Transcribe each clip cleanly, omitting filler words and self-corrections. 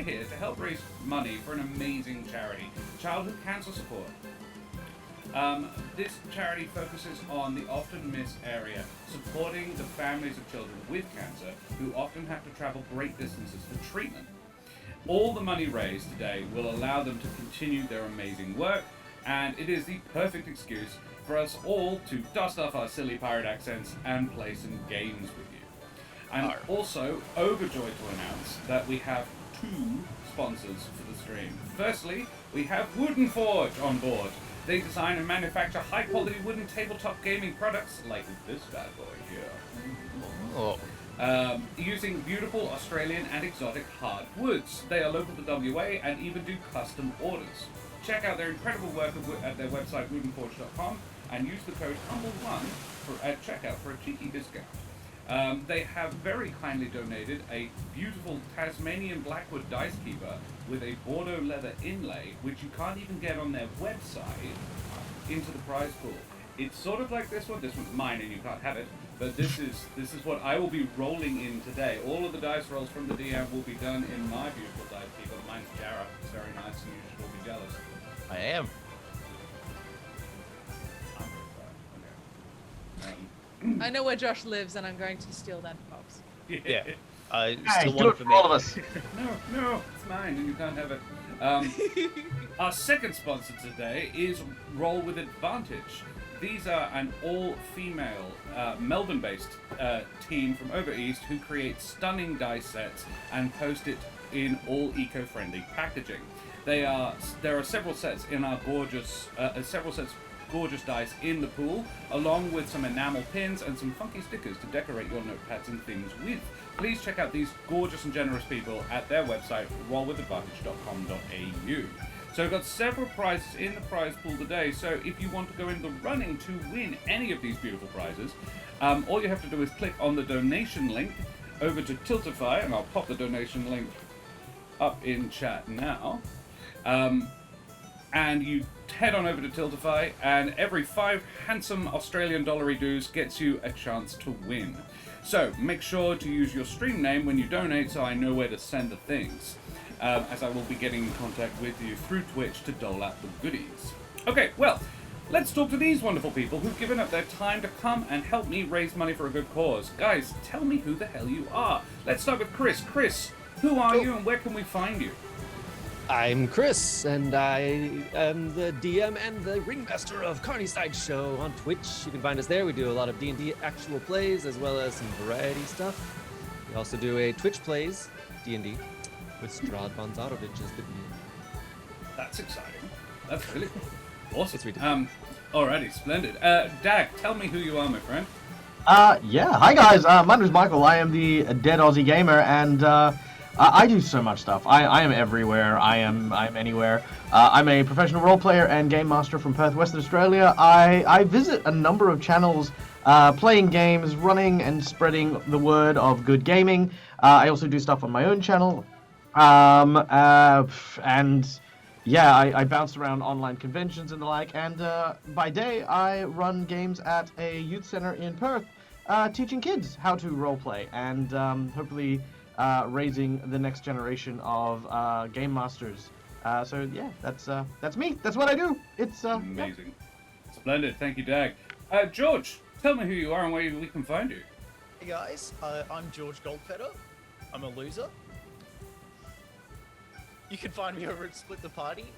we're here to help raise money for an amazing charity, Childhood Cancer Support. This charity focuses on the often missed area, supporting the families of children with cancer who often have to travel great distances for treatment. All the money raised today will allow them to continue their amazing work, and it is the perfect excuse for us all to dust off our silly pirate accents and play some games with you. I'm also overjoyed to announce that we have 2 sponsors for the stream. Firstly, we have Wooden Forge on board. They design and manufacture high-quality wooden tabletop gaming products like this bad boy here. Using beautiful Australian and exotic hardwoods. They are local to WA and even do custom orders. Check out their incredible work at their website, woodenforge.com, and use the code HUMBLE1 at checkout for a cheeky discount. They have very kindly donated a beautiful Tasmanian Blackwood dice keeper with a Bordeaux leather inlay, which you can't even get on their website, into the prize pool. It's sort of like this one. This one's mine and you can't have it, but this is what I will be rolling in today. All of the dice rolls from the DM will be done in my beautiful dice keeper. Mine's Jara. It's very nice and you should all be jealous. I am. I know where Josh lives, and I'm going to steal that box. Yeah. Hey, Still do one it for for me. all of us. No, it's mine and you can't have it. Our second sponsor today is Roll with Advantage. These are an all-female, Melbourne-based team from over east who create stunning dice sets and post it in all eco-friendly packaging. There are several sets in our gorgeous dice in the pool, along with some enamel pins and some funky stickers to decorate your notepads and things with. Please check out these gorgeous and generous people at their website, rollwithadvantage.com.au. So we've got several prizes in the prize pool today, so if you want to go in the running to win any of these beautiful prizes, all you have to do is click on the donation link over to Tiltify, and I'll pop the donation link up in chat now. And you head on over to Tiltify, and every 5 handsome Australian dollar-doos gets you a chance to win. So make sure to use your stream name when you donate so I know where to send the things, as I will be getting in contact with you through Twitch to dole out the goodies. Okay, well, let's talk to these wonderful people who've given up their time to come and help me raise money for a good cause. Guys, tell me who the hell you are. Let's start with Chris. Chris, who are you and where can we find you? I'm Chris, and I am the DM and the ringmaster of CarniSideShow on Twitch. You can find us there. We do a lot of D&D actual plays, as well as some variety stuff. We also do a Twitch plays, D&D, with Strahd von Zarovich as the DM. That's exciting. That's really cool. Awesome. It's ridiculous. Alrighty, splendid. Dag, tell me who you are, my friend. Yeah. Hi, guys. My name is Michael. I am the Dead Aussie Gamer, and I do so much stuff. I am everywhere. I'm anywhere. I'm a professional role player and game master from Perth, Western Australia. I visit a number of channels, playing games, running and spreading the word of good gaming. I also do stuff on my own channel. And yeah, I bounce around online conventions and the like. And by day, I run games at a youth center in Perth, teaching kids how to roleplay and hopefully raising the next generation of game masters. So yeah, that's me. That's what I do. It's amazing. Yeah. Splendid. Thank you, Dag. George, tell me who you are and where we can find you. Hey guys, I'm George Goldfetter. I'm a loser. You can find me over at Split the Party.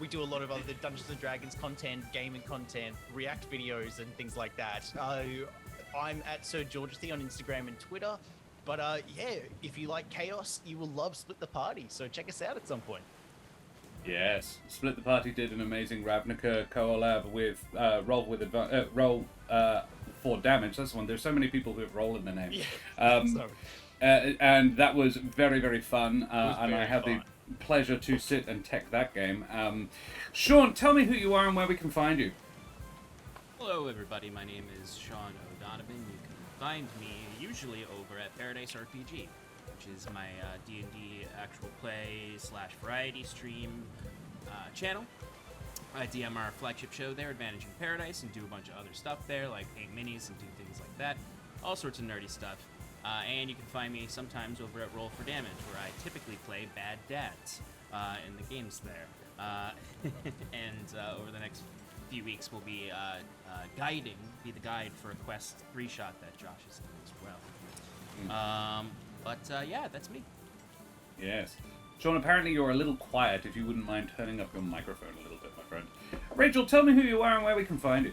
We do a lot of other Dungeons & Dragons content, gaming content, react videos and things like that. I'm at Sir Georgethy on Instagram and Twitter. But yeah, if you like chaos, you will love Split the Party. So check us out at some point. Yes, Split the Party did an amazing Ravnica collab with Roll for Damage. That's the one. There's so many people who have Roll in their name. Yeah. And that was very, very fun. And very I had fun. the pleasure to sit and tech that game. Sean, tell me who you are and where we can find you. Hello, everybody. My name is Sean O'Donovan. You can find me usually over at Paradice RPG, which is my D&D actual play / variety stream channel. I DM our flagship show there, Advantage in Paradise, and do a bunch of other stuff there, like paint minis and do things like that. All sorts of nerdy stuff. And you can find me sometimes over at Roll for Damage, where I typically play bad dads in the games there. And over the next few weeks, we'll be be the guide for a Quest 3-shot that Josh is doing as well. But yeah, that's me. Yes. Sean, apparently you're a little quiet. If you wouldn't mind turning up your microphone a little bit, my friend. Rachel, tell me who you are and where we can find you.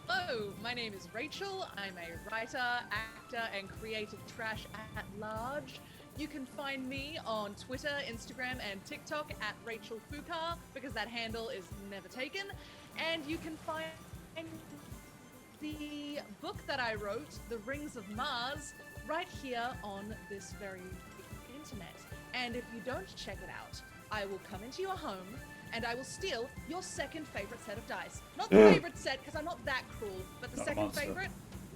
Hello, my name is Rachel. I'm a writer, actor, and creative trash at large. You can find me on Twitter, Instagram, and TikTok at Rachel Foucar, because that handle is never taken. And you can find the book that I wrote, The Rings of Mars, right here on this very internet. And if you don't check it out, I will come into your home and I will steal your second favorite set of dice. Not the favorite set, because I'm not that cruel, but the Not a second monster. favorite,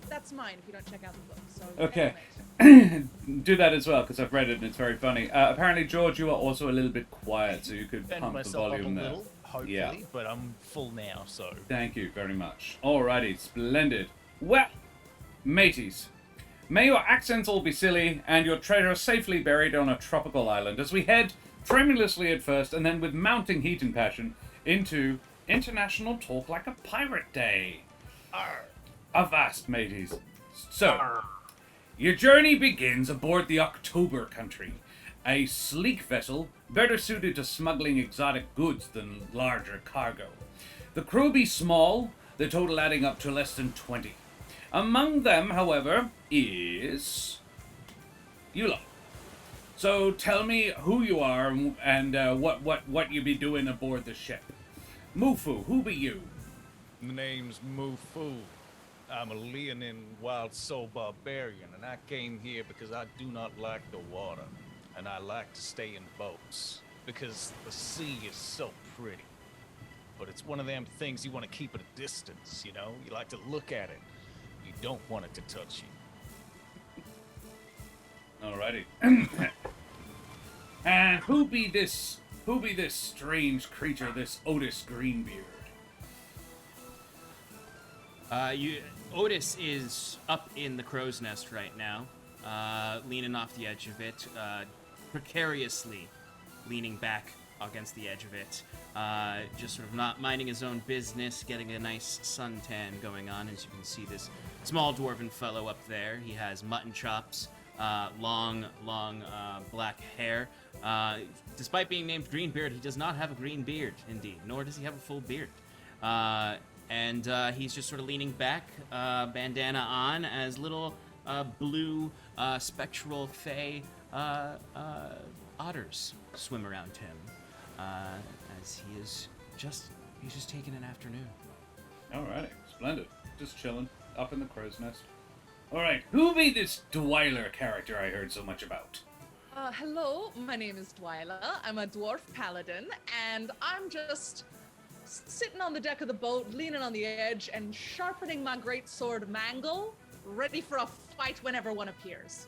that's mine if you don't check out the book. So Okay. anyway. Do that as well, because I've read it and it's very funny. Apparently, George, you are also a little bit quiet, so you could Bend pump the myself up a volume there. little, hopefully, Yeah. but I'm full now, so. Thank you very much. Alrighty, splendid. Well, mateys, may your accents all be silly and your treasure safely buried on a tropical island as we head, tremulously at first and then with mounting heat and passion, into International Talk Like a Pirate Day. Arr. Avast, mateys. So, your journey begins aboard the October Country, a sleek vessel better suited to smuggling exotic goods than larger cargo. The crew be small, the total adding up to less than 20. Among them, however, is you lot. So tell me who you are and what you be doing aboard the ship. Mufu, who be you? My name's Mufu. I'm a Leonin wild soul barbarian, and I came here because I do not like the water, and I like to stay in boats, because the sea is so pretty. But it's one of them things you want to keep at a distance, you know? You like to look at it. You don't want it to touch you. Alrighty. And who be this strange creature, this Otis Greenbeard? Otis is up in the crow's nest right now, leaning off the edge of it, precariously leaning back against the edge of it, just sort of not minding his own business, getting a nice suntan going on. As you can see, this small dwarven fellow up there, he has mutton chops, long black hair. Despite being named Greenbeard, he does not have a green beard, indeed, nor does he have a full beard. And he's just sort of leaning back, bandana on, as little blue spectral fey otters swim around him, as he's just taking an afternoon. Alrighty, splendid. Just chilling, up in the crow's nest. Alright, who be this Dwyler character I heard so much about? Hello, my name is Dwyla. I'm a dwarf paladin, and I'm just sitting on the deck of the boat, leaning on the edge, and sharpening my great sword Mangle, ready for a fight whenever one appears.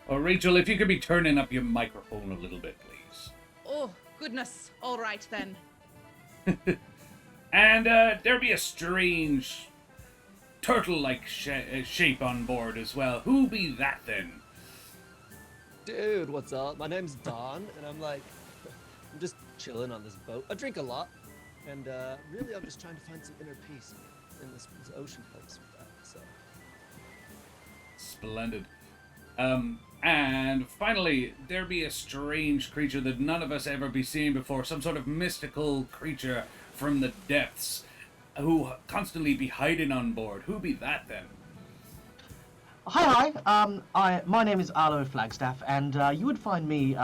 Oh, Rachel, if you could be turning up your microphone a little bit, please. Oh, goodness. All right, then. And there be a strange turtle-like shape on board as well. Who be that then? Dude, what's up? My name's Don, and I'm just chilling on this boat. I drink a lot, and really I'm just trying to find some inner peace in this ocean place with that, so. Splendid. And finally, there be a strange creature that none of us ever be seen before, some sort of mystical creature from the depths, who constantly be hiding on board. Who be that then? Hi. My name is Arlo Flagstaff, and you would find me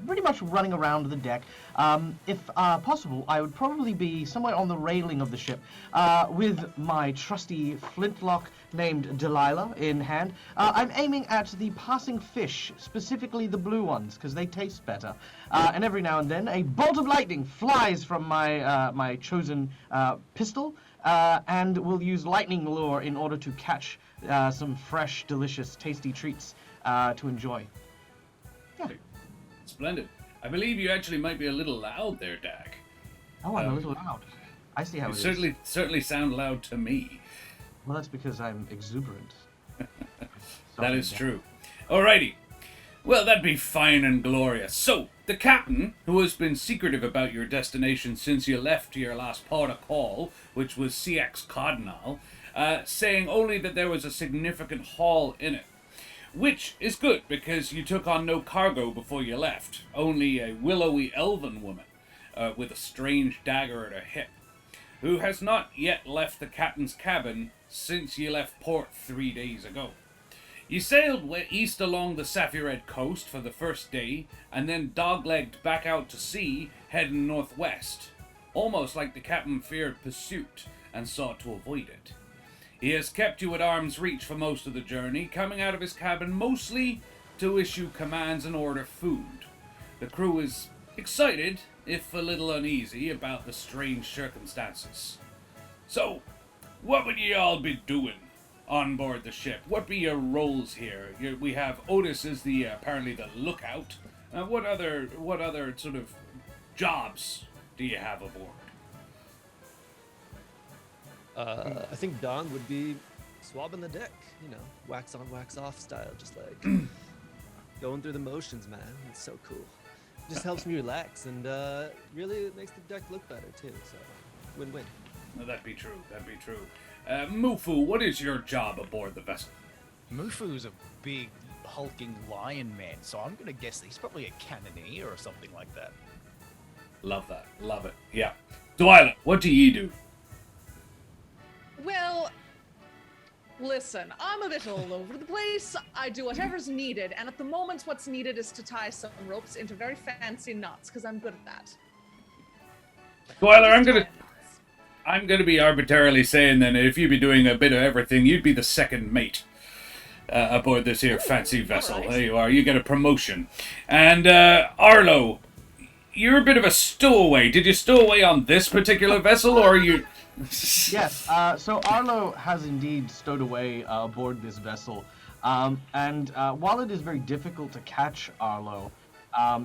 pretty much running around the deck. If possible, I would probably be somewhere on the railing of the ship, with my trusty flintlock named Delilah in hand. I'm aiming at the passing fish, specifically the blue ones, because they taste better. And every now and then, a bolt of lightning flies from my chosen pistol, and will use lightning lure in order to catch some fresh, delicious, tasty treats to enjoy. Yeah. Splendid. I believe you actually might be a little loud there, Dak. Oh, I'm a little loud. I see how You it is. certainly sound loud to me. Well, that's because I'm exuberant. That is true. Alrighty. Well, that'd be fine and glorious. So, the captain, who has been secretive about your destination since you left your last port of call, which was CX Cardinal, saying only that there was a significant haul in it. Which is good, because you took on no cargo before you left. Only a willowy elven woman, with a strange dagger at her hip, who has not yet left the captain's cabin since you left port 3 days ago. You sailed east along the Sapphire coast for the first day, and then dog-legged back out to sea, heading northwest. Almost like the captain feared pursuit, and sought to avoid it. He has kept you at arm's reach for most of the journey, coming out of his cabin mostly to issue commands and order food. The crew is excited, if a little uneasy, about the strange circumstances. So, what would ye all be doing on board the ship? What be your roles here? We have Otis as the apparently the lookout. What other sort of jobs do you have aboard? I think Don would be swabbing the deck, you know, wax on, wax off style, just like going through the motions, man. It's so cool. Just helps me relax, and really it makes the deck look better too. So, win-win. Well, that'd be true. Mufu, what is your job aboard the vessel? Mufu's a big, hulking lion man, so I'm gonna guess that he's probably a cannoneer or something like that. Love that. Love it. Yeah. Dwyla, what do ye do? Well, listen, I'm a bit all over the place. I do whatever's needed, and at the moment what's needed is to tie some ropes into very fancy knots, because I'm good at that. Dwyla, I'm gonna be arbitrarily saying then, if you'd be doing a bit of everything, you'd be the second mate aboard this here fancy vessel. Right. There you are. You get a promotion. And Arlo, you're a bit of a stowaway. Did you stow away on this particular vessel, or are you? Yes, so Arlo has indeed stowed away aboard this vessel. And while it is very difficult to catch Arlo,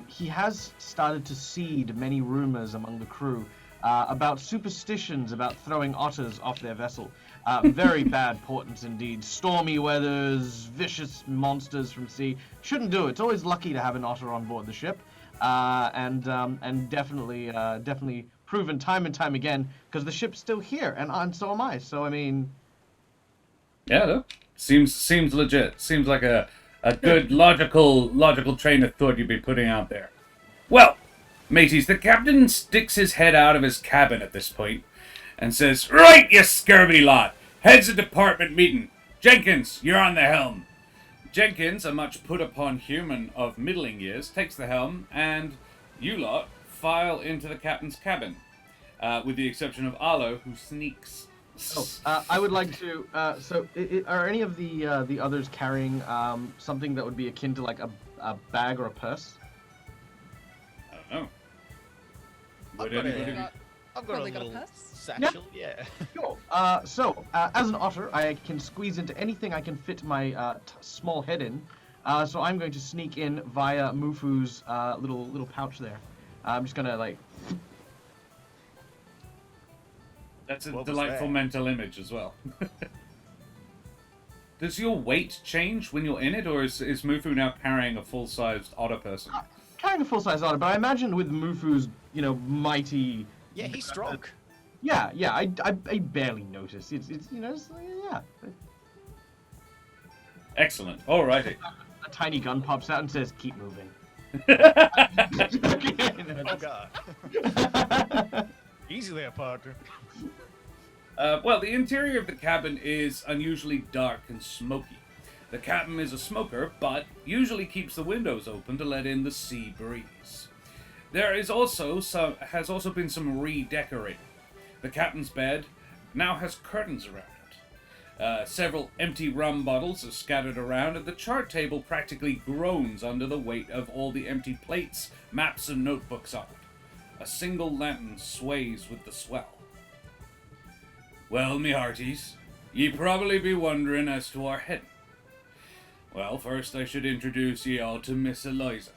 he has started to seed many rumors among the crew about superstitions about throwing otters off their vessel. Very bad portents indeed. Stormy weathers, vicious monsters from sea. Shouldn't do it. It's always lucky to have an otter on board the ship. And definitely proven time and time again, because the ship's still here, and so am I. So I mean, Yeah, no. Seems legit. Seems like a good logical train of thought you'd be putting out there. Well, mateys, the captain sticks his head out of his cabin at this point and says, "Right, you scurvy lot. Heads a department meeting. Jenkins, you're on the helm." Jenkins, a much put-upon human of middling years, takes the helm, and you lot file into the captain's cabin, with the exception of Arlo, who sneaks. I would like to. Are any of the others carrying something that would be akin to like a bag or a purse? I don't know. I've got a Probably got a little purse? satchel, yeah. Sure. As an otter, I can squeeze into anything I can fit my small head in. So I'm going to sneak in via Mufu's little pouch there. I'm just gonna like. That's a What was delightful that? mental image as well. Does your weight change when you're in it, or is Mufu now carrying a full-sized otter person? Kind of full-size otter, but I imagine with Mufu's, mighty. Yeah, he's strong. Yeah. I barely notice. It's yeah. Excellent. Alrighty. A tiny gun pops out and says, "Keep moving." Oh god. Easy there, partner. Well, the interior of the cabin is unusually dark and smoky. The captain is a smoker, but usually keeps the windows open to let in the sea breeze. There has also been some redecorating. The captain's bed now has curtains around it. Several empty rum bottles are scattered around, and the chart table practically groans under the weight of all the empty plates, maps, and notebooks on it. A single lantern sways with the swell. Well, me hearties, ye probably be wondering as to our heading. Well, first I should introduce ye all to Miss Eliza.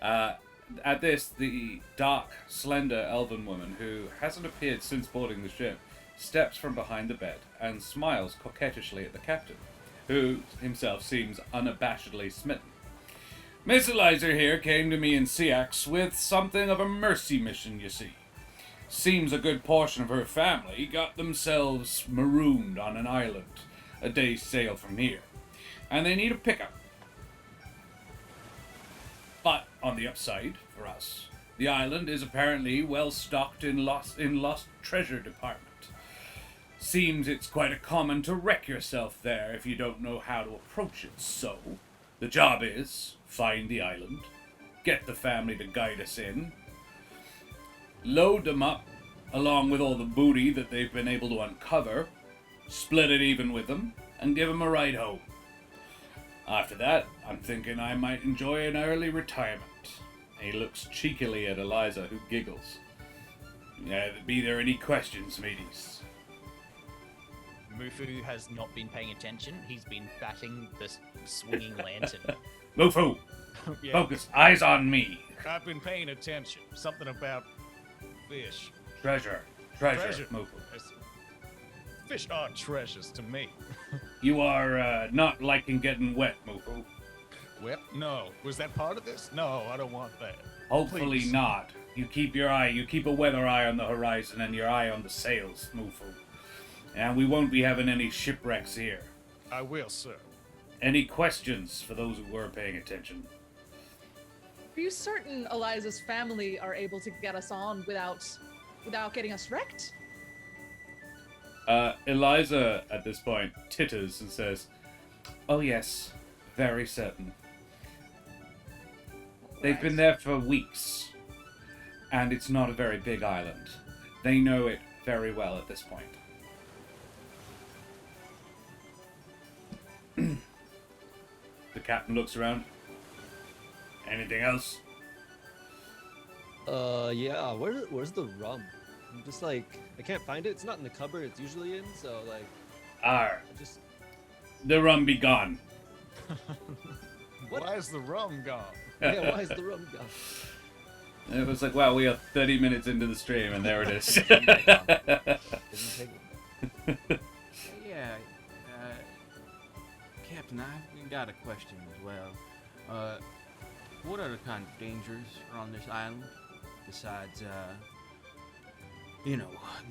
At this, the dark, slender elven woman, who hasn't appeared since boarding the ship, steps from behind the bed and smiles coquettishly at the captain, who himself seems unabashedly smitten. Miss Eliza here came to me in Seax with something of a mercy mission, you see. Seems a good portion of her family got themselves marooned on an island a day's sail from here, and they need a pickup. But on the upside, for us, the island is apparently well stocked in lost treasure department. Seems it's quite a common to wreck yourself there if you don't know how to approach it, so the job is find the island, get the family to guide us in, load them up along with all the booty that they've been able to uncover, split it even with them, and give them a ride home. After that, I'm thinking I might enjoy an early retirement. He looks cheekily at Eliza, who giggles. Be there any questions, mateys? Mufu has not been paying attention. He's been batting the swinging lantern. Mufu, Yeah, focus, eyes on me. I've been paying attention. Something about fish. Treasure, Treasure. Mufu. Fish are treasures to me. You are not liking getting wet, Mufu. Well, no. Was that part of this? No, I don't want that. Hopefully Please. not. You keep a weather eye on the horizon and your eye on the sails, Mufu. And we won't be having any shipwrecks here. I will, sir. Any questions for those who were paying attention? Are you certain Eliza's family are able to get us on without getting us wrecked? Eliza, at this point, titters and says, "Oh yes, very certain. They've been there for weeks, and it's not a very big island. They know it very well at this point." The captain looks around. Anything else? Yeah. Where's the rum? I'm just like, I can't find it. It's not in the cupboard it's usually in, so like, Arr, I just. the rum be gone. What? Why is the rum gone? Yeah, why is the rum gone? It was like, wow, we are 30 minutes into the stream, and there it is. Didn't take long. Yeah, Captain, I've got a question as well. What other kind of dangers are on this island besides, the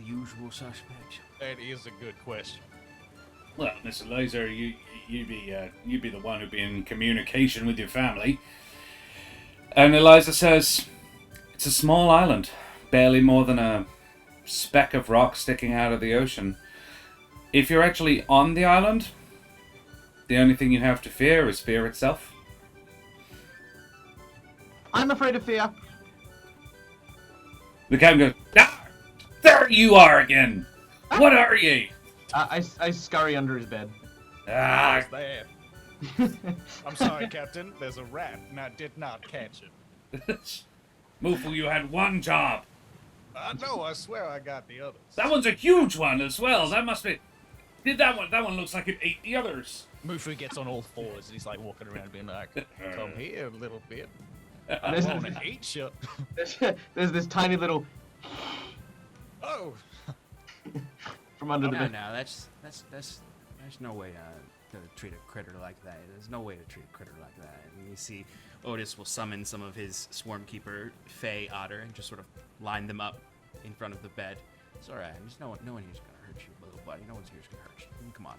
usual suspects? That is a good question. Well, Miss Eliza, you'd be the one who'd be in communication with your family. And Eliza says, it's a small island, barely more than a speck of rock sticking out of the ocean. If you're actually on the island, the only thing you have to fear is fear itself. I'm afraid of fear. The captain goes, "Ah, there you are again! What are ye?" I scurry under his bed. Ah, What's that? I'm sorry, Captain. There's a rat, and I did not catch it. Mufu, you had one job. No, I swear I got the others. That one's a huge one as well. That must be... That one looks like it ate the others. Mufu gets on all fours and he's like walking around being like, Come here a little bit. I want to eat you. There's this tiny little Oh, from under the No, bed. no, that's no way to treat a critter like that. There's no way to treat a critter like that. And you see, Otis will summon some of his Swarmkeeper Fey Otter and just sort of line them up in front of the bed. It's all right. There's no one here's gonna hurt you, little buddy. No one's here's gonna hurt you. Come on.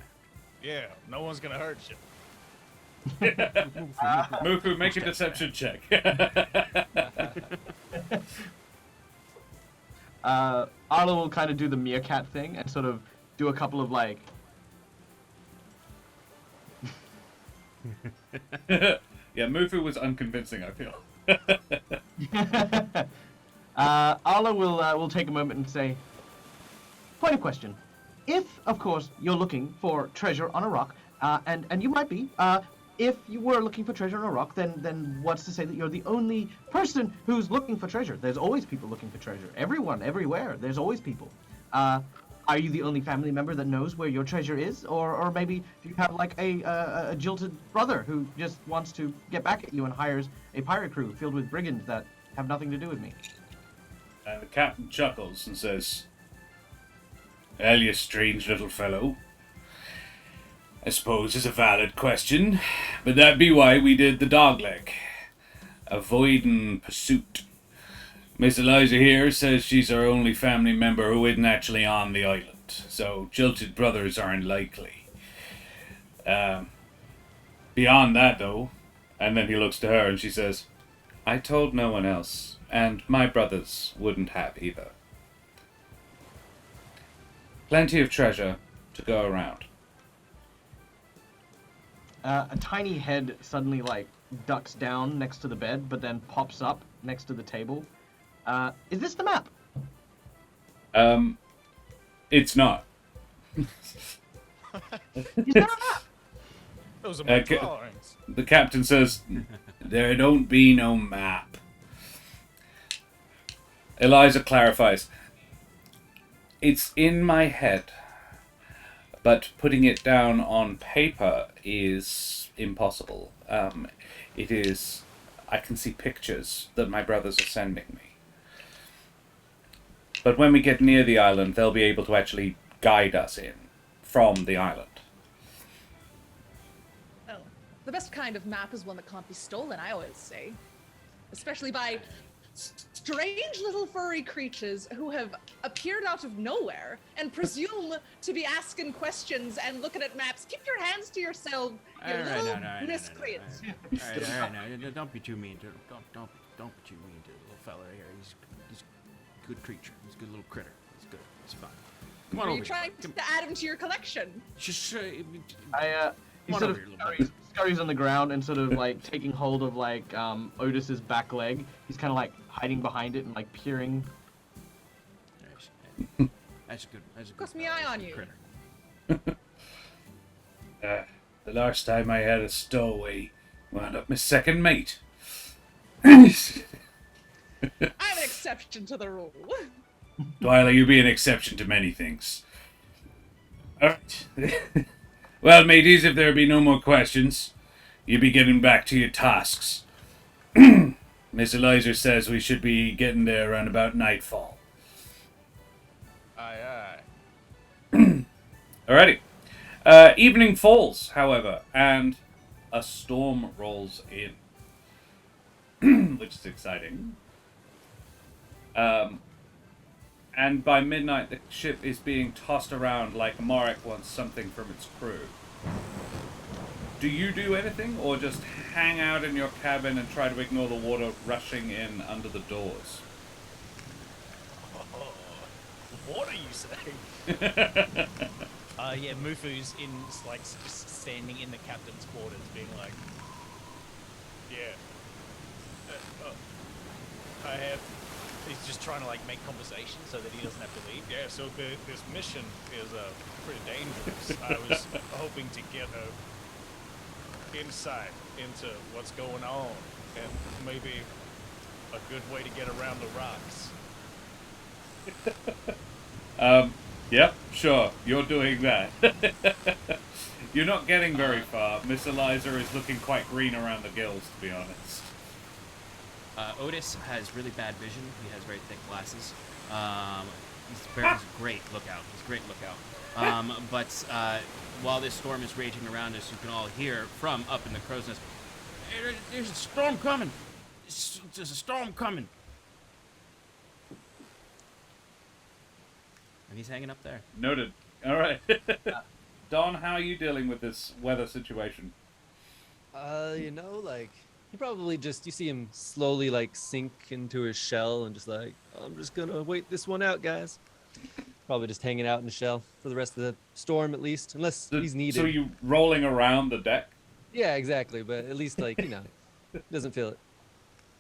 yeah. No one's gonna hurt you. Mufu, make a deception check. Arlo will kind of do the meerkat thing and sort of do a couple of like. Yeah, Mufu was unconvincing, I feel. Arlo will take a moment and say, point of question. If, of course, you're looking for treasure on a rock, and you might be, if you were looking for treasure on a rock, then what's to say that you're the only person who's looking for treasure? There's always people looking for treasure. Everyone, everywhere, there's always people. Are you the only family member that knows where your treasure is? Or maybe do you have like a jilted brother who just wants to get back at you and hires a pirate crew filled with brigands that have nothing to do with me? And the captain chuckles and says, "Well, you strange little fellow. I suppose is a valid question, but that be why we did the dogleg. Avoiding pursuit. Miss Eliza here says she's our only family member who isn't actually on the island, so jilted brothers are unlikely. Beyond that, though, and then he looks to her and she says, I told no one else, and my brothers wouldn't have either. Plenty of treasure to go around. A tiny head suddenly, like, ducks down next to the bed, but then pops up next to the table. Is this the map? It's not. Is that a map? Those are my drawings. The captain says, there don't be no map. Eliza clarifies, it's in my head, but putting it down on paper is impossible. It is, I can see pictures that my brothers are sending me. But when we get near the island, they'll be able to actually guide us in from the island. Oh, the best kind of map is one that can't be stolen, I always say. Especially by strange little furry creatures who have appeared out of nowhere and presume to be asking questions and looking at maps. Keep your hands to yourself, you little miscreants. No. Don't be too mean to don't be too mean to the little fella here. He's a good creature. He's a good little critter. He's good. It's fine. Come on Are over you here. trying to add him to your collection? Just He Come on sort over of here, little scurries on the ground and sort of like taking hold of like Otis's back leg. He's kind of like hiding behind it and like peering. That's a good. Cross me eye on you. Critter. The last time I had a stowaway, wound up my second mate. I'm an exception to the rule. Twyla, you be an exception to many things. Alright. Well, mateys, if there be no more questions, you be getting back to your tasks. Miss Eliza says we should be getting there around about nightfall. Aye, aye. Alrighty. Evening falls, however, and a storm rolls in. Which is exciting. And by midnight, the ship is being tossed around like Marek wants something from its crew. Do you do anything, or just hang out in your cabin and try to ignore the water rushing in under the doors? Oh, what are you saying? Yeah, Mufu's standing in the captain's quarters, being like, Yeah. I have. He's just trying to like make conversation so that he doesn't have to leave. Yeah. So this mission is pretty dangerous. I was hoping to get a insight into what's going on and maybe a good way to get around the rocks. Yep, sure, you're doing that. You're not getting very far. Miss Eliza is looking quite green around the gills, to be honest. Otis has really bad vision. He has very thick glasses. He's a great lookout. He's a great lookout. But while this storm is raging around us, you can all hear from up in the crow's nest, there's a storm coming. There's a storm coming. And he's hanging up there. Noted. All right. Don, how are you dealing with this weather situation? He probably you see him slowly like sink into his shell and just like, I'm just gonna wait this one out, guys. Probably just hanging out in the shell for the rest of the storm, at least, unless he's needed. So you rolling around the deck? Yeah, exactly, but at least doesn't feel it.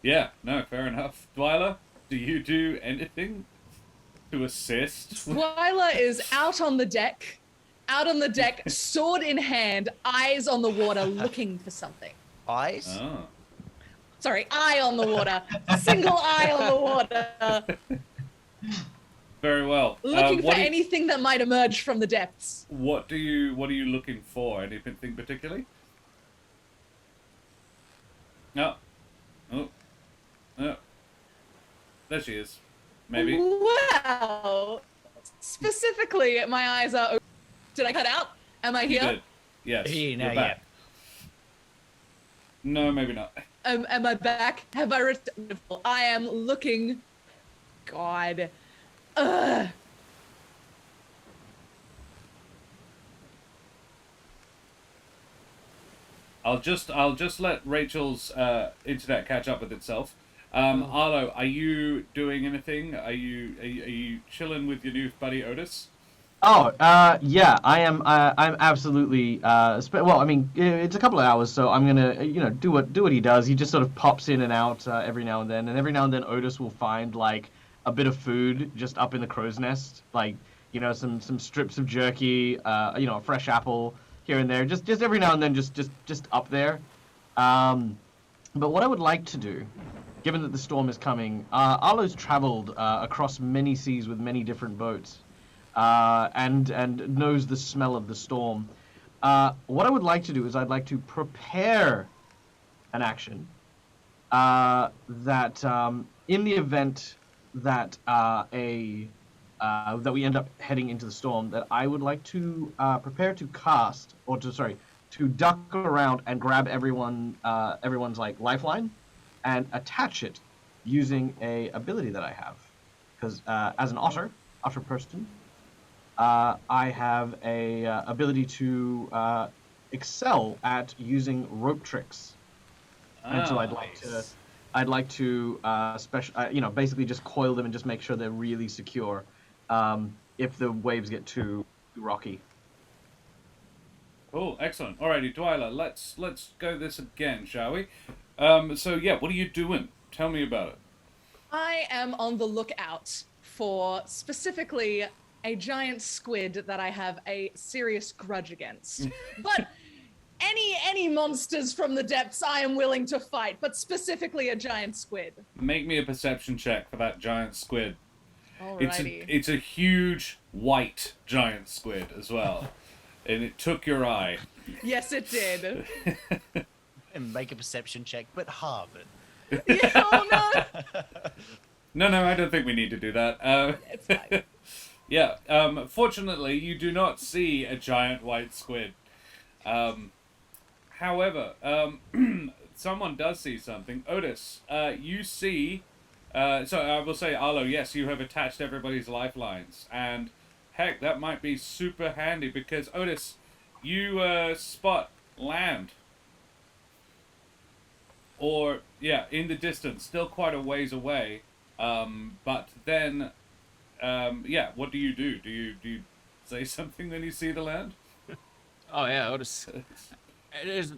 Yeah, no, fair enough. Twyla, do you do anything to assist? Twyla is out on the deck, sword in hand, eyes on the water, looking for something. eyes? Oh. Sorry, eye on the water. Single eye on the water. Very well. Looking for anything that might emerge from the depths. What are you looking for? Anything particularly? No. Oh. No. There she is. Maybe. Well, specifically, my eyes are open. Did I cut out? Am I You here? did. Yes. Here now, you're back. No, maybe not. Am I back? Have I returned? I am looking. God. Ugh. I'll just let Rachel's internet catch up with itself. Arlo, are you doing anything? Are you chilling with your new buddy Otis? Oh, yeah, I am. I'm absolutely. Well, I mean, it's a couple of hours, so I'm gonna, do what he does. He just sort of pops in and out every now and then, every now and then Otis will find like a bit of food just up in the crow's nest, like some strips of jerky, a fresh apple here and there, just every now and then, just up there. But what I would like to do, given that the storm is coming, Arlo's traveled across many seas with many different boats. And knows the smell of the storm. What I would like to do is I'd like to prepare an action that in the event that that we end up heading into the storm, that I would like to prepare to cast, or to duck around and grab everyone's like lifeline and attach it using a ability that I have, because as an otter person. I have a ability to excel at using rope tricks, and so I'd like to basically just coil them and just make sure they're really secure, if the waves get too rocky. Cool, excellent. Alrighty, Dwyla, let's go this again, shall we? So yeah, what are you doing? Tell me about it. I am on the lookout for specifically a giant squid that I have a serious grudge against. But any monsters from the depths I am willing to fight, but specifically a giant squid. Make me a perception check for that giant squid. Alrighty. It's a huge white giant squid as well. And it took your eye. Yes, it did. And make a perception check, but Harvard. Yeah, oh no. No, I don't think we need to do that. It's fine. Yeah, fortunately, you do not see a giant white squid. However, someone does see something. Otis, you see... so I will say, Arlo, yes, you have attached everybody's lifelines. And, heck, that might be super handy because, Otis, you spot land. Or, yeah, in the distance, still quite a ways away. But then... yeah, what do you do? Do you say something when you see the land? Oh yeah, Otis. There's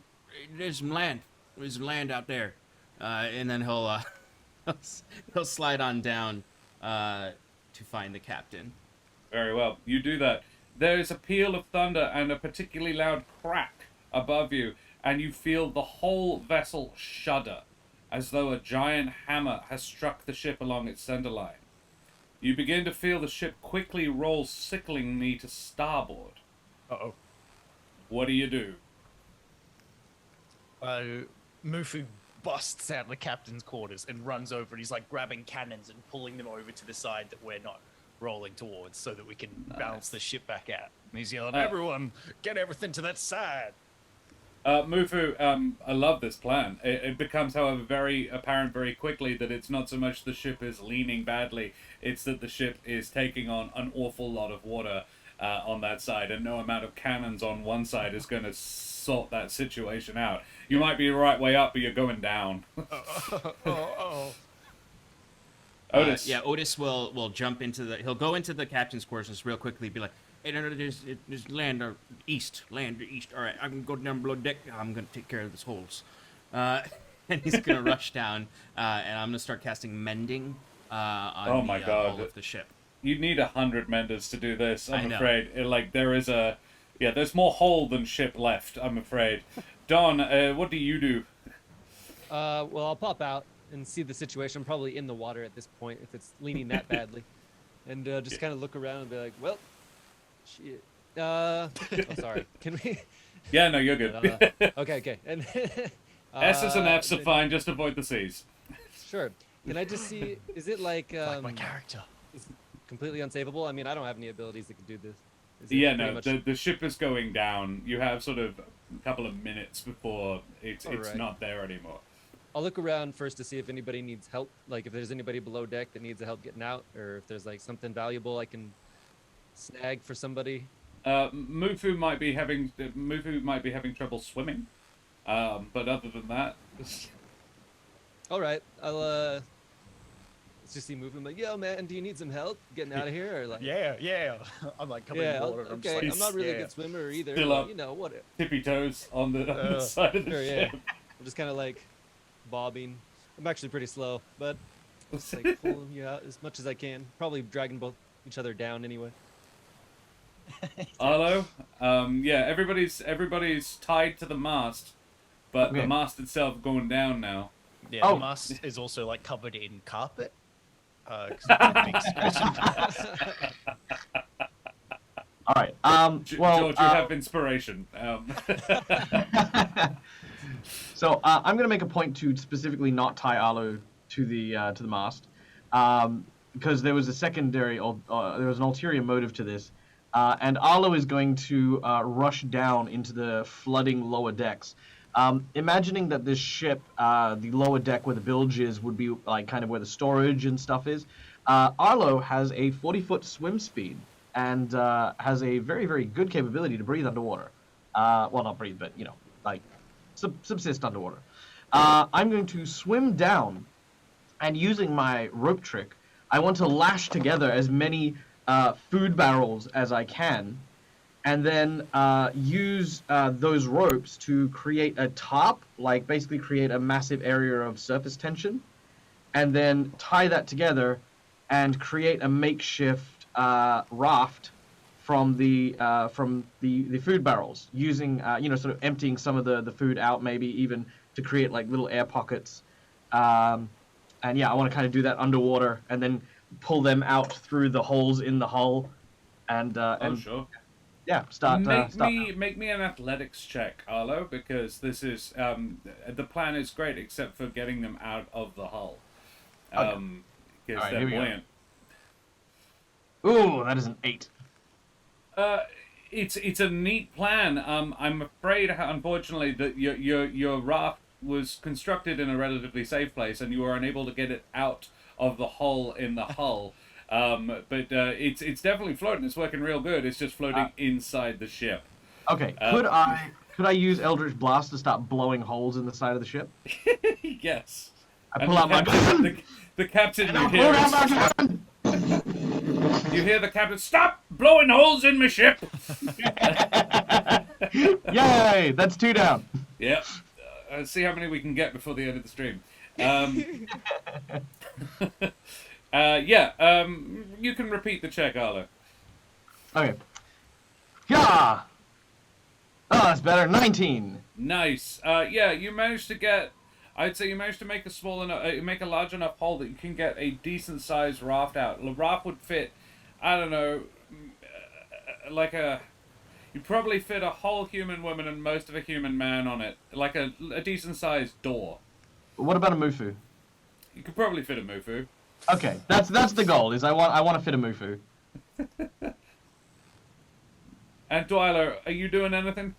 some land. There's land out there, and then he'll slide on down to find the captain. Very well, you do that. There is a peal of thunder and a particularly loud crack above you, and you feel the whole vessel shudder, as though a giant hammer has struck the ship along its center line. You begin to feel the ship quickly roll sickeningly to starboard. Uh-oh. What do? Mufu busts out of the captain's quarters and runs over, and he's like grabbing cannons and pulling them over to the side that we're not rolling towards so that we can balance the ship back out. And he's yelling, everyone, get everything to that side. Mufu, I love this plan. It becomes, however, very apparent very quickly that it's not so much the ship is leaning badly, it's that the ship is taking on an awful lot of water on that side, and no amount of cannons on one side is going to sort that situation out. You might be the right way up, but you're going down. Otis. Yeah, Otis will jump into he'll go into the captain's quarters real quickly, be like, hey, no, there's land east. All right, I can go down below deck. I'm going to take care of this holes. And he's going to rush down, and I'm going to start casting Mending on the hull of the ship. You'd need 100 menders to do this, I'm afraid. Know. There's more hull than ship left, I'm afraid. Don, what do you do? Well, I'll pop out and see the situation. I'm probably in the water at this point if it's leaning that badly. And just kind of look around and be like, well, shit. Oh, sorry. Can we... Yeah, no, you're good. Okay. And S's and F's are fine, just avoid the C's. Sure. Can I just see, is it like... like my character. Is it completely unsavable? I mean, I don't have any abilities that can do this. Is it Yeah, pretty no, much- the ship is going down. You have sort of a couple of minutes before it's Alright. not there anymore. I'll look around first to see if anybody needs help. Like if there's anybody below deck that needs help getting out, or if there's like something valuable I can snag for somebody. Mufu might be having trouble swimming, but other than that, All right, I'll let's just see movement. Like, yo, man, do you need some help getting out of here, or like? Yeah. I'm like covered in water. I'm just Okay. like, I'm not really a yeah. good swimmer either. Still but, up. you know what? tippy toes on the side of the Sure, ship. yeah. I'm just kind of like bobbing. I'm actually pretty slow, but just like pulling you out as much as I can. Probably dragging both each other down anyway. Arlo, yeah, everybody's tied to the mast, but Okay. the mast itself going down now. Yeah, Oh. the mast is also like covered in carpet. 'Cause it's a big scratch. All right. Well, George, you have inspiration. so I'm gonna make a point to specifically not tie Arlo to the mast, because there was a secondary or there was an ulterior motive to this, and Arlo is going to rush down into the flooding lower decks. Imagining that this ship, the lower deck where the bilge is, would be like kind of where the storage and stuff is. Arlo has a 40-foot swim speed and has a very, very good capability to breathe underwater. Well, not breathe, but like subsist underwater. I'm going to swim down, and using my rope trick, I want to lash together as many food barrels as I can, and then use those ropes to create a tarp, like basically create a massive area of surface tension, and then tie that together and create a makeshift raft from the food barrels, using sort of emptying some of the food out, maybe even to create like little air pockets. And yeah, I want to kind of do that underwater and then pull them out through the holes in the hull, and Sure. yeah, start. Make me an athletics check, Arlo, because this is the plan is great except for getting them out of the hull. Because Alright, they're here we go. buoyant. Ooh, that is an 8. It's a neat plan. I'm afraid, unfortunately, that your raft was constructed in a relatively safe place, and you were unable to get it out of the hole in the hull. But it's definitely floating. It's working real good. It's just floating inside the ship. Okay, could I use Eldritch Blast to start blowing holes in the side of the ship? Yes. I pull out my gun. The captain, And I you blow hear, down my gun. you hear the captain, stop blowing holes in my ship! Yay! That's 2 down. Yep. Let's see how many we can get before the end of the stream. You can repeat the check, Arlo. Okay. Yeah. Oh, that's better. 19. Nice. Yeah, you managed to get. I'd say you managed to make a small enough, make a large enough hole that you can get a decent sized raft out. The raft would fit, I don't know, like a. You'd probably fit a whole human woman and most of a human man on it, like a decent sized door. What about a Mufu? You could probably fit a Mufu. Okay, that's the goal. Is I want to fit a Mufu. And Dwyler, are you doing anything?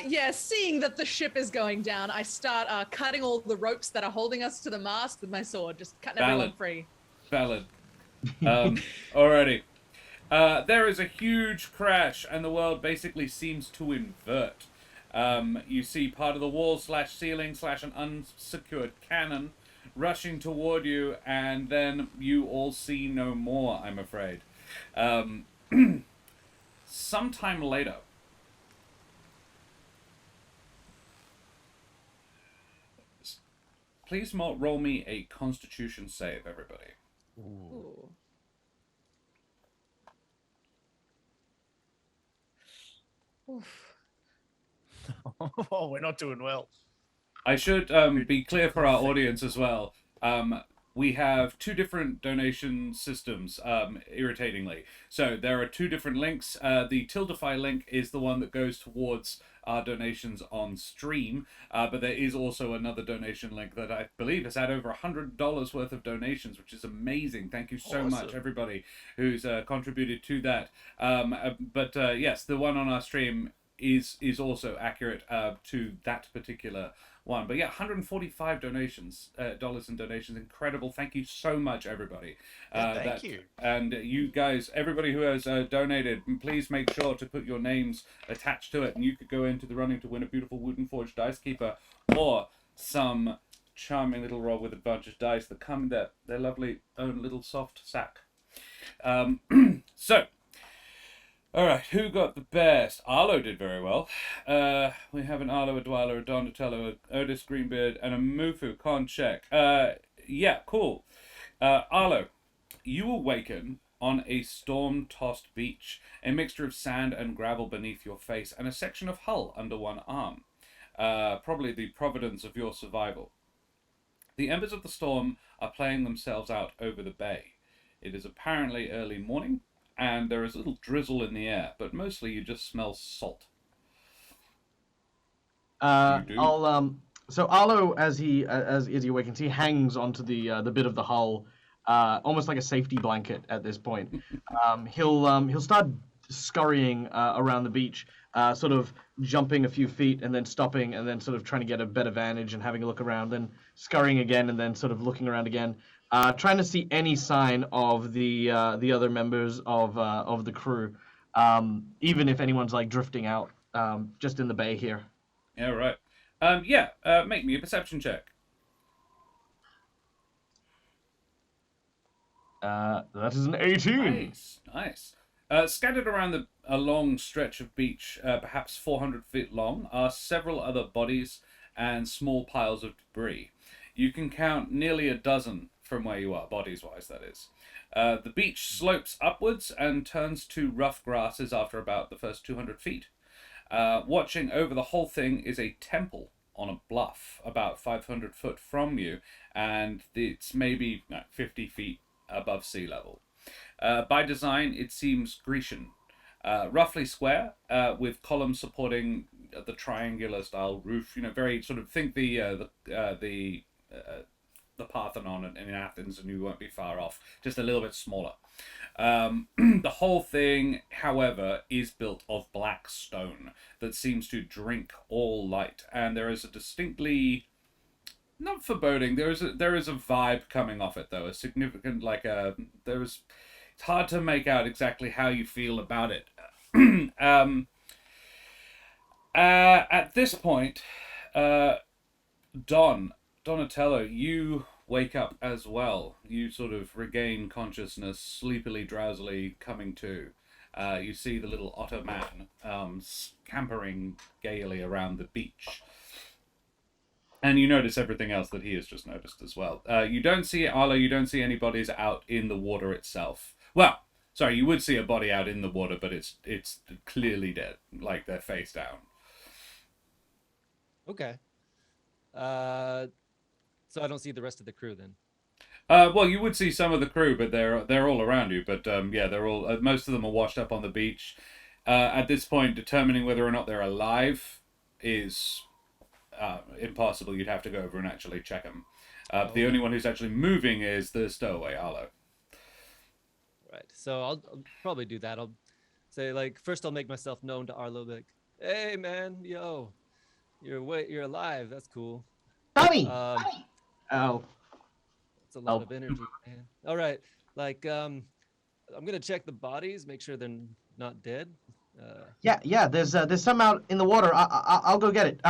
Yeah, seeing that the ship is going down, I start cutting all the ropes that are holding us to the mast with my sword, just cutting everyone free. Valid. Alrighty. There is a huge crash, and the world basically seems to invert. You see part of the wall / ceiling / an unsecured cannon rushing toward you, and then you all see no more, I'm afraid. Sometime later, please roll me a Constitution save, everybody. Ooh. Oof. Oh, we're not doing well. I should be clear for our audience as well. we have two different donation systems, irritatingly. So there are two different links. The Tildify link is the one that goes towards our donations on stream, but there is also another donation link that I believe has had over $100 worth of donations, which is amazing. Thank you so much, everybody who's contributed to that. But yes, the one on our stream is also accurate to that particular one. But yeah, 145 donations, dollars in donations, incredible. Thank you so much, everybody. Thank you. And you guys, everybody who has donated, please make sure to put your names attached to it, and you could go into the running to win a beautiful Wooden Forge Dice Keeper or some charming little roll with a bunch of dice that come in their lovely own little soft sack. So, all right, who got the best? Arlo did very well. We have an Arlo, a Dwyler, a Donatello, a Otis Greenbeard, and a Mufu. Con check. Yeah, cool. Arlo, you awaken on a storm-tossed beach, a mixture of sand and gravel beneath your face, and a section of hull under one arm. Probably the providence of your survival. The embers of the storm are playing themselves out over the bay. It is apparently early morning, and there is a little drizzle in the air, but mostly you just smell salt. So Arlo, as he awakens, he hangs onto the bit of the hull, almost like a safety blanket at this point. He'll start scurrying around the beach, sort of jumping a few feet and then stopping and then sort of trying to get a better vantage and having a look around, then scurrying again and then sort of looking around again. Trying to see any sign of the other members of the crew, even if anyone's like drifting out, just in the bay here. Yeah, right. Make me a perception check. That is an 18. Nice. Scattered around a long stretch of beach, perhaps 400 feet long, are several other bodies and small piles of debris. You can count nearly a dozen from where you are, bodies-wise, that is. The beach slopes upwards and turns to rough grasses after about the first 200 feet. Watching over the whole thing is a temple on a bluff about 500 foot from you, and it's maybe 50 feet above sea level. By design, it seems Grecian. Roughly square, with columns supporting the triangular-style roof. Very sort of, think the Parthenon in Athens, and you won't be far off. Just a little bit smaller. The whole thing, however, is built of black stone that seems to drink all light, and there is a distinctly, not foreboding, there is a vibe coming off it, though. A significant, it's hard to make out exactly how you feel about it. At this point, Donatello, you wake up as well. You sort of regain consciousness, sleepily, drowsily coming to. You see the little otter man scampering gaily around the beach. And you notice everything else that he has just noticed as well. You don't see, Arlo, you don't see any bodies out in the water itself. Well, sorry, you would see a body out in the water, but it's clearly dead, like they're face down. Okay. So I don't see the rest of the crew then. Well, you would see some of the crew, but they're all around you. But they're all most of them are washed up on the beach. At this point, determining whether or not they're alive is impossible. You'd have to go over and actually check them. The only one who's actually moving is the stowaway, Arlo. Right. So I'll probably do that. I'll say, first I'll make myself known to Arlo, like, hey man, yo, you're alive. That's cool. Tommy! Ow. That's a lot of energy, man. All right. I'm gonna check the bodies, make sure they're not dead. Yeah. There's some out in the water. I'll go get it.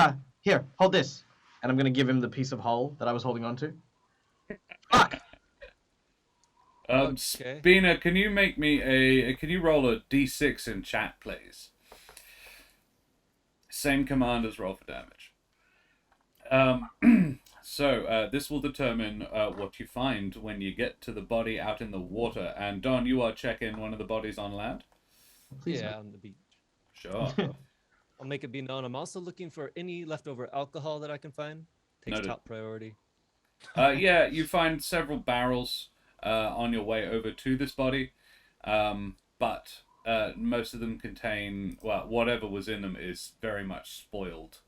Here, hold this. And I'm gonna give him the piece of hull that I was holding on to. Fuck. Okay. Spina, can you make me can you roll a d6 in chat, please? Same command as roll for damage. So this will determine what you find when you get to the body out in the water. And Don, you are checking one of the bodies on land? Please Yeah, no. on the beach. Sure. I'll make it be known. I'm also looking for any leftover alcohol that I can find. Takes Noted. top priority. Yeah, you find several barrels on your way over to this body, but most of them contain, well, whatever was in them is very much spoiled.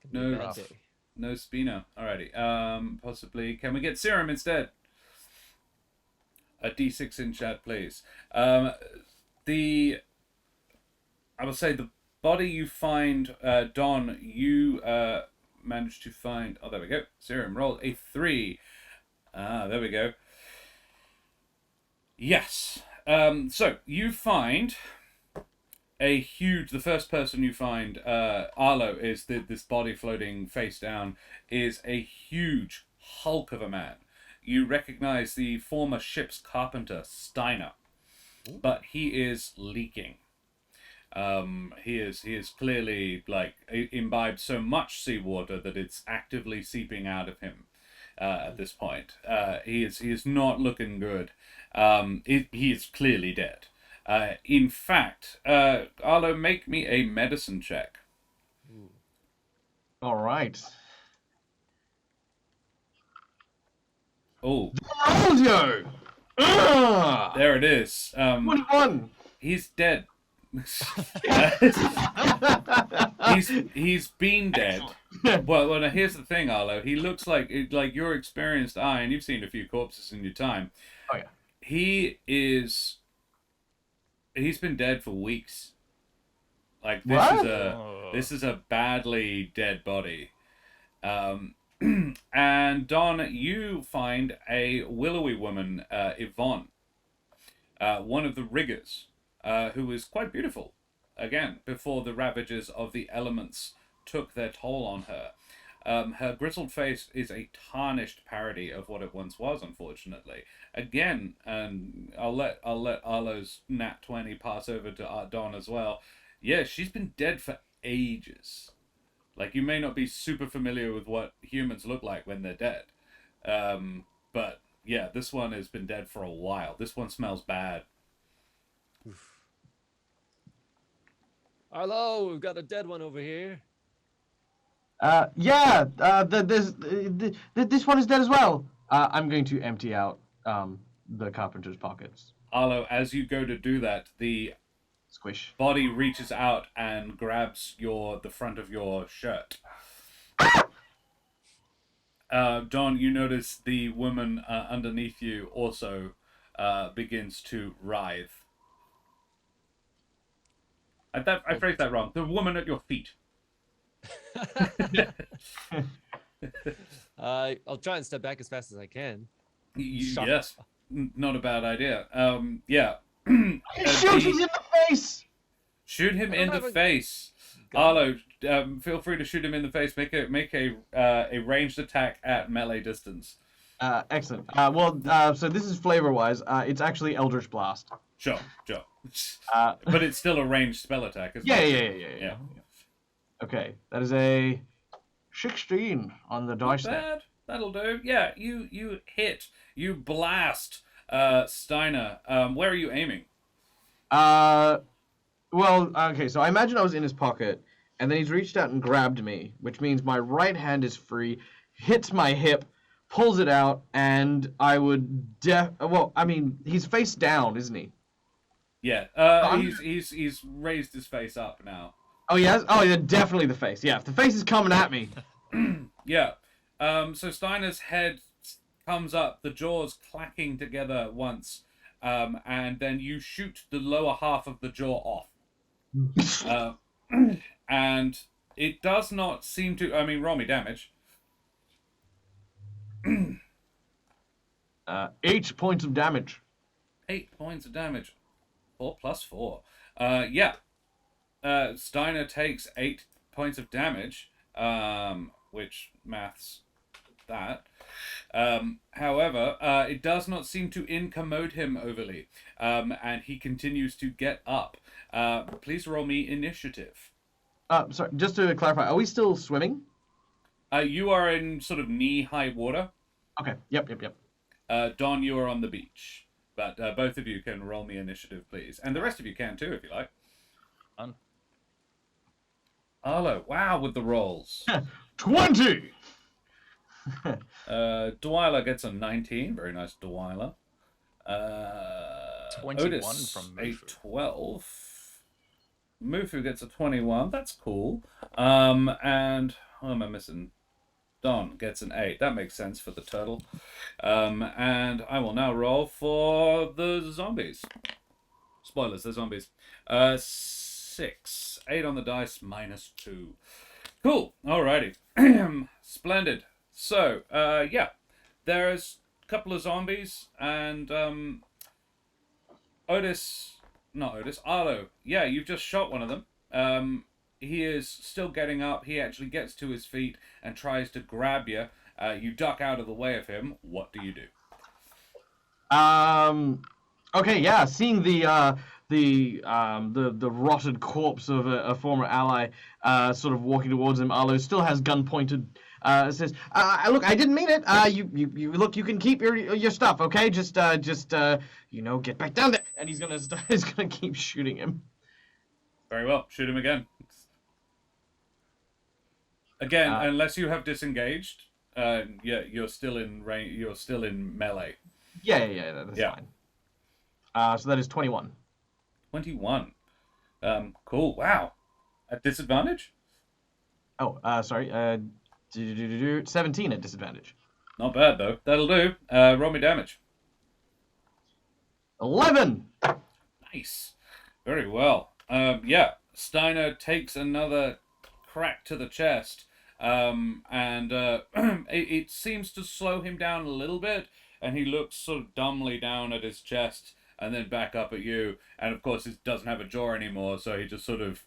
Could be a No, bad day. no Spino. Alrighty. Possibly, can we get serum instead? A D6 in chat, please. I would say the body you find, Don, you managed to find. Oh, there we go. Serum roll a 3. There we go. Yes. So you find the first person you find, Arlo, is this body floating face down, is a huge hulk of a man. You recognize the former ship's carpenter, Steiner, but he is leaking. He is clearly like imbibed so much seawater that it's actively seeping out of him at this point. He is not looking good. He is clearly dead. In fact, Arlo, make me a medicine check. All right. Oh, Told you! Ugh! there it is. 21! He's dead. he's been dead. Well, now here's the thing, Arlo. He looks like your experienced eye, and you've seen a few corpses in your time. Oh, yeah. He's been dead for weeks. Like What? this is a badly dead body. And Don, you find a willowy woman, Yvonne, one of the riggers, who is quite beautiful. Again, before the ravages of the elements took their toll on her. Her grizzled face is a tarnished parody of what it once was, unfortunately. Again, and I'll let Arlo's nat 20 pass over to Don as well. Yeah, she's been dead for ages. Like, you may not be super familiar with what humans look like when they're dead. But, yeah, this one has been dead for a while. This one smells bad. Arlo, we've got a dead one over here. Yeah, this one is dead as well. I'm going to empty out the carpenter's pockets. Arlo, as you go to do that, the Squish. body reaches out and grabs the front of your shirt. Don, you notice the woman underneath you also begins to writhe. I phrased that wrong. The woman at your feet. I'll try and step back as fast as I can. Yes, not a bad idea. Yeah. Shoot, he's in the face! Shoot him in the face. Arlo, feel free to shoot him in the face. Make a ranged attack at melee distance. Excellent. So this is flavor-wise. It's actually Eldritch Blast. Sure. But it's still a ranged spell attack, isn't it? Yeah. Okay, that is a 16 on the dice Not there. bad. That'll do. Yeah, you hit. You blast Steiner. Where are you aiming? Well, okay, so I imagine I was in his pocket, and then he's reached out and grabbed me, which means my right hand is free, hits my hip, pulls it out, and I would he's face down, isn't he? Yeah. He's raised his face up now. Oh, yes? Oh, yeah, definitely the face. Yeah, if the face is coming at me. Yeah. So Steiner's head comes up, the jaws clacking together once, and then you shoot the lower half of the jaw off. And it does not seem to... roll me damage. 8 points of damage. 8 points of damage. 4 plus 4. Yeah. Steiner takes 8 points of damage, which maths that. However, it does not seem to incommode him overly, and he continues to get up. Please roll me initiative. Sorry, just to clarify, are we still swimming? You are in sort of knee-high water. Okay, yep. Don, you are on the beach. But both of you can roll me initiative, please. And the rest of you can too, if you like. Fun. Arlo, wow, with the rolls. 20! Dwyler gets a 19. Very nice, Dwyler. 21 Otis, from a Mufu. 12. Mufu gets a 21. That's cool. And what am I missing? Don gets an 8. That makes sense for the turtle. And I will now roll for the zombies. Spoilers, they're zombies. 6. 8 on the dice, -2. Cool. Alrighty. Splendid. So, yeah. There's a couple of zombies, and Arlo. Yeah, you've just shot one of them. He is still getting up. He actually gets to his feet and tries to grab you. You duck out of the way of him. What do you do? Okay, yeah. Seeing the rotted corpse of a former ally, sort of walking towards him, Arlo still has gun pointed. Says, "Look, I didn't mean it. You look. You can keep your stuff, okay? Just get back down there." And he's gonna keep shooting him. Very well. Shoot him again. Again, unless you have disengaged, yeah, you're still in range. You're still in melee. Yeah, that's fine. So that is 21. 21. Cool. Wow. At disadvantage? Oh, sorry. 17 at disadvantage. Not bad though. That'll do. Roll me damage. 11. Nice. Very well. Yeah. Steiner takes another crack to the chest, and it seems to slow him down a little bit, and he looks sort of dumbly down at his chest and then back up at you, and of course he doesn't have a jaw anymore, so he just sort of,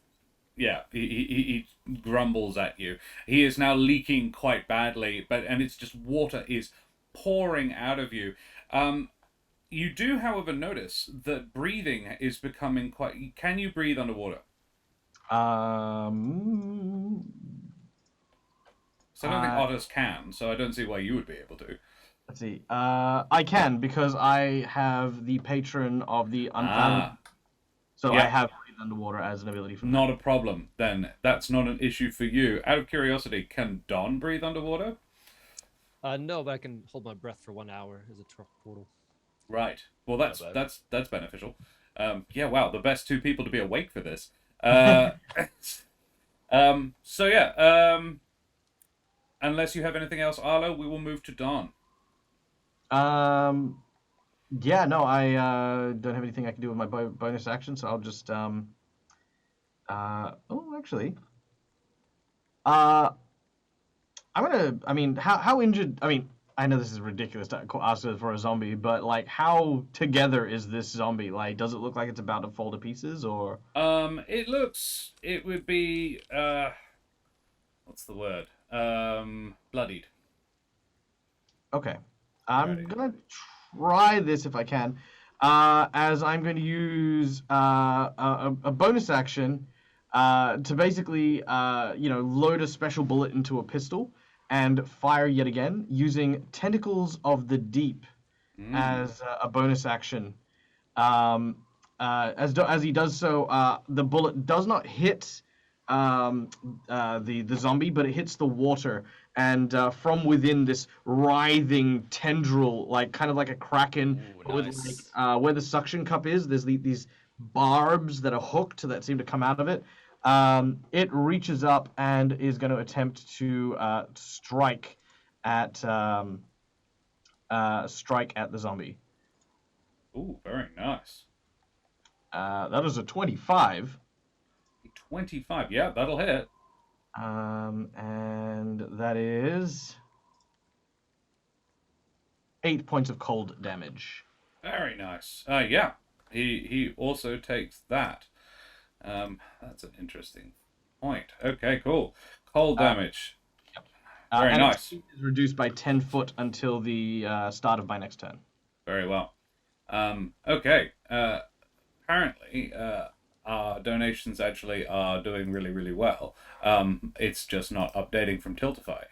yeah, he grumbles at you. He is now leaking quite badly, and it's just water is pouring out of you. You do, however, notice that breathing is becoming quite... Can you breathe underwater? So I don't think otters can, so I don't see why you would be able to. Let's see. I can, because I have the patron of the unfathomable. So Yeah. I have breathe underwater as an ability for Not a problem, then. That's not an issue for you. Out of curiosity, can Don breathe underwater? No, but I can hold my breath for 1 hour as a truck portal. Right. Well, that's beneficial. Yeah, wow, the best two people to be awake for this. So yeah, unless you have anything else, Arlo, we will move to Don. Yeah, no, I don't have anything I can do with my bonus action, so I'll just actually, I'm gonna. I mean, how injured? I mean, I know this is ridiculous to ask for a zombie, but like, how together is this zombie? Like, does it look like it's about to fall to pieces, or? It would be what's the word? Bloodied. Okay, I'm gonna try this if I can, as I'm going to use a bonus action to basically load a special bullet into a pistol and fire yet again using Tentacles of the Deep as a bonus action. As he does so, the bullet does not hit the zombie, but it hits the water, and from within this writhing tendril, like kind of like a kraken, with like, where the suction cup is, there's these barbs that are hooked that seem to come out of it. It reaches up and is going to attempt to strike at the zombie. Ooh, very nice. That is a 25. 25, yeah, that'll hit. And that is 8 points of cold damage. Very nice. Yeah, he also takes that. That's an interesting point. Okay, cool. Cold damage. Yep. Very and nice. Its speed is reduced by 10 foot until the start of my next turn. Very well. Okay. Apparently, our donations actually are doing really, really well. It's just not updating from Tiltify.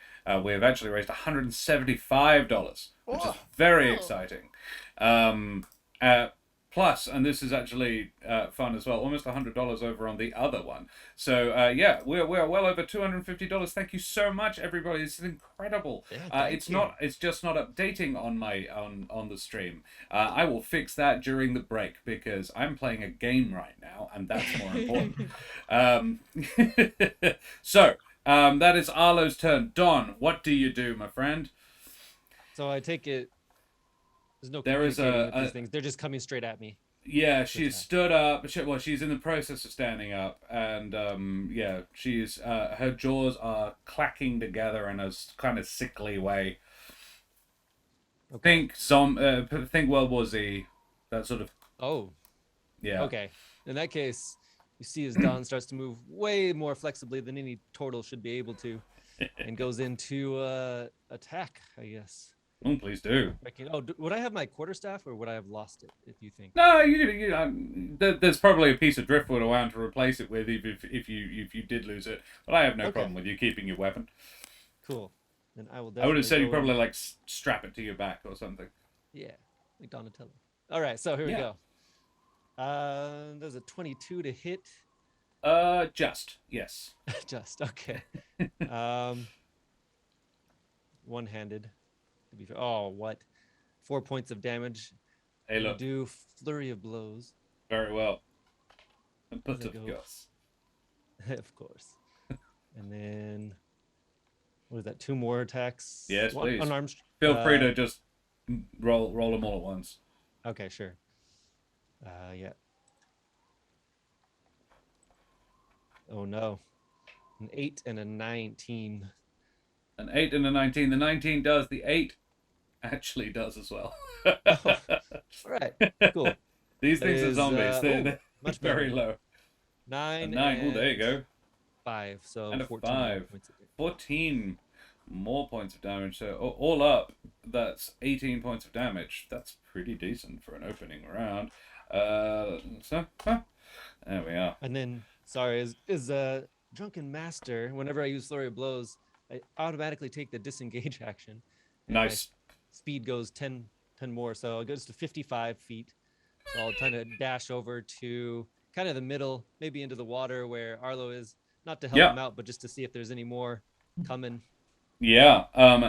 We have actually raised $175, which is very exciting. Plus, and this is actually fun as well, almost $100 over on the other one. So yeah, we're well over $250. Thank you so much, everybody. This is incredible. Yeah, It's just not updating on my on the stream. I will fix that during the break because I'm playing a game right now, and that's more important. So that is Arlo's turn. Don, what do you do, my friend? So I take it. There's no There is communicating with these things. They're just coming straight at me. Yeah, she's stood up. Well, she's in the process of standing up, and yeah, she's her jaws are clacking together in a kind of sickly way. Okay. Think World War Z, that sort of. Oh. Yeah. Okay. In that case, you see as Don starts to move way more flexibly than any turtle should be able to, and goes into attack, I guess. Oh, please do. Would I have my quarterstaff, or would I have lost it? If you think. No, there's probably a piece of driftwood around to replace it with if you did lose it. But I have no problem with you keeping your weapon. Cool. Then I will. I would have said you probably like strap it to your back or something. Yeah, like Donatello. All right, so here we go. There's a 22 to hit. Just yes. Just okay. One-handed. Oh, what? 4 points of damage. Hey, look. Do flurry of blows. Very well. And put of course. Of course. And then, what is that? 2 more attacks. Yes, please. Unarmed. Feel free to just roll them all at once. Okay, sure. Yeah. Oh no. An 8 and a 19. An 8 and a 19. The 19 does. The 8 actually does as well. All right. Cool. These things are zombies. They're much very low. 9. 9. Oh, there you go. 5. So And a 14 5. points of damage. 14 more points of damage. So all up, that's 18 points of damage. That's pretty decent for an opening round. There we are. And then, sorry, is Drunken Master, whenever I use Flurry of Blows, I automatically take the disengage action. And Nice. my speed goes 10 more, so it goes to 55 feet. So I'll kind of dash over to kind of the middle, maybe into the water where Arlo is, not to help him out, but just to see if there's any more coming. Yeah,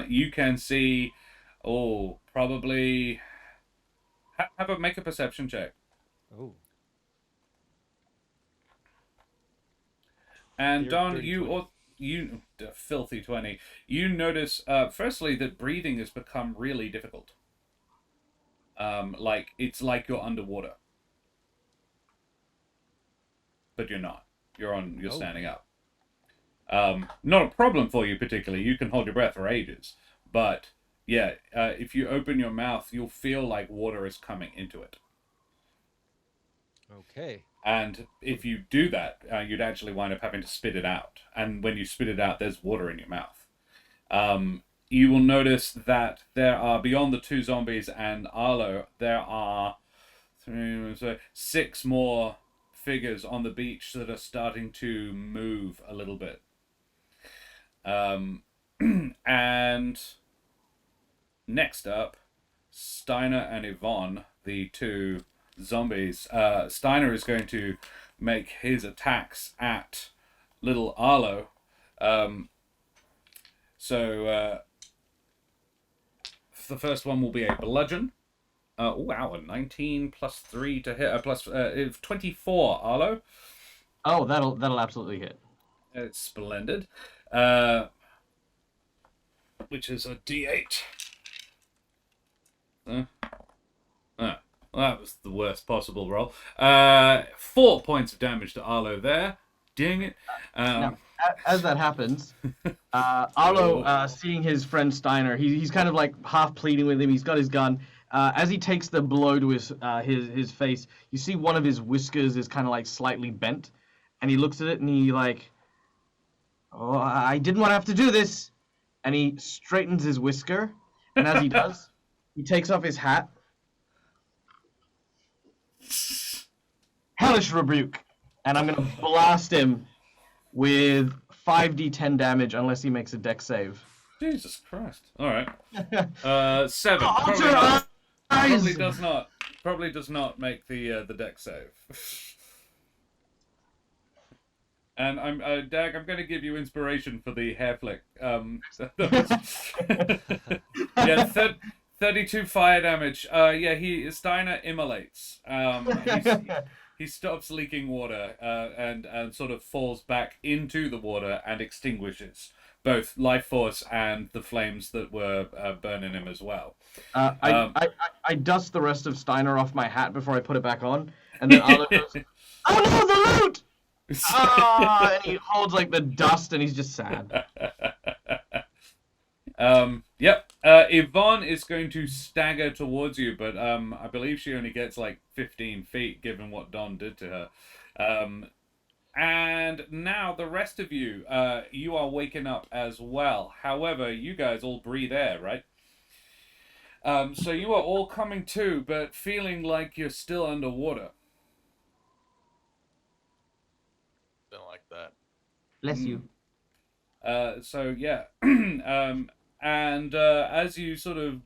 you can see, probably, make a perception check. Oh. And Don, 30, you filthy 20. You notice, firstly, that breathing has become really difficult. It's like you're underwater, but you're not. You're standing up. Not a problem for you particularly. You can hold your breath for ages, but yeah, if you open your mouth, you'll feel like water is coming into it. Okay. And if you do that, you'd actually wind up having to spit it out. And when you spit it out, there's water in your mouth. You will notice that there are, beyond the 2 zombies and Arlo, there are 6 more figures on the beach that are starting to move a little bit. And next up, Steiner and Yvonne, the 2 zombies. Steiner is going to make his attacks at little Arlo. So the first one will be a bludgeon. Wow, a 19 plus 3 to hit. Plus 24, Arlo. Oh, that'll absolutely hit. It's splendid. Which is a D8. That was the worst possible roll. 4 points of damage to Arlo there. Dang it. Now, as that happens, Arlo, seeing his friend Steiner, he's kind of like half pleading with him. He's got his gun. As he takes the blow to his face, you see one of his whiskers is kind of like slightly bent, and he looks at it and he like, "Oh, I didn't want to have to do this," and he straightens his whisker, and as he does, he takes off his hat. Hellish Rebuke, and I'm gonna blast him with 5d10 damage unless he makes a dex save. Jesus Christ. Alright. 7. Probably does not. probably does not make the deck save. And Dag, I'm going to give you inspiration for the hair flick. Yeah, 32 fire damage. Yeah, Steiner immolates. He stops leaking water and sort of falls back into the water and extinguishes both life force and the flames that were burning him as well. I dust the rest of Steiner off my hat before I put it back on, and then Arlo goes, "Oh no, the loot!" And he holds like the dust, and he's just sad. Yep. Yvonne is going to stagger towards you, but I believe she only gets like 15 feet, given what Don did to her. And now the rest of you, you are waking up as well. However, you guys all breathe air, right? So you are all coming to, but feeling like you're still underwater. Don't like that. Bless you. So yeah, and as you sort of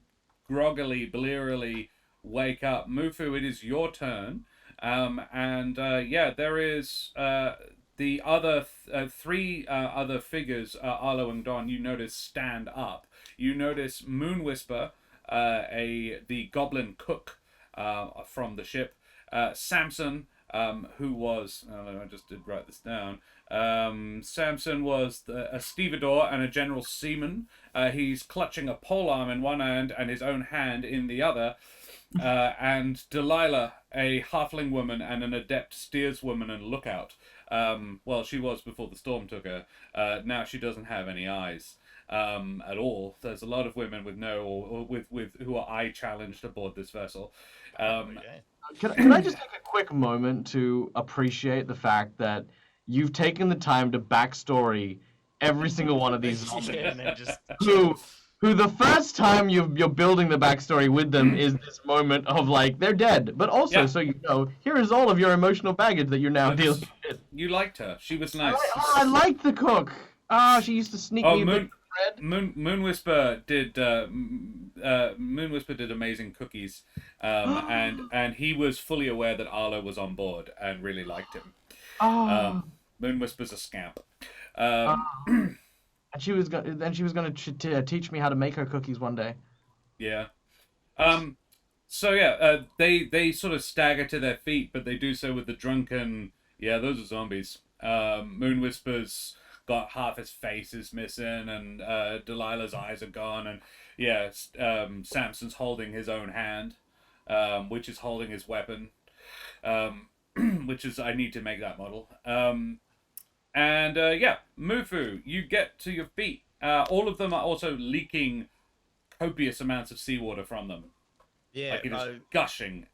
groggily, blearily wake up, Mufu, it is your turn. Yeah, there is the other three other figures, Arlo and Don, you notice stand up. You notice Moon Whisper, the goblin cook from the ship, Samson, who was, I just did write this down. Samson was a stevedore and a general seaman. He's clutching a polearm in one hand and his own hand in the other. And Delilah, a halfling woman and an adept steerswoman and lookout. Well, she was before the storm took her. Now she doesn't have any eyes at all. There's a lot of women with who are eye challenged aboard this vessel. Can I just take a quick moment to appreciate the fact that you've taken the time to backstory every single one of these zombies, who the first time you're building the backstory with them is this moment of like they're dead, but also so you know, here is all of your emotional baggage that you're now dealing with. You liked her. She was nice. I liked the cook. She used to sneak me a bit of bread. Moon Whisper did amazing cookies, and he was fully aware that Arlo was on board and really liked him. Moon Whisper's a scamp. And she was going to teach me how to make her cookies one day. Yeah. So yeah, they sort of stagger to their feet, but they do so with the drunken. Yeah, those are zombies. Moon Whisper's got half his face is missing, and Delilah's eyes are gone, and yeah, Samson's holding his own hand, which is holding his weapon, which is I need to make that model. And yeah, Mufu, you get to your feet. All of them are also leaking copious amounts of seawater from them. Yeah, like it is gushing.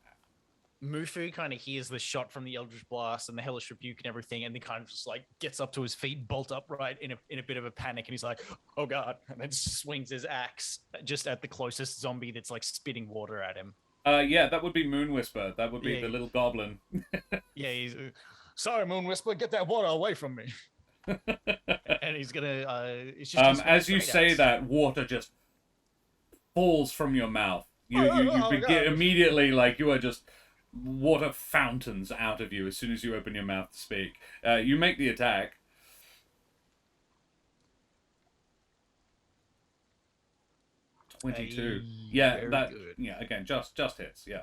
Mufu kind of hears the shot from the Eldritch Blast and the Hellish Rebuke and everything, and then kind of just like gets up to his feet, bolt upright in a bit of a panic, and he's like, "Oh God!" and then swings his axe just at the closest zombie that's like spitting water at him. Yeah, that would be Moon Whisper. That would be the little goblin. Yeah, he's. Sorry, Moon Whisper, get that water away from me. And he's gonna. It's just as you say that, water just falls from your mouth. You begin immediately like you are just water fountains out of you as soon as you open your mouth to speak. You make the attack. .22. Yeah, that. Good. Yeah, again, just hits. Yeah.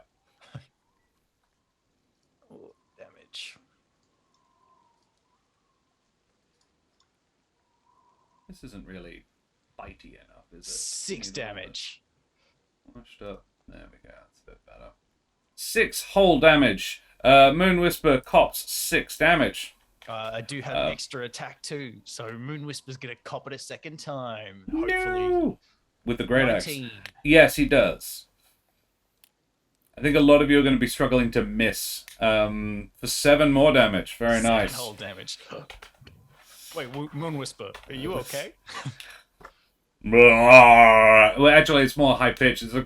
Oh, damage. This isn't really bitey enough, is it? 6 damage. Washed up. There we go. That's a bit better. 6 whole damage. Moon Whisper cops 6 damage. I do have an extra attack too, so Moon Whisper's gonna cop it a second time. Hopefully. No! With the great 19. axe. Yes, he does. I think a lot of you are going to be struggling to miss. For 7 more damage. Very nice. 7 whole damage. Wait, Moon Whisper, are you okay? Well, actually, it's more high pitched. It's like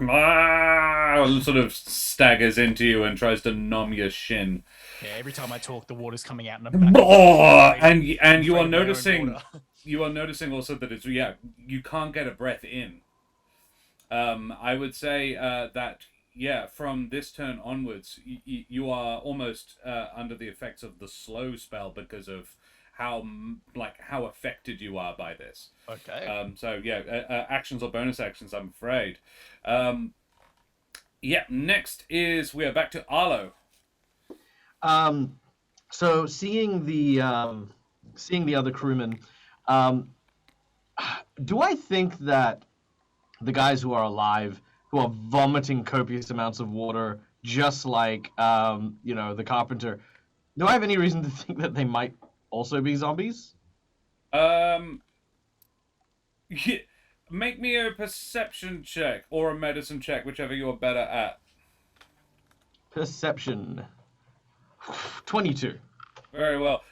sort of staggers into you and tries to numb your shin. Yeah, every time I talk, the water's coming out in the back. And you are noticing. You are noticing also that it's you can't get a breath in. I would say that yeah, from this turn onwards, you are almost under the effects of the slow spell because of how how affected you are by this. Okay. So yeah, actions or bonus actions, I'm afraid. Yeah. Next is we are back to Arlo. So seeing the other crewmen, um, do I think that the guys who are alive, who are vomiting copious amounts of water, just like the carpenter, do I have any reason to think that they might also be zombies? Yeah, make me a perception check or a medicine check, whichever you're better at. Perception. 22. Very well.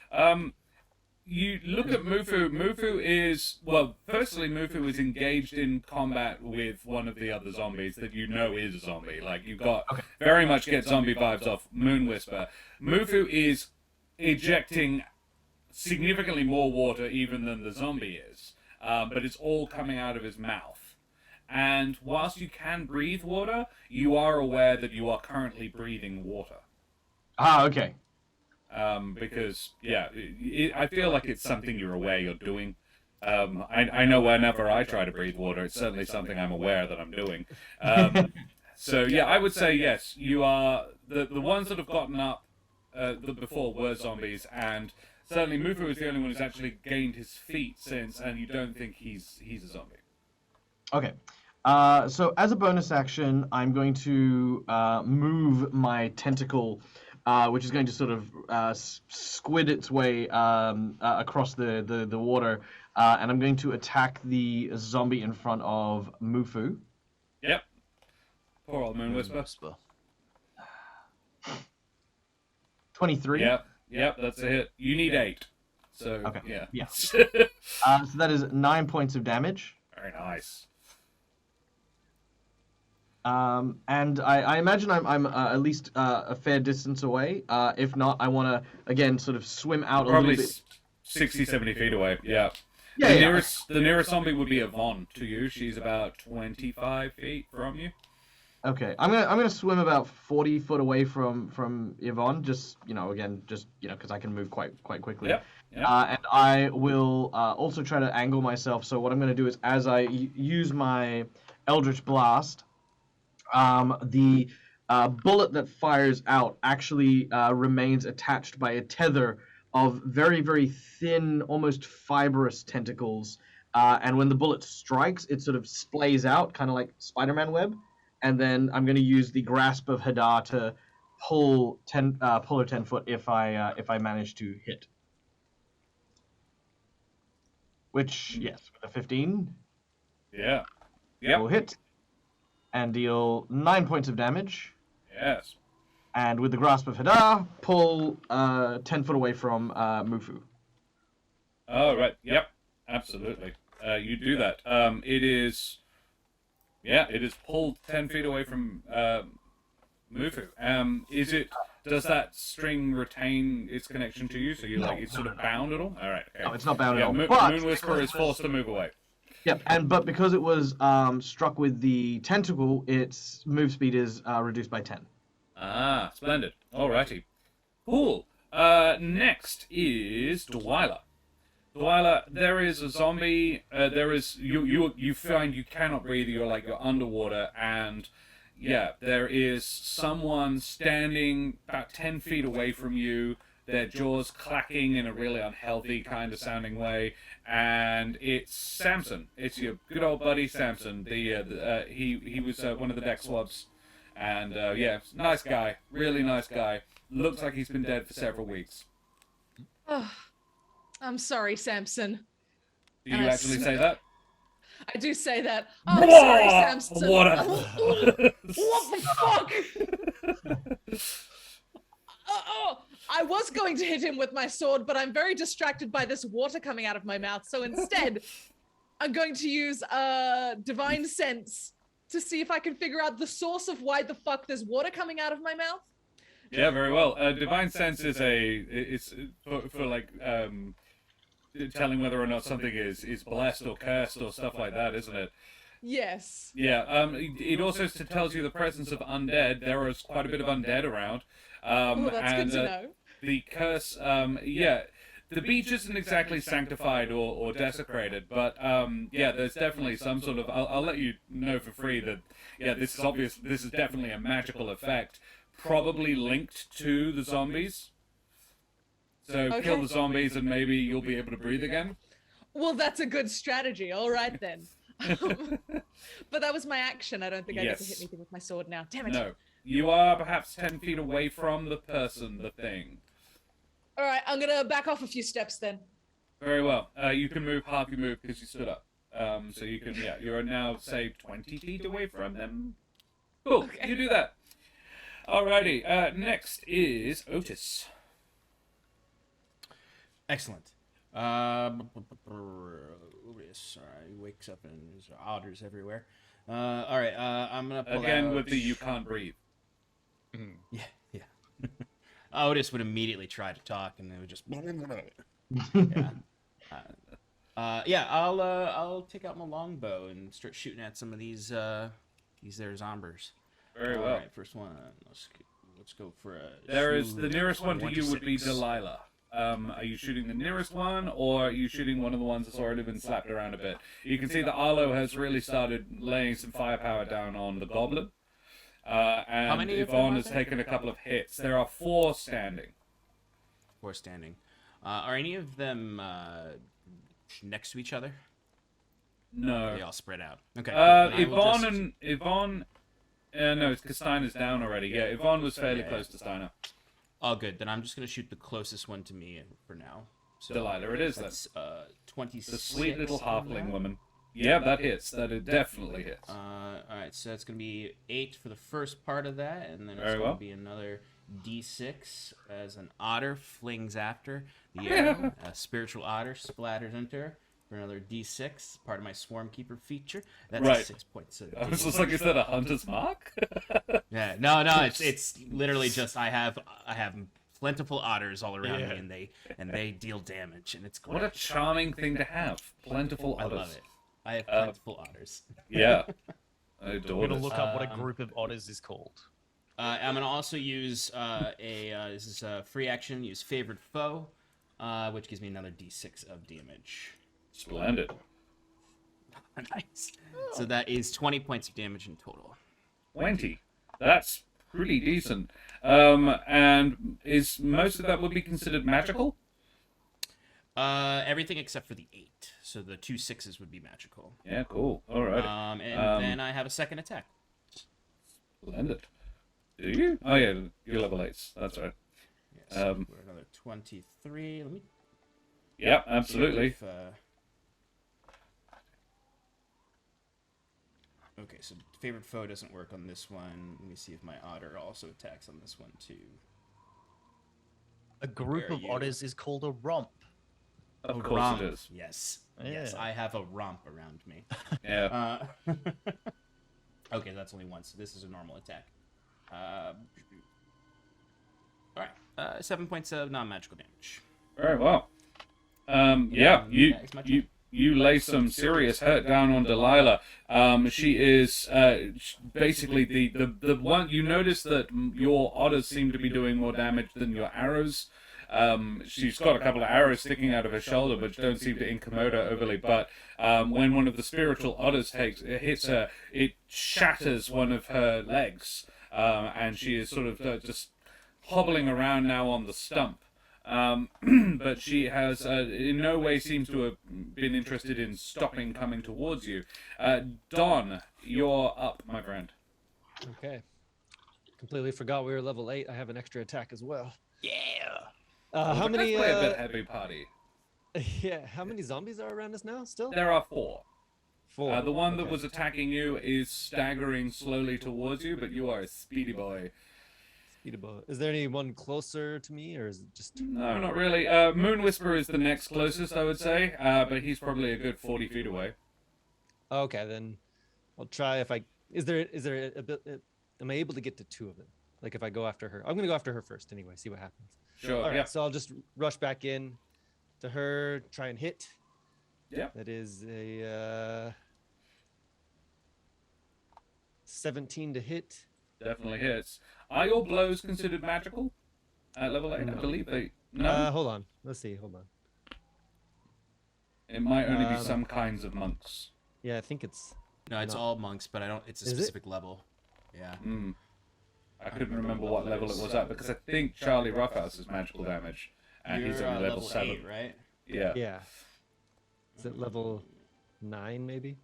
You look at Mufu. Mufu is, well, firstly, Mufu is engaged in combat with one of the other zombies that you know is a zombie. Like, you've got very much get zombie vibes off Moon Whisper. Mufu is ejecting significantly more water even than the zombie is, but it's all coming out of his mouth. And whilst you can breathe water, you are aware that you are currently breathing water. Ah, okay. Because, yeah, I feel like it's something you're aware you're doing. I know whenever I try to breathe water, it's certainly something I'm aware that I'm doing. So, yeah, I would say yes, you are... The ones that have gotten up before were zombies, and certainly Mufu is the only one who's actually gained his feet since, and you don't think he's a zombie. Okay. So as a bonus action, I'm going to move my tentacle, which is going to sort of squid its way across the water, and I'm going to attack the zombie in front of Mufu. Yep. Poor old Moon Whisper. 23. Yep, that's a hit. You need 8. So, okay. Yeah. Yeah. So that is 9 points of damage. Very nice. And I imagine I'm at least a fair distance away. If not, I want to, again, sort of swim out Probably a little bit. 60, 70 feet away, yeah. Yeah, The nearest zombie would be Yvonne to you. She's about 25 feet from you. Okay, I'm gonna swim about 40 foot away from Yvonne, just because I can move quite quickly. Yep. And I will also try to angle myself. So what I'm gonna do is, as I use my Eldritch Blast, the bullet that fires out actually remains attached by a tether of very, very thin, almost fibrous tentacles. And when the bullet strikes, it sort of splays out, kind of like Spider-Man web. And then I'm going to use the Grasp of Hadar to pull her 10 foot if I manage to hit. Which, yes, with a 15. Yeah. Will hit and deal 9 points of damage. Yes. And with the Grasp of Hadar, pull 10 foot away from Mufu. Oh, right. Yep. Absolutely. You do that. It is pulled 10 feet away from Mufu. Does that string retain its connection to you? So it's sort of bound at all? All right. Okay. No, it's not bound at all. Moon Whisperer is forced to move away. Yep, but because it was struck with the tentacle, its move speed is reduced by 10. Ah, splendid. Alrighty. Cool. Next is Dwyla. Dwyla, there is a zombie. You find you cannot breathe. You're underwater, and yeah, there is someone standing about 10 feet away from you. Their jaws clacking in a really unhealthy kind of sounding way, and it's Samson. It's your good old buddy Samson. He was one of the deck swabs, and nice guy, really nice guy. Looks like he's been dead for several weeks. Oh, I'm sorry, Samson. Do you actually say that? I do say that. Oh, I'm sorry, Samson. Water. What the fuck? I was going to hit him with my sword, but I'm very distracted by this water coming out of my mouth. So instead, I'm going to use Divine Sense to see if I can figure out the source of why the fuck there's water coming out of my mouth. Yeah, very well. Divine Sense is it's for telling whether or not something is blessed or cursed or stuff like that, isn't it? Yes. Yeah. It also tells you the presence of undead. There is quite a bit of undead around. Oh, that's And good to know. the curse. Yeah. The beach isn't exactly sanctified or desecrated, but yeah, there's definitely some sort of. I'll let you know for free that yeah, this is obvious. This is definitely a magical effect, probably linked to the zombies. So Okay. kill the zombies and maybe you'll be able to breathe again. Well, that's a good strategy. All right then. But that was my action. I don't think I get to hit Yes. anything with my sword now. Damn it. No, you are perhaps 10 feet away from the person, the thing. All right, I'm gonna back off a few steps then. Very well. You can move half your move because you stood up. So you can, yeah, you're now, say, 20 feet away from them. Cool, Okay. you do that. Alrighty, next is Otis. Excellent. Sorry, he wakes up and there's otters everywhere. All right, I'm gonna pull Again out... with the you can't breathe. Yeah, yeah. Otis would immediately try to talk, and they would just... yeah. Yeah, I'll take out my longbow and start shooting at some of these there zombers. Very well. All right, first one. Let's go for a... There is, the nearest one to you would be 26. Delilah. Are you shooting the nearest one, or are you shooting one of the ones that's already been slapped around a bit? You can see that Arlo has really started laying some firepower down on the goblin. And many of them Yvonne are has there? taken a couple of hits. There are 4 standing. 4 standing. Are any of them next to each other? No. They all spread out. Okay. cool. Then I will Yvonne just- and Yvonne. No, it's because Steiner's down already. Yeah, Yvonne was fairly Yeah. close to Steiner. Oh, good. Then I'm just gonna shoot the closest one to me for now. So Delilah, it is then. that's 26. The sweet little on halfling that. woman. Yeah, that hits. That it definitely hits. All right, so that's gonna be 8 for the first part of that, and then it's Very gonna well. be another D6 as an otter flings after the arrow. A spiritual otter splatters into her for another D6, part of my swarm keeper feature. That's Right. 6 points of I was damage. just like, is that a hunter's mark? Yeah, no, it's literally just I have plentiful otters all around Yeah. me, and they deal damage, and it's great. What a charming thing to have. Plentiful I otters. love it. I have plentiful otters. Yeah. I I'm adore gonna this. look up what a group of otters is called. I'm gonna also use this is a free action. Use favored foe, which gives me another D6 of damage. Splendid. Nice. So that is 20 points of damage in total. 20. That's pretty decent. And is most of that would be considered magical? Everything except for the 8. So the 2 6s would be magical. Yeah, cool. All right. And then I have a second attack. Splendid. Do you? Oh yeah, you're level 8. That's right. Yeah, so we're another 23. Let me. Yeah, absolutely. If, okay, so favored foe doesn't work on this one. Let me see if my otter also attacks on this one too. A group Where are of you? otters is called a romp. Of course Romp. it is. Yes. Yes, Yeah. I have a romp around me. Yeah. Okay, that's only one, so this is a normal attack. Alright, 7 points of non-magical damage. Very well. Yeah, you that is my you turn. you lay some serious hurt down on Delilah. She is basically the one. You notice that your otters seem to be doing more damage than your arrows. She's got a couple of arrows sticking out of her shoulder, which don't seem to incommode her overly. But when one of the spiritual otters hits her, it shatters one of her legs, and she is sort of just hobbling around now on the stump. But she has in no way seems to have been interested in stopping coming towards you. Don, you're up, my friend. Okay. Completely forgot we were level 8. I have an extra attack as well. Yeah. How Let's many? play a bit heavy party. Yeah. How many zombies are around us now? Still? There are 4. 4. The one that Okay. was attacking you is staggering slowly towards you, but you are a speedy boy. Beatable. Is there anyone closer to me, or is it just? No, not really. Moon Whisperer is the next closest, I would say, but he's probably a good 40 feet away. Okay, then I'll try. If I is there a bit? Am I able to get to 2 of them? Like if I go after her, I'm gonna go after her first anyway. See what happens. Sure, All right, yeah. so I'll just rush back in to her, try and hit. Yeah. That is a 17 to hit. Definitely hits. Are your blows considered magical at level 8? I believe they... No? Hold on. Let's see. Hold on. It might only be some kinds of monks. Yeah, I think it's... No, it's all monks, but I don't. It's a Is it? specific level. Yeah. I couldn't remember what level it was at, because I think Charlie Roughhouse is magical damage, and he's You're, only level 7. 8, right? Yeah. Yeah. Is it level 9, maybe?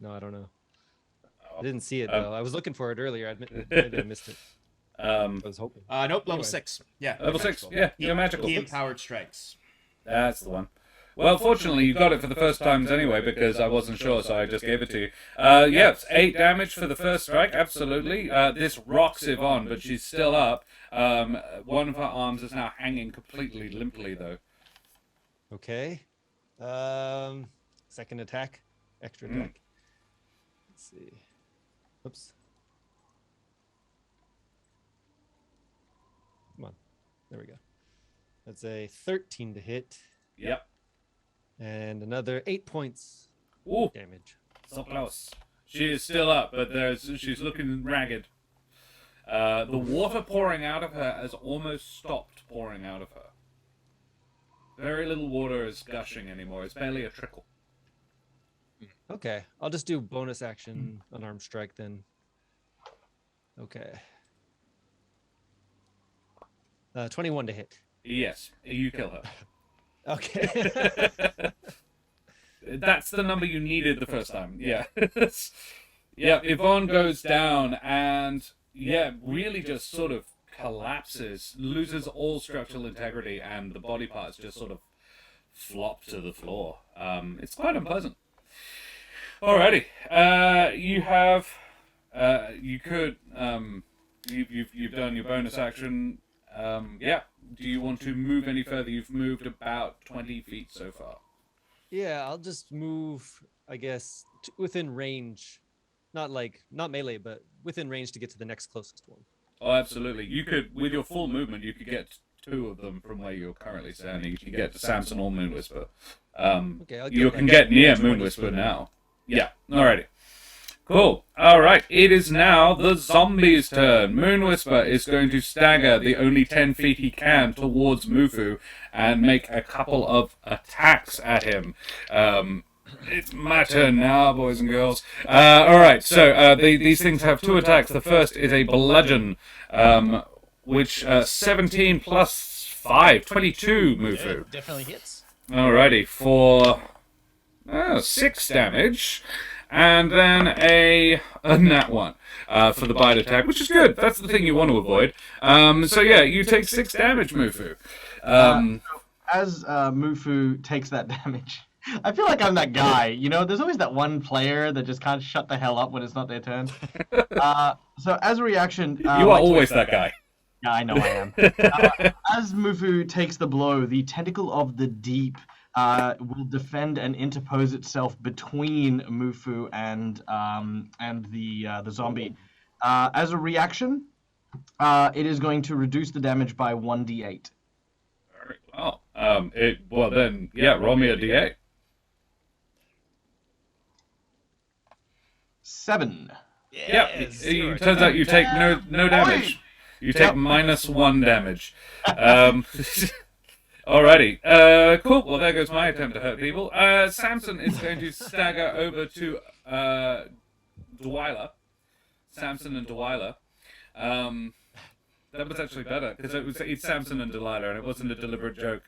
No, I don't know. I didn't see it, though. I was looking for it earlier. Maybe I missed it. I was hoping. Nope, level Anyway. 6. Yeah. Level 6, yeah, you're magical. He empowered strikes. That's the one. Well, fortunately, you got it for the first times anyway, because I wasn't sure, so I just gave it to you. Yes, 8 damage for the first strike, absolutely. This rocks Yvonne, but she's still up. One of her arms is now hanging completely limply, though. Okay. Second attack. Extra attack. Let's see. Oops. Come on. There we go. That's a 13 to hit. Yep. And another 8 points Ooh, damage. so close. She is still up, but she's looking ragged. The water pouring out of her has almost stopped pouring out of her. Very little water is gushing anymore. It's barely a trickle. Okay. I'll just do bonus action unarmed strike then. Okay. 21 to hit. Yes, you kill her. Okay. That's the number you needed the first time. Yeah. Yeah, Yvonne goes down and, yeah, really just sort of collapses, loses all structural integrity, and the body parts just sort of flop to the floor. It's quite unpleasant. Alrighty. You have... you could... You've done your bonus action. Yeah. Do you want to move any further? You've moved about 20 feet so far. Yeah, I'll just move, I guess, within range. Not melee, but within range to get to the next closest one. Oh, absolutely. You could, with your full movement, you could get 2 of them from where you're currently standing. You can get to Samson or Moonwhisper. Okay, I'll You can get near Moonwhisper now. Yeah, alrighty. Cool. Alright, it is now the zombie's turn. Moonwhisper is going to stagger the only 10 feet he can towards Mufu and make a couple of attacks at him. It's my turn now, boys and girls. Alright, so these things have 2 attacks. The first is a bludgeon, which 17 plus 5, 22, Mufu. Yeah, definitely hits. Alrighty, for 6 damage. And then a nat 1 for the bite attack, which is good. That's the thing you want to avoid. So yeah, you take 6 damage, Mufu. As Mufu takes that damage, I feel like I'm that guy. You know, there's always that one player that just can't shut the hell up when it's not their turn. So as a reaction... you are always that guy. Yeah, I know I am. As Mufu takes the blow, the Tentacle of the Deep will defend and interpose itself between Mufu and the zombie. As a reaction, it is going to reduce the damage by 1d8. Very well. Well then, yeah, roll me a d8. 7. Yeah, it turns out you take no damage. You take -1 damage. Alrighty. Cool. Well, there goes my attempt to hurt people. Samson is going to stagger over to Delilah. Samson and Delilah. That was actually better, because it's Samson and Delilah, and it wasn't a deliberate joke.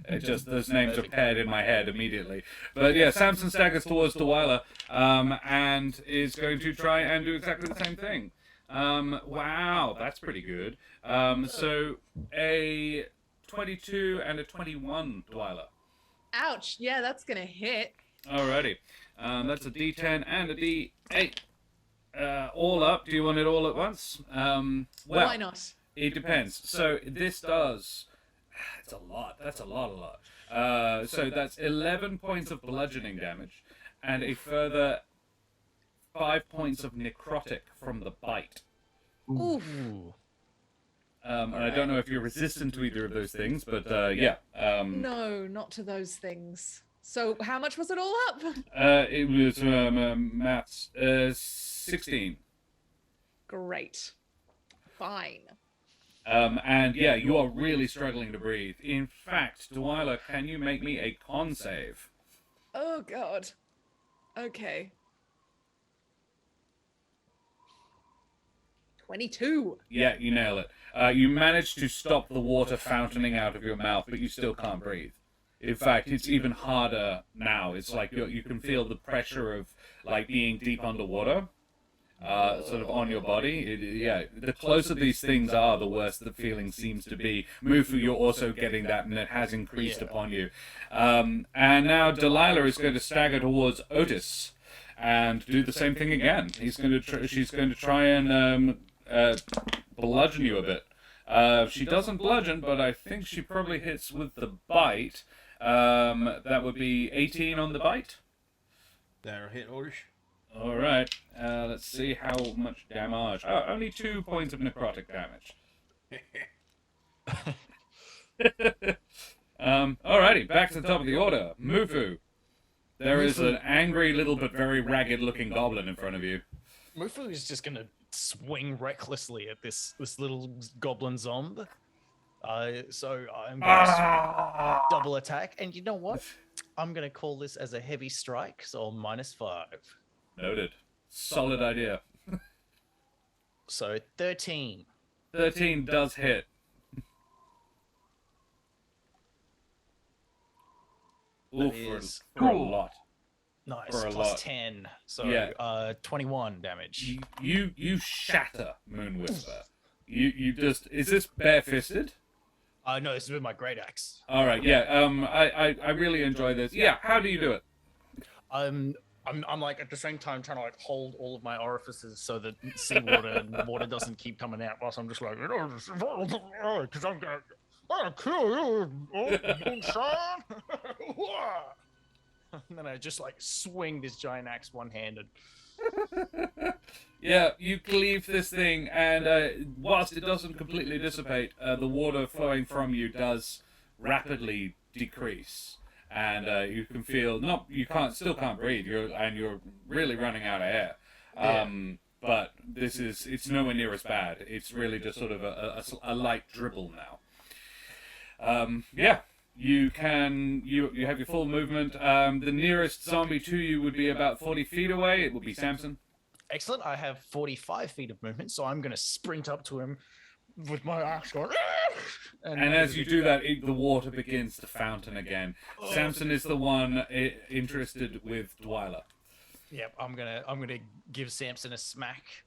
It just, those names are paired in my head immediately. But yeah, Samson staggers towards Delilah, and is going to try and do exactly the same thing. Wow, that's pretty good. So a 22 and a 21, Delilah. Ouch. Yeah, that's gonna hit. Alrighty. That's a D10 and a D8. All up. Do you want it all at once? Well, Why not? It depends. So this does... It's a lot. That's a lot. So that's 11 points of bludgeoning damage and a further 5 points of necrotic from the bite. Oof. And I don't know if you're resistant to either of those things, but yeah. No, not to those things. So how much was it all up? It was maths. 16. Great. Fine. And yeah, you are really struggling to breathe. In fact, Dwyla, can you make me a con save? Oh, God. Okay. 22. Yeah, you nail it. You manage to stop the water fountaining out of your mouth, but you still can't breathe. In fact, it's even harder now. It's like you can feel the pressure of like being deep underwater, sort of on your body. Yeah, the closer these things are, the worse the feeling seems to be. Mufu, you're also getting that, and it has increased upon you. And now Delilah is going to stagger towards Otis and do the same thing again. She's going to try and bludgeon you a bit. She doesn't bludgeon, but I think she probably hits with the bite. That would be 18 on the bite. That'll hit, Otis. All right. Let's see how much damage. Oh, only 2 points of necrotic damage. Alrighty, back to the top of the order. Mufu. There is an angry little but very ragged-looking goblin in front of you. Mufu is just gonna swing recklessly at this little goblin zombie. So I'm gonna double attack, and you know what? I'm gonna call this as a heavy strike, so -5. Noted. Solid idea. So 13. 13 does hit. Ooh, for a lot. Nice. For a Plus lot. 10. So Yeah. 21 damage. You shatter, Moon Whisper. You just, is this bare-fisted? No, this is with my great axe. All right, yeah. I really enjoy this. Yeah, how do you do it? I'm like at the same time trying to like hold all of my orifices so that seawater and water doesn't keep coming out, whilst I'm just like, because I'm gonna kill you, moonshine. And then I just like swing this giant axe one-handed. Yeah, you cleave this thing, and whilst it doesn't completely dissipate, the water flowing from you does rapidly decrease, and you can feel still can't breathe. You're really running out of air. But it's nowhere near as bad. It's really just sort of a light dribble now. Yeah. You have your full movement. The nearest zombie to you would be about 40 feet away. It would be Samson. Excellent. I have 45 feet of movement, so I'm going to sprint up to him with my axe going. And as you do that, the water begins to fountain again. Samson is the one interested with Dwyla. Yep, I'm gonna give Samson a smack,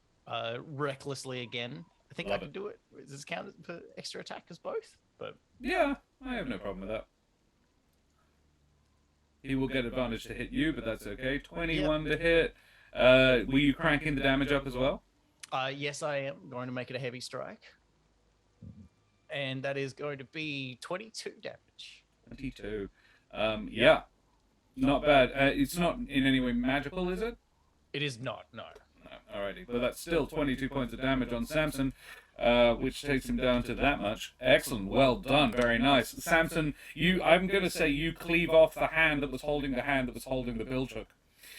recklessly again. I think Love I can do it. Does this count for extra attack as both? But Yeah, I have no problem with that. He will get advantage to hit you, but that's okay. 21 to hit. Were you cranking the damage up as well? yes, I am going to make it a heavy strike, and that is going to be 22 damage. 22. Yeah. Not bad. It's not in any way magical, is it? It is not. No. No. Alrighty. But that's still 22 points of damage on Samson, which takes him down to that much. Excellent. Well done. Very nice. Samson, I'm going to say you cleave off the hand that was holding the bilgehook.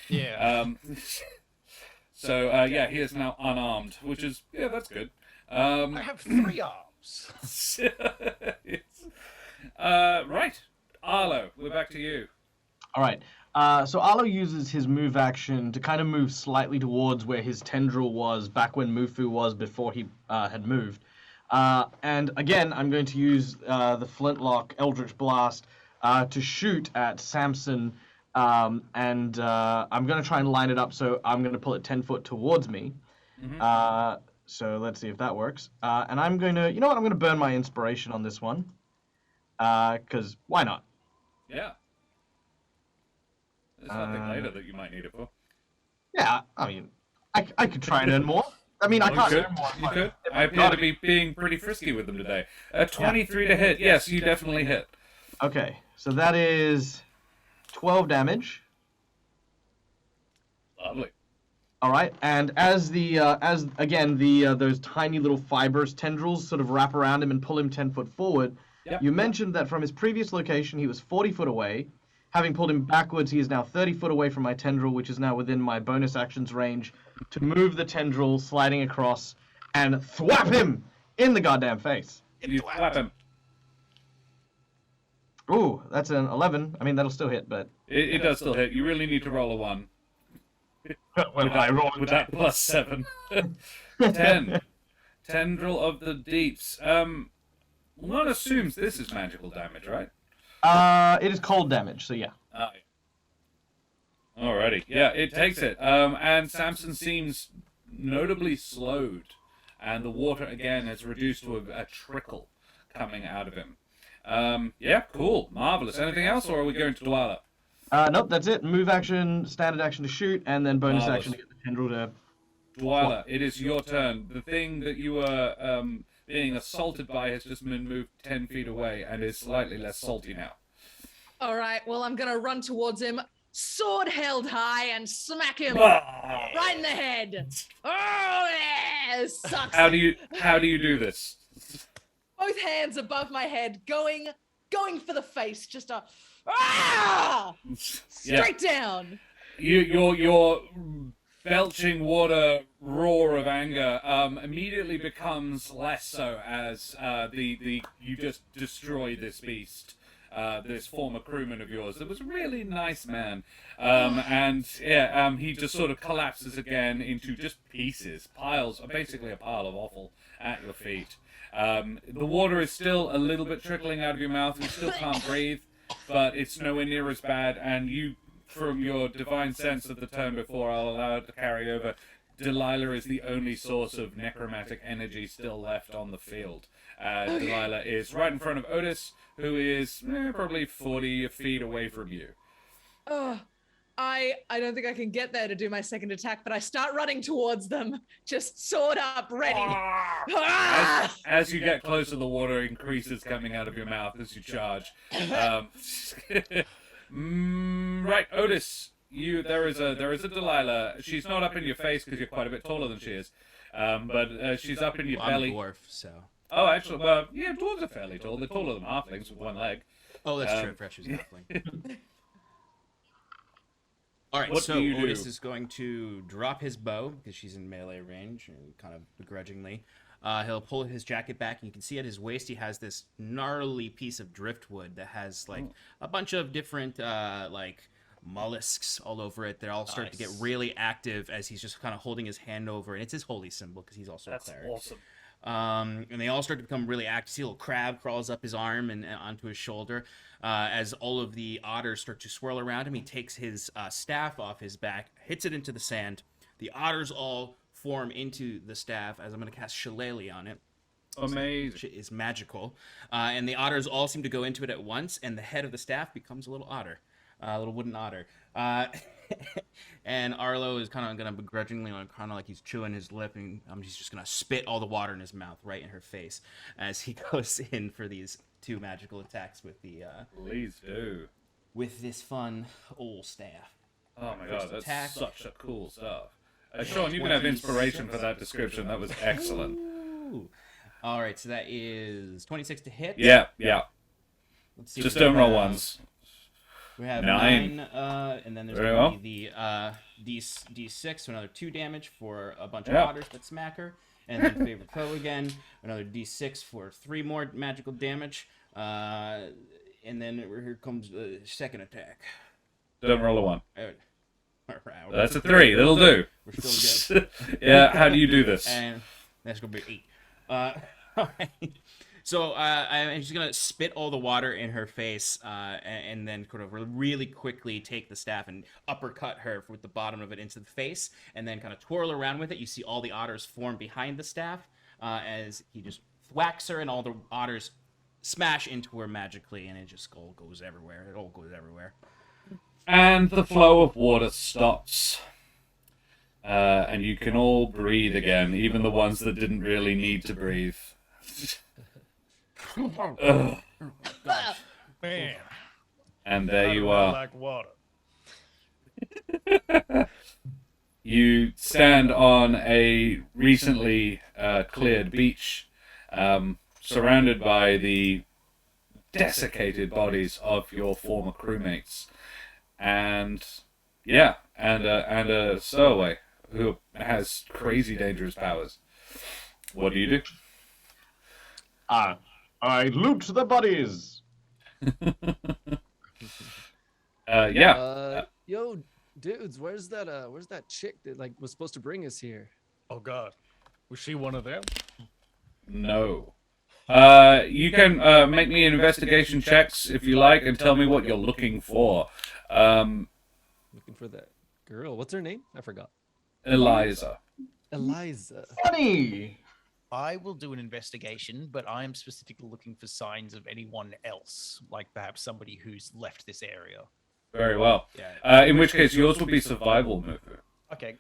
Yeah. So, yeah, he is now unarmed, which is, yeah, that's good. I have 3 arms. Right. Arlo, we're back to you. All right. So Arlo uses his move action to kind of move slightly towards where his tendril was back when Mufu was before he had moved. And again, I'm going to use the Flintlock Eldritch Blast to shoot at Samson. And I'm going to try and line it up, so I'm going to pull it 10 foot towards me. Mm-hmm. So let's see if that works. And I'm going to, you know what, I'm going to burn my inspiration on this one. Because why not? Yeah. There's something later that you might need it for. Yeah, I mean, I could try and earn more. I mean, I can't earn more. You could. I appear to be being pretty frisky with them today. 23 to hit. Yes, you definitely hit. Okay, so that is 12 damage. Lovely. All right, and as those tiny little fibrous tendrils sort of wrap around him and pull him 10 foot forward, you mentioned that from his previous location he was 40 foot away. Having pulled him backwards, he is now 30 foot away from my tendril, which is now within my bonus actions range to move the tendril, sliding across, and thwap him in the goddamn face. You slap him. Ooh, that's an 11. I mean, that'll still hit, but... It does still hit. You really need to roll a 1. Well, With that plus 7. 10. Tendril of the Deeps. One assumes this is magical damage, right? It is cold damage, so yeah. Alrighty. Yeah, it takes it. And Samson seems notably slowed. And the water, again, is reduced to a trickle coming out of him. Yeah, cool. Marvelous. Anything else, or are we going to Dwala? Nope, that's it. Move action, standard action to shoot, and then bonus Marvelous. action to get the tendril to... Dwala, it is your turn. The thing that you were being assaulted by has just been moved 10 feet away and is slightly less salty now. All right, well, I'm gonna run towards him, sword held high, and smack him Ah! right in the head. Oh, yeah, it sucks. How do you do this? Both hands above my head, going for the face, just a straight down. Your belching water roar of anger immediately becomes less so as you just destroy this beast. This former crewman of yours that was a really nice man. And yeah, he just sort of collapses again into just pieces, basically a pile of offal at your feet. The water is still a little bit trickling out of your mouth. You still can't breathe, but it's nowhere near as bad. And you, from your divine sense of the turn before, I'll allow it to carry over. Delilah is the only source of necromantic energy still left on the field. Delilah is right in front of Otis, who is probably 40 feet away from you. I don't think I can get there to do my second attack, but I start running towards them, just sword up, ready. As you get closer, the water increases coming out of your mouth as you charge. Right, Otis, there is a Delilah. She's not up in your face because you're quite a bit taller than she is, but she's up in your belly. I'm a dwarf, so. Oh, actually, well, yeah, dwarves are fairly tall. They're taller than halflings with one leg. Oh, that's true. Fresh is halfling. All right, What so do you Otis do? is going to drop his bow because she's in melee range, kind of begrudgingly. He'll pull his jacket back, and you can see at his waist he has this gnarly piece of driftwood that has like a bunch of different like mollusks all over it. They all start to get really active as he's just kind of holding his hand over, and it's his holy symbol because he's also a cleric. Awesome. And they all start to become really active. See a little crab crawls up his arm and onto his shoulder. As all of the otters start to swirl around him, he takes his staff off his back, hits it into the sand. The otters all form into the staff as I'm going to cast Shillelagh on it. Amazing. Which is magical. And the otters all seem to go into it at once, and the head of the staff becomes a little otter. A little wooden otter. And Arlo is kind of going to begrudgingly, kind of like he's chewing his lip, and he's just going to spit all the water in his mouth right in her face as he goes in for these two magical attacks with the Please do. with this fun old staff. Oh my god, that's attack. such a cool stuff. Sean, you can have inspiration for that description. That was excellent. Ooh. All right, so that is 26 to hit. Yeah. Let's see Just what we don't roll have. ones. We have 9. 9, and then there's Very going to be the D6, so another 2 damage for a bunch of Yeah. otters that smack her. And then favorite foe again, another D6 for 3 more magical damage. And then here comes the second attack. Don't roll a 1. All right, That's a 3. That'll do. We're still good. Yeah, how do you do this? And that's going to be 8. All right. So I'm just going to spit all the water in her face and then kind of really quickly take the staff and uppercut her with the bottom of it into the face and then kind of twirl around with it. You see all the otters form behind the staff as he just thwacks her and all the otters smash into her magically and it just all goes everywhere. It all goes everywhere. And the flow of water stops. And you can all breathe again, even the ones that didn't really need to breathe. Ugh. Man, And there you I are. like water. You stand on a recently cleared beach, surrounded by the desiccated bodies of your former crewmates, and a stowaway who has crazy dangerous powers. What do you do? I loot the bodies. Yo, dudes, where's that chick that like was supposed to bring us here? Oh God, was she one of them? No. You can make me investigation checks if you like, and tell me what you're looking for. Looking for that girl. What's her name? I forgot. Eliza. Eliza. Funny. I will do an investigation, but I am specifically looking for signs of anyone else, like perhaps somebody who's left this area. Very well. Yeah. In which case, yours will be survival, Muku. Okay.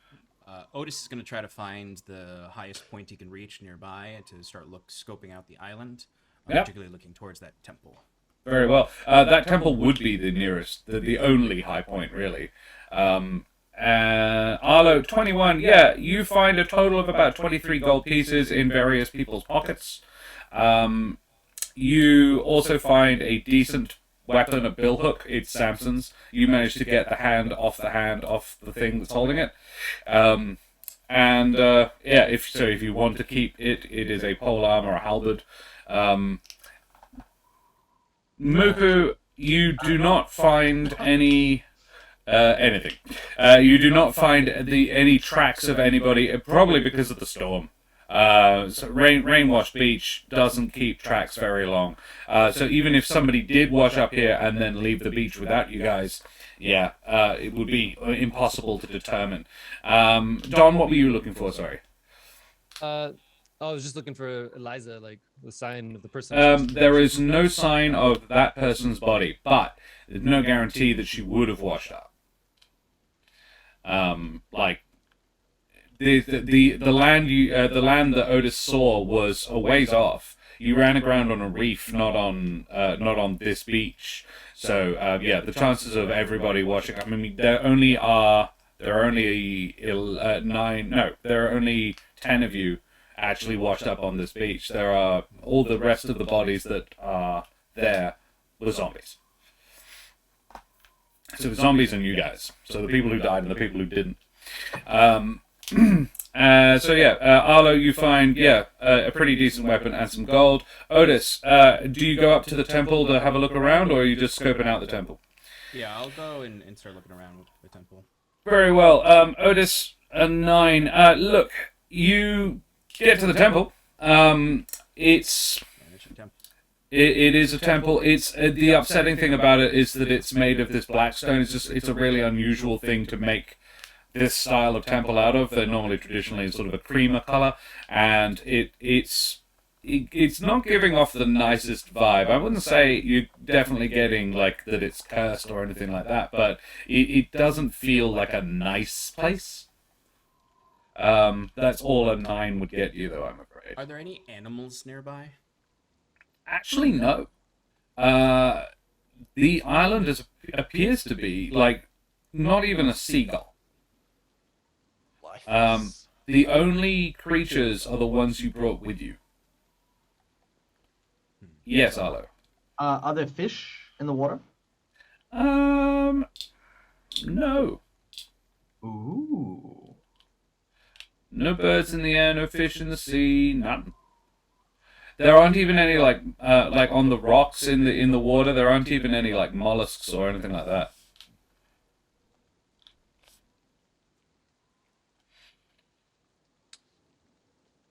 Otis is going to try to find the highest point he can reach nearby to start scoping out the island, Yep. particularly looking towards that temple. Very well. That temple would be the nearest, the only high point, really. Arlo, 21, yeah, you find a total of about 23 gold pieces in various people's pockets. You also find a decent weapon, a billhook. It's Samson's. You managed to get the hand off the thing that's holding it. If you want to keep it, it is a polearm or a halberd. Muku, you do not find any anything. You do not find any tracks of anybody, probably because of the storm. So rain-washed beach doesn't keep tracks very long. So even if somebody did wash up here and then leave the beach without you guys, it would be impossible to determine. Don, what were you looking for? Sorry. I was just looking for Eliza, like the sign of the person. There is no sign of that person's body, but there's no guarantee that she would have washed up. The land that Otis saw was a ways off. You ran aground on a reef, not on this beach. So the chances of everybody washing up. I mean, there are only 10 of you actually washed up on this beach. There are all the rest of the bodies that are there were zombies. So the zombies and you guys. So the people who died and the people who didn't. Arlo, you find a pretty decent weapon and some gold. Otis, do you go up to the temple to have a look around, or are you just scoping out the temple? Yeah, I'll go and start looking around the temple. Very well. Otis, a 9. Look, you get to the temple. It is a temple. It's the upsetting thing about it is that it's made of this black stone. It's a really unusual thing to make this style of temple out of. They're normally traditionally sort of a creamer color, and it's not giving off the nicest vibe. I wouldn't say you're definitely getting like that it's cursed or anything like that, but it doesn't feel like a nice place. That's all a 9 would get you, though, I'm afraid. Are there any animals nearby? Actually, no. The island appears to be like not even a seagull. The only creatures are the ones you brought with you. Yes, Arlo. Are there fish in the water? No. Ooh. No birds in the air, no fish in the sea, none. There aren't even any like on the rocks in the water. There aren't even any like mollusks or anything like that.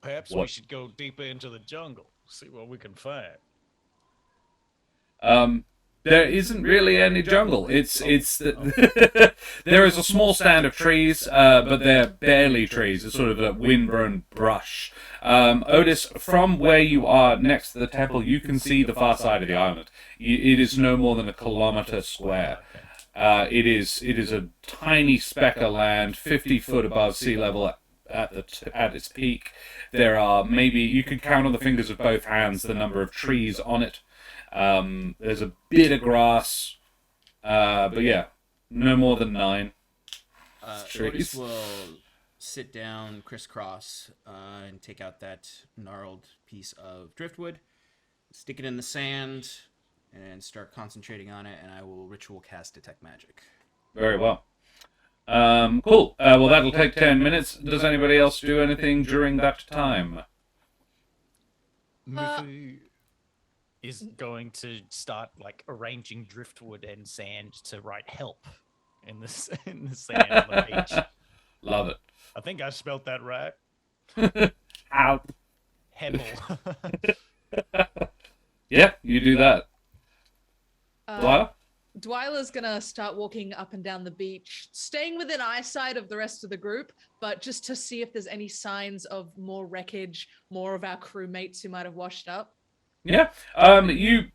Perhaps we should go deeper into the jungle, see what we can find. There isn't really any jungle. There is a small stand of trees, but they're barely trees. It's sort of a windblown brush. Otis, from where you are next to the temple, you can see the far side of the island. It is no more than a kilometer square. It is a tiny speck of land, 50 foot above sea level at its peak. There are maybe, you could count on the fingers of both hands the number of trees on it. There's a bit of grass, but yeah, no more than 9 trees. Otis will sit down crisscross and take out that gnarled piece of driftwood, stick it in the sand, and start concentrating on it, and I will ritual cast Detect Magic. Very well. Cool. Well, that'll take 10 minutes. Does anybody else do anything during that time? Mufu is going to start like arranging driftwood and sand to write help in the sand on the beach. Love it. I think I spelt that right. Ow. Hemel. Yeah, you do that. Dwyla? Dwyla's gonna start walking up and down the beach, staying within eyesight of the rest of the group, but just to see if there's any signs of more wreckage, more of our crewmates who might have washed up. Yeah. You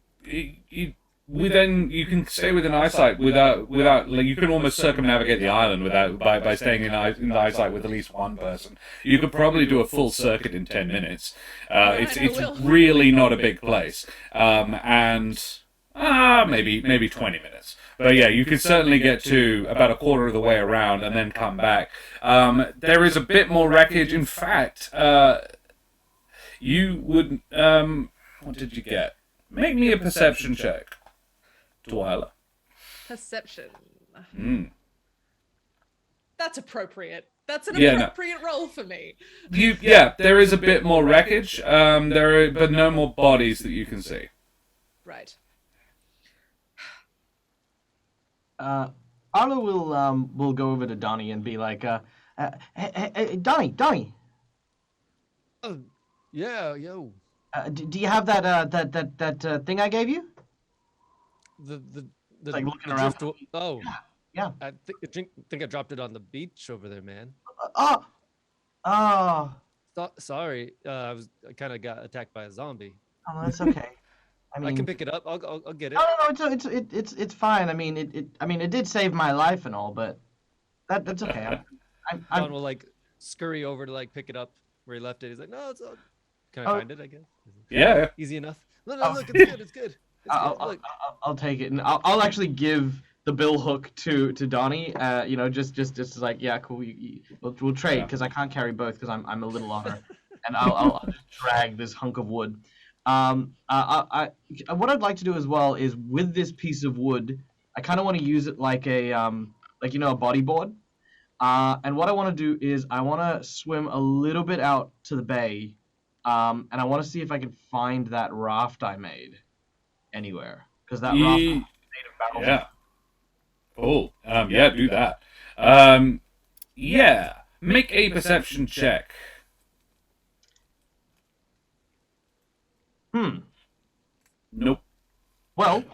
can stay within eyesight without like, you can almost circumnavigate the island by staying in the eyesight with at least one person. You could probably do a full circuit in 10 minutes. It's really not a big place. Maybe 20 minutes. But yeah, you could certainly get to about a quarter of the way around and then come back. There is a bit more wreckage. In fact, you would what did you get? Make me a perception check, Dwyla. Perception. Mm. That's appropriate. That's an appropriate roll for me. There is a bit more wreckage. But no more bodies that you can see. Right. Arlo will go over to Donnie and be like, hey, Donnie. Oh, yeah, yo. Do you have that thing I gave you? The like looking around. Oh, yeah. I think I dropped it on the beach over there, man. Sorry, I kind of got attacked by a zombie. Oh, that's okay. I mean, I can pick it up. I'll get it. No, it's fine. I mean, it did save my life and all, but that's okay. John will like scurry over to like pick it up where he left it. He's like, no, it's all. Can I find it? I guess. Yeah. Easy enough. No, look, it's good. It's good. I'll take it, and I'll actually give the bill hook to Donnie. Just like, yeah, cool. We'll trade because I can't carry both because I'm a little longer, and I'll just drag this hunk of wood. What I'd like to do as well is with this piece of wood, I kind of want to use it like a a bodyboard. And what I want to do is I want to swim a little bit out to the bay, and I want to see if I can find that raft I made anywhere, because that raft is made of metal. Yeah. Cool. Do that. Make a perception check. Nope. Well,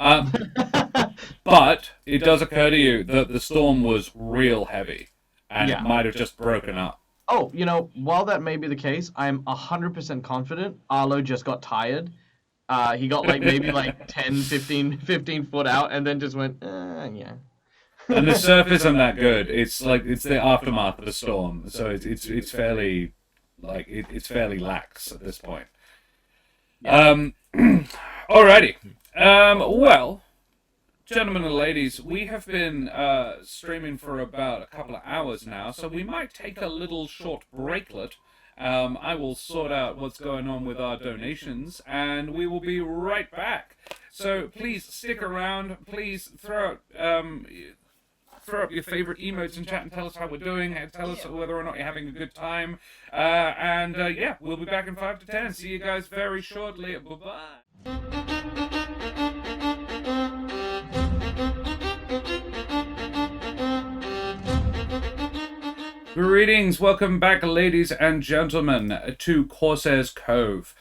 but it does occur to you that the storm was real heavy, and Yeah. it might have just broken up. oh, while that may be the case, I'm 100% confident Arlo just got tired. He got maybe 10, 15 foot out, and then just went, yeah. And the surface isn't that good. It's the aftermath of the storm, so it's fairly it's fairly lax at this point. Alrighty. Well, gentlemen and ladies, we have been streaming for about a couple of hours now, so we might take a little short breaklet. I will sort out what's going on with our donations, and we will be right back. So please stick around. Please throw up your favorite emotes in chat and tell us how we're doing. Tell us whether or not you're having a good time. We'll be back in 5 to 10. See you guys very shortly. Bye-bye. Greetings, welcome back, ladies and gentlemen, to CorsairsCove.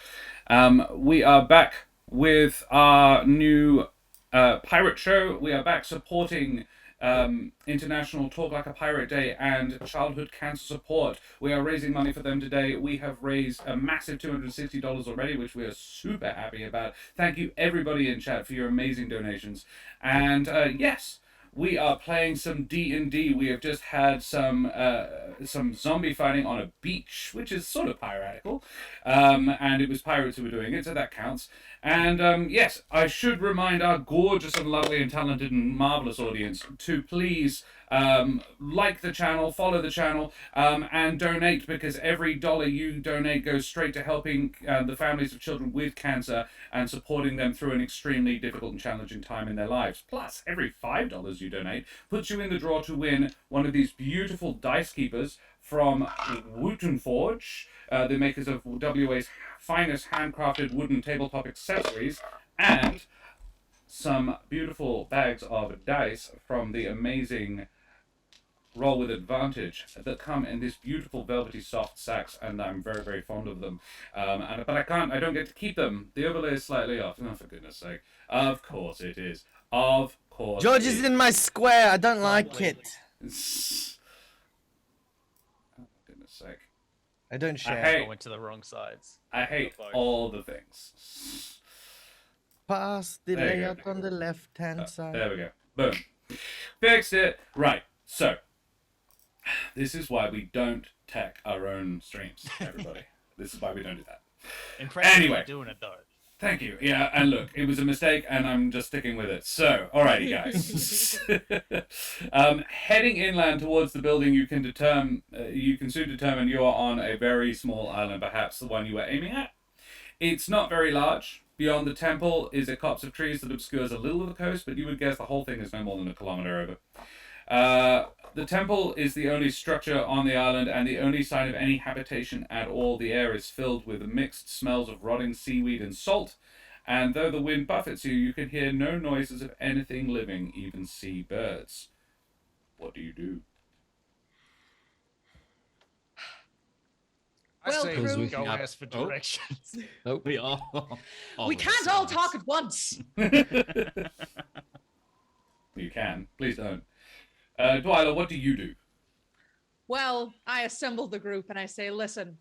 We are back with our new pirate show. We are back supporting International Talk Like a Pirate Day and Childhood Cancer Support. We are raising money for them today. We have raised a massive $260 already, which we are super happy about. Thank you, everybody in chat, for your amazing donations. And yes, we are playing some D&D. We have just had some zombie fighting on a beach, which is sort of piratical, and it was pirates who were doing it, so that counts. And yes, I should remind our gorgeous and lovely and talented and marvelous audience to please like the channel, follow the channel, and donate, because every dollar you donate goes straight to helping the families of children with cancer and supporting them through an extremely difficult and challenging time in their lives. Plus, every $5 you donate puts you in the draw to win one of these beautiful dice keepers from Wooten Forge, the makers of WA's finest handcrafted wooden tabletop accessories, and some beautiful bags of dice from the amazing Roll with Advantage that come in this beautiful velvety soft sacks, and I'm very, very fond of them. But I don't get to keep them. The overlay is slightly off. Oh, for goodness sake. Of course it is. Of course. George is in my square. I don't like it. Oh, for goodness sake. I don't share. I went to the wrong sides. I hate all the things. Pass the There you go. layout on the left-hand side. There we go. Boom. Fixed it. Right. So, this is why we don't tech our own streams, everybody. This is why we don't do that. Impressive Anyway. doing it though. Thank you. Yeah, and look, it was a mistake, and I'm just sticking with it. So, alrighty, guys. Heading inland towards the building, you can soon determine you are on a very small island, perhaps the one you were aiming at. It's not very large. Beyond the temple is a copse of trees that obscures a little of the coast, but you would guess the whole thing is no more than a kilometer over. The temple is the only structure on the island and the only sign of any habitation at all. The air is filled with mixed smells of rotting seaweed and salt, and though the wind buffets you, you can hear no noises of anything living, even sea birds. What do you do? I Well, say crew- we go ask for directions. Nope. We all We can't all talk at once. You can. Please don't. Dwyla, what do you do? Well, I assemble the group and I say, listen,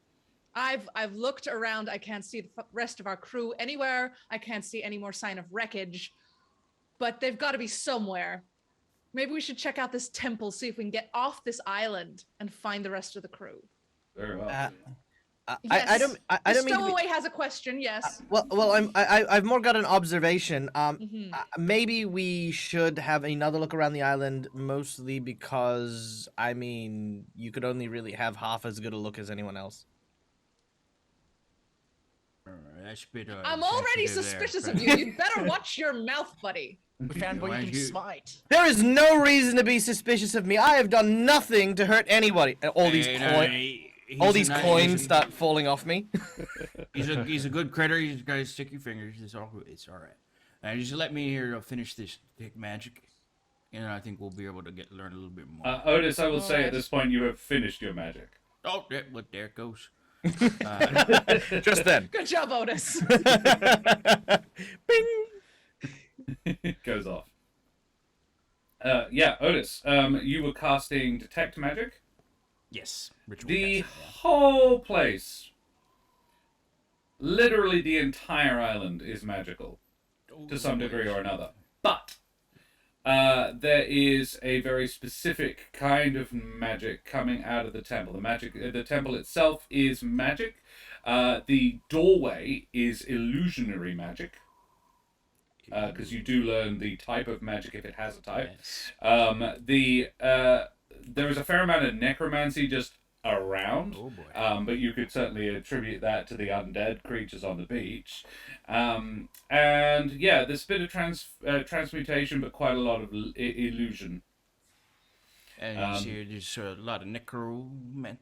I've looked around. I can't see the rest of our crew anywhere. I can't see any more sign of wreckage, but they've got to be somewhere. Maybe we should check out this temple, see if we can get off this island and find the rest of the crew. Very well. Yes. I don't The mean to be, stowaway has a question. Yes. I've more got an observation. Mhm. Maybe we should have another look around the island, mostly because I mean you could only really have half as good a look as anyone else. That's a bit, I'm already sensitive there, suspicious friend. of you. You'd better watch your mouth, buddy. We found where you can smite. There is no reason to be suspicious of me. I have done nothing to hurt anybody. All these coins start falling off me. He's a good critter. He's got his sticky fingers. It's all right. Just let me here finish this magic, and I think we'll be able to learn a little bit more. Otis, I will say Alright. at this point you have finished your magic. Oh, there it goes. Just then. Good job, Otis. Bing. It goes off. Yeah, Otis, you were casting Detect Magic. Yes, ritual The casting, yeah. whole place, literally the entire island, is magical to some degree or another. But there is a very specific kind of magic coming out of the temple. The temple itself is magic. The doorway is illusionary magic. Because you do learn the type of magic if it has a type. Yes. There is a fair amount of necromancy just around, Oh boy. but you could certainly attribute that to the undead creatures on the beach. And yeah, there's a bit of transmutation, but quite a lot of illusion. And you see there's a lot of necromantics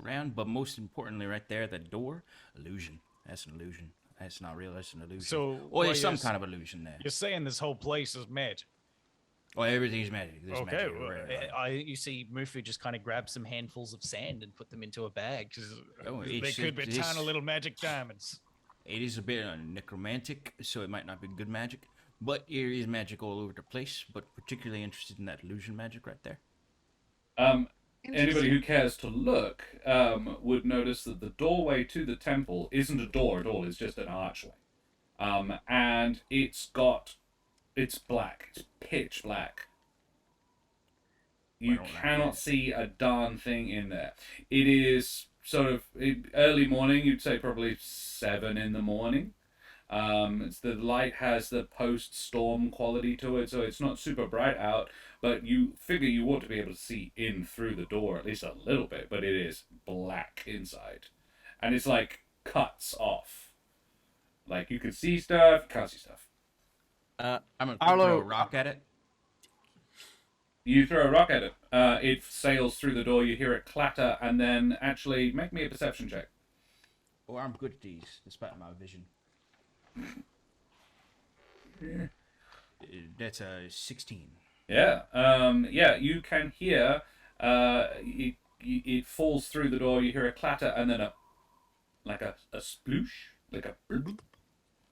around, but most importantly, right there, that door, illusion. That's an illusion. That's not real. That's an illusion. So, or there's well, some kind of illusion there. You're saying this whole place is magic. Oh, everything's magic. There's Okay, magic well, everywhere. You see Mufu just kind of grab some handfuls of sand and put them into a bag. 'Cause Oh, they it's- could be it's- tiny little magic diamonds. It is a bit necromantic, so it might not be good magic, but there is magic all over the place. But particularly interested in that illusion magic right there. Anybody who cares to look would notice that the doorway to the temple isn't a door at all. It's just an archway. And it's got It's black. It's pitch black. You cannot see a darn thing in there. It is sort of early morning. You'd say probably 7 in the morning. The light has the post-storm quality to it, so it's not super bright out, but you figure you ought to be able to see in through the door at least a little bit, but it is black inside. And it's like cuts off. Like you can see stuff, you can't see stuff. I'm gonna Arlo- throw a rock at it. You throw a rock at it. It sails through the door, you hear it clatter, and then actually make me a perception check. Oh, I'm good at these, despite my vision. That's a 16. Yeah. You can hear it falls through the door, you hear a clatter, and then a sploosh, like a bloop.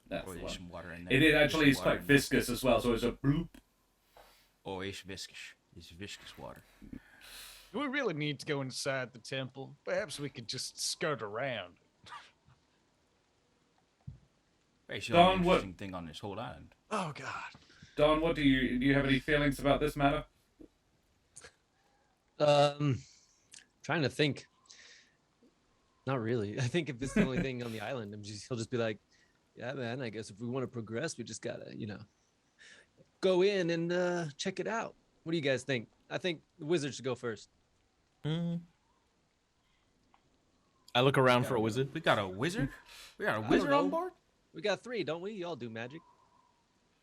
That's Or the there's one. some water in there. It actually There's is some quite water in there. viscous as well, so it's a bloop. Oh, it's viscous. It's viscous water. Do we really need to go inside the temple? Perhaps we could just skirt around. Basically, Don, the what- interesting thing on this whole island. Oh God. Don, what do you have any feelings about this matter? Trying to think. Not really. I think if this is the only thing on the island, he'll just be like, yeah, man, I guess if we want to progress, we just gotta, go in and check it out. What do you guys think? I think the wizard should go first. I look around for a wizard. We got a wizard? We got a don't wizard on know. board? We got 3, don't we? Y'all do magic.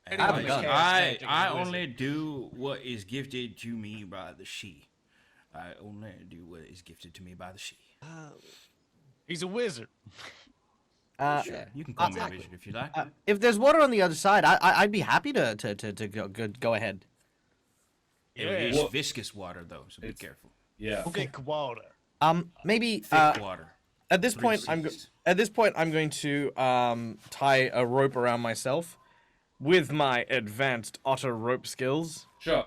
Anyone haven't that done. cares magic is I a wizard. only do what is gifted to me by the she. I only do what is gifted to me by the she. He's a wizard. Yeah, You can call me a exactly. wizard if you like. If there's water on the other side, I'd be happy to go ahead. It is What- viscous water, though, so be careful. Yeah. Okay, water. Maybe Thick water. at this Three point Cs. I'm going to tie a rope around myself with my advanced otter rope skills. Sure.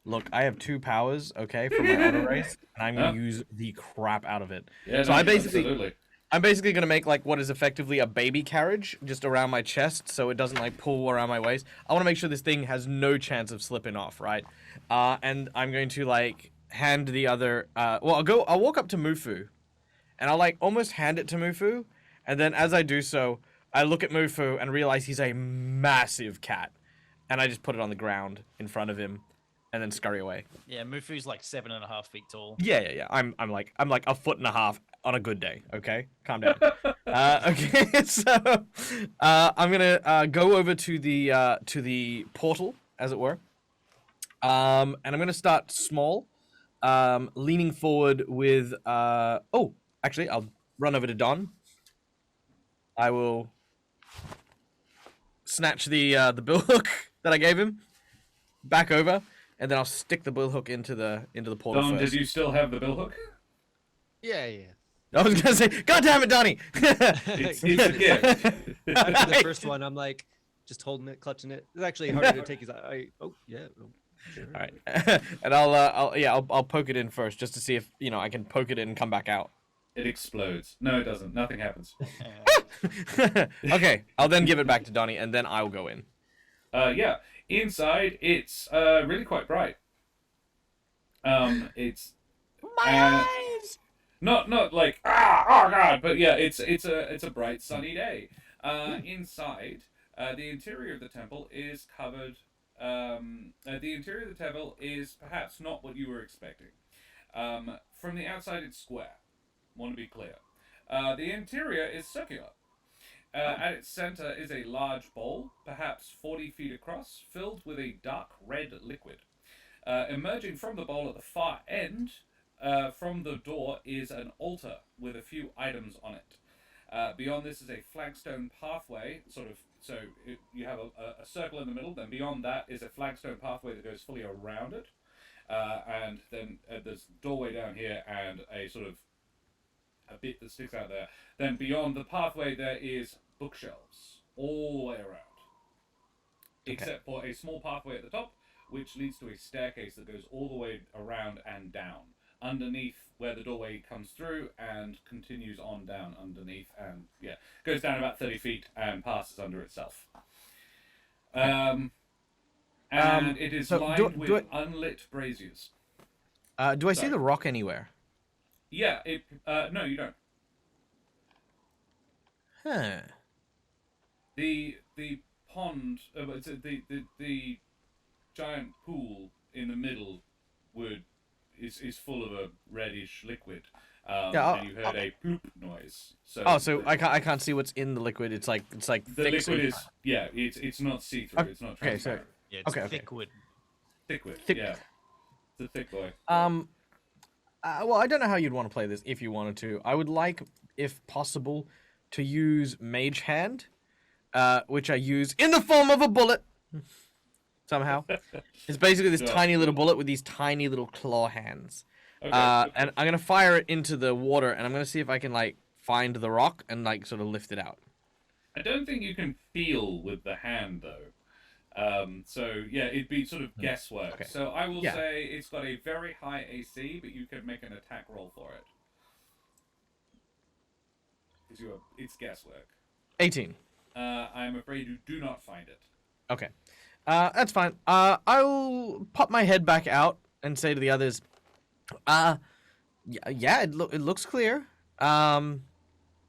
Look, I have 2 powers, okay, for my otter race, and I'm gonna Huh? use the crap out of it. Yeah. So no, I basically absolutely. I'm basically gonna make like what is effectively a baby carriage just around my chest, so it doesn't like pull around my waist. I want to make sure this thing has no chance of slipping off, right? And I'm going to like hand the other. I'll walk up to Mufu, and I'll like almost hand it to Mufu, and then as I do so, I look at Mufu and realize he's a massive cat, and I just put it on the ground in front of him, and then scurry away. Yeah, Mufu's like 7.5 feet tall. Yeah. I'm like a foot and a half on a good day. Okay, calm down. Okay, so I'm gonna go over to the portal, as it were, and I'm gonna start small, leaning forward with. Actually, I'll run over to Don. I will snatch the bill hook that I gave him, back over, and then I'll stick the bill hook into the portal Don, first. did you still have the bill hook? Yeah. I was gonna say, God damn it, Donnie! It's a gift. The first one, I'm like, just holding it, clutching it. It's actually harder to take his eye. Oh, yeah. Sure. All right, and I'll poke it in first just to see if I can poke it in and come back out. It explodes. No, it doesn't. Nothing happens. Okay, I'll then give it back to Donnie, and then I'll go in. Yeah. Inside, it's really quite bright. It's My eyes. not like oh god, but yeah, it's a bright sunny day. Inside, the interior of the temple is covered. The interior of the temple is perhaps not what you were expecting. From the outside, it's square. Want to be clear. The interior is circular. At its center is a large bowl, perhaps 40 feet across, filled with a dark red liquid. Emerging from the bowl at the far end, from the door, is an altar with a few items on it. Beyond this is a flagstone pathway, you have a circle in the middle, then beyond that is a flagstone pathway that goes fully around it. And then there's a doorway down here and a bit that sticks out there. Then beyond the pathway there is bookshelves all the way around. Except for a small pathway at the top, which leads to a staircase that goes all the way around and down. Underneath where the doorway comes through and continues on down underneath and goes down about 30 feet and passes under itself. and it is so lined with unlit braziers. Do I see Sorry. the rock anywhere? Yeah, no, you don't. Huh. The pond, the giant pool in the middle is full of a reddish liquid. And you heard a bloop noise. So I can't see what's in the liquid. It's like the thick, liquid so- is it's not see through. It's not Okay, so transparent. Yeah, it's Okay, okay. thick wood. Thick. Yeah, it's a thick boy. Well, I don't know how you'd want to play this if you wanted to. I would like, if possible, to use Mage Hand, which I use in the form of a bullet. Somehow, it's basically this Sure. tiny little bullet with these tiny little claw hands. Okay. And I'm gonna fire it into the water, and I'm gonna see if I can like find the rock and like sort of lift it out. I don't think you can feel with the hand though. So yeah, it'd be sort of guesswork. Okay. So I will Yeah. say it's got a very high AC, but you can make an attack roll for it. Because it's guesswork. 18. I'm afraid you do not find it. Okay. That's fine. I'll pop my head back out and say to the others, yeah, it looks clear.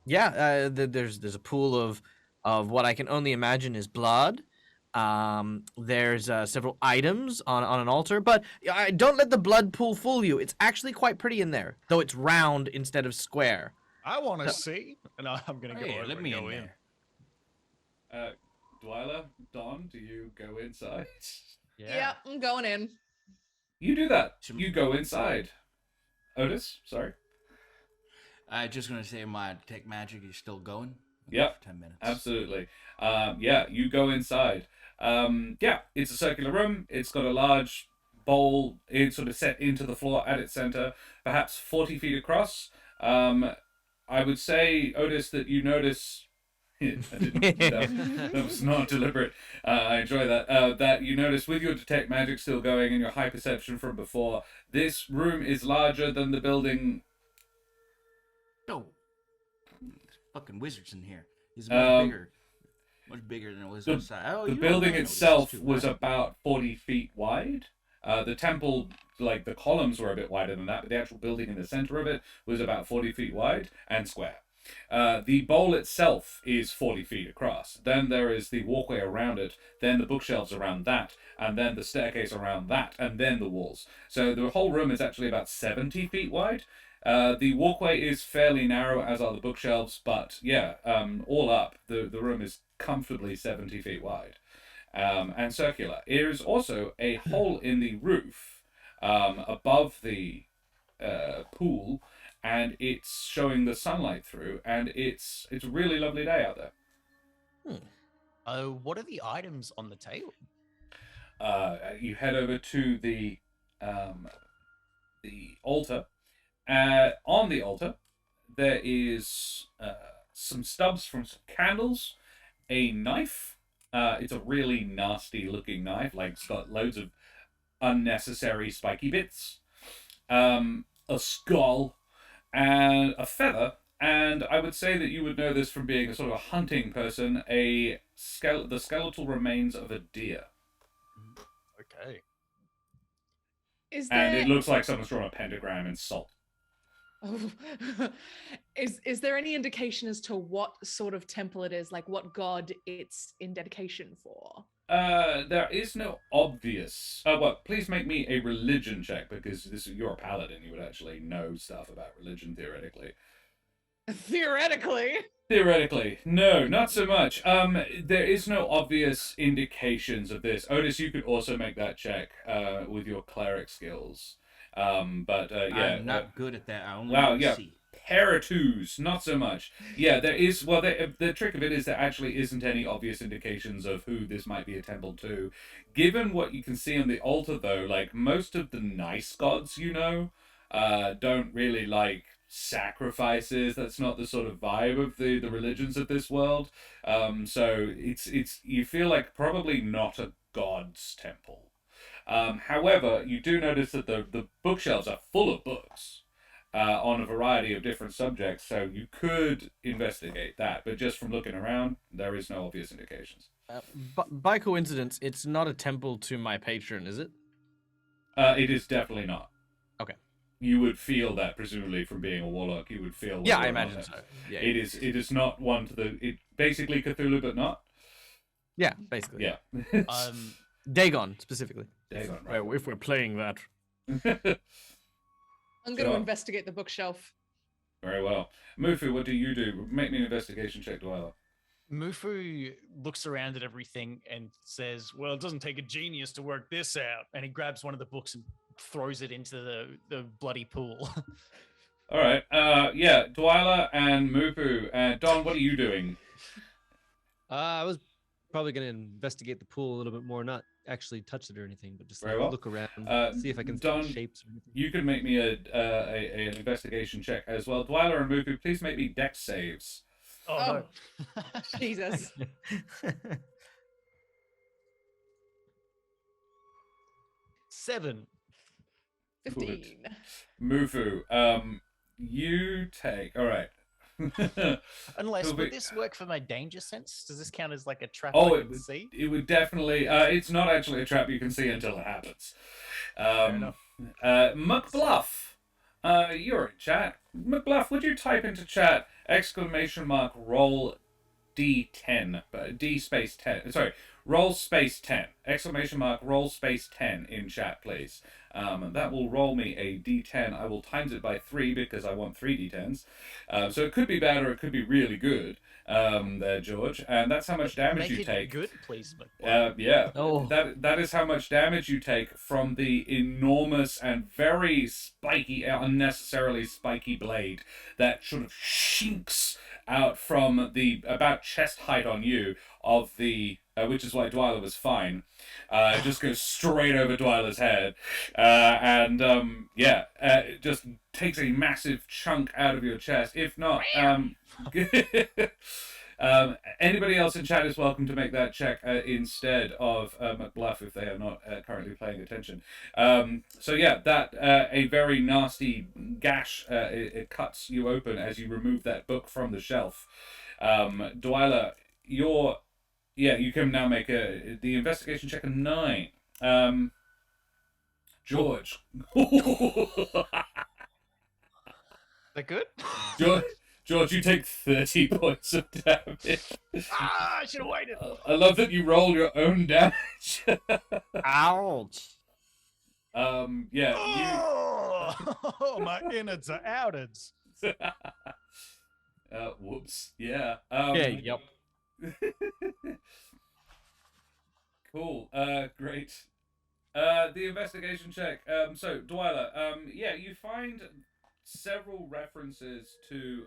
There's a pool of what I can only imagine is blood. There's several items on an altar, but don't let the blood pool fool you. It's actually quite pretty in there, though it's round instead of square. I want to see. And I'm going to go Hey, over let and me go in in. there. Dwyla, Don, do you go inside? Yeah, I'm going in. You do that. You go inside. Otis, sorry. I'm just gonna say my detect magic is still going. Yep. For 10 minutes. Absolutely. You go inside. It's a circular room. It's got a large bowl. It's sort of set into the floor at its center, perhaps 40 feet across. I would say, Otis, that you notice. That was not deliberate. I enjoy that. That you notice with your detect magic still going and your high perception from before, this room is larger than the building. No. There's fucking wizards in here. He's much bigger. Much bigger than it was outside. Oh, The you building know this itself too, was right? about 40 feet wide. The temple, like the columns were a bit wider than that, but the actual building in the center of it was about 40 feet wide and square. The bowl itself is 40 feet across. Then there is the walkway around it, then the bookshelves around that, and then the staircase around that, and then the walls. So the whole room is actually about 70 feet wide. The walkway is fairly narrow, as are the bookshelves, but all up, the room is comfortably 70 feet wide and circular. There is also a hole in the roof above the pool, and it's showing the sunlight through, and it's a really lovely day out there. What are the items on the table? You head over to the altar. On the altar, there is some stubs from some candles, a knife. It's a really nasty looking knife, like it's got loads of unnecessary spiky bits. A skull, and a feather. And I would say that you would know this from being a sort of a hunting person, the skeletal remains of a deer. Okay. Is And there it looks like someone's drawn a pentagram in salt. Oh. Is there any indication as to what sort of temple it is, like what god it's in dedication for? There is no obvious. Please make me a religion check, because you're a paladin. You would actually know stuff about religion theoretically. Theoretically. Theoretically, no, not so much. There is no obvious indications of this. Otis, you could also make that check with your cleric skills. I'm not good at that. I only see. Paratus, not so much. Yeah, there is. Well, the trick of it is there actually isn't any obvious indications of who this might be a temple to. Given what you can see on the altar, though, like most of the nice gods, don't really like sacrifices. That's not the sort of vibe of the religions of this world. So it's you feel like probably not a god's temple. However, you do notice that the bookshelves are full of books on a variety of different subjects, so you could investigate that. But just from looking around, there is no obvious indications. By coincidence, it's not a temple to my patron, is it? It is definitely not. Okay. You would feel that, presumably, from being a warlock. You would feel. Yeah, whether I or not imagine so. Yeah. It is. It is not one to the. It basically Cthulhu, but not. Yeah, basically. Yeah. Dagon specifically. Dagon, right. Well, if we're playing that. I'm going to Sure. investigate the bookshelf. Very well. Mufu, what do you do? Make me an investigation check, Dwyla. Mufu looks around at everything and says, "Well, it doesn't take a genius to work this out." And he grabs one of the books and throws it into the bloody pool. All right. Yeah, Dwyla and Mufu. Don, what are you doing? I was probably going to investigate the pool a little bit more, not actually touch it or anything, but just Very well. look around, see if I can Don, see shapes or anything. You can make me an investigation check as well. Dwyla and Mufu, please make me dex saves. Oh, no. Jesus. 7. 15. Mufu, you take. All right. Unless, It'll be- would this work for my danger sense? Does this count as like a trap Oh, I it can would, see? it would definitely. It's not actually a trap you can see until it happens. enough. McBluff, you're in chat. McBluff, would you type into chat ! Roll D10, D space 10. Sorry, roll space 10. ! Roll space 10 in chat, please. That will roll me a D10. I will times it by 3 because I want 3 D10s. So it could be bad or it could be really good, there, George. And that's how much damage Make you it take. good, please. Yeah. Oh. That is how much damage you take from the enormous and very spiky, unnecessarily spiky blade that sort of shinks out from the about chest height on you of the, which is why Dwyla was fine. It just goes straight over Dwyla's head, it just takes a massive chunk out of your chest. If not, anybody else in chat is welcome to make that check instead of McBluff if they are not currently paying attention. That a very nasty gash, it cuts you open as you remove that book from the shelf. Dwyla, you can now make the investigation check of 9. George. They're good? George, you take 30 points of damage. I should have waited. I love that you roll your own damage. Ouch! Oh, my innards are outwards. Whoops. Yeah. Yep. Cool. Great. The investigation check. So Dwyla, you find several references to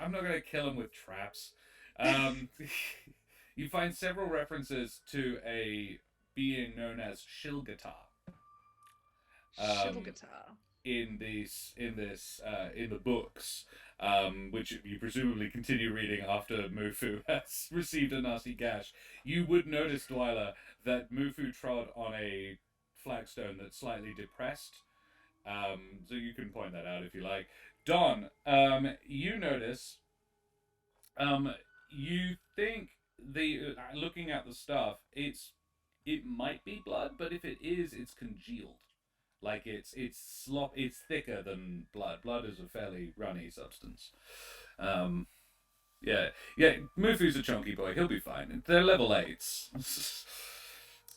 I'm not gonna kill him with traps. You find several references to a being known as Shilgatar. Shilgatar. In the books, which you presumably continue reading after Mufu has received a nasty gash. You would notice, Dwyla, that Mufu trod on a flagstone that's slightly depressed. So you can point that out if you like. Don, you notice, you think looking at the stuff, it might be blood, but if it is, it's congealed. Like it's thicker than blood. Blood is a fairly runny substance. Mufu's a chunky boy. He'll be fine. They're level 8s.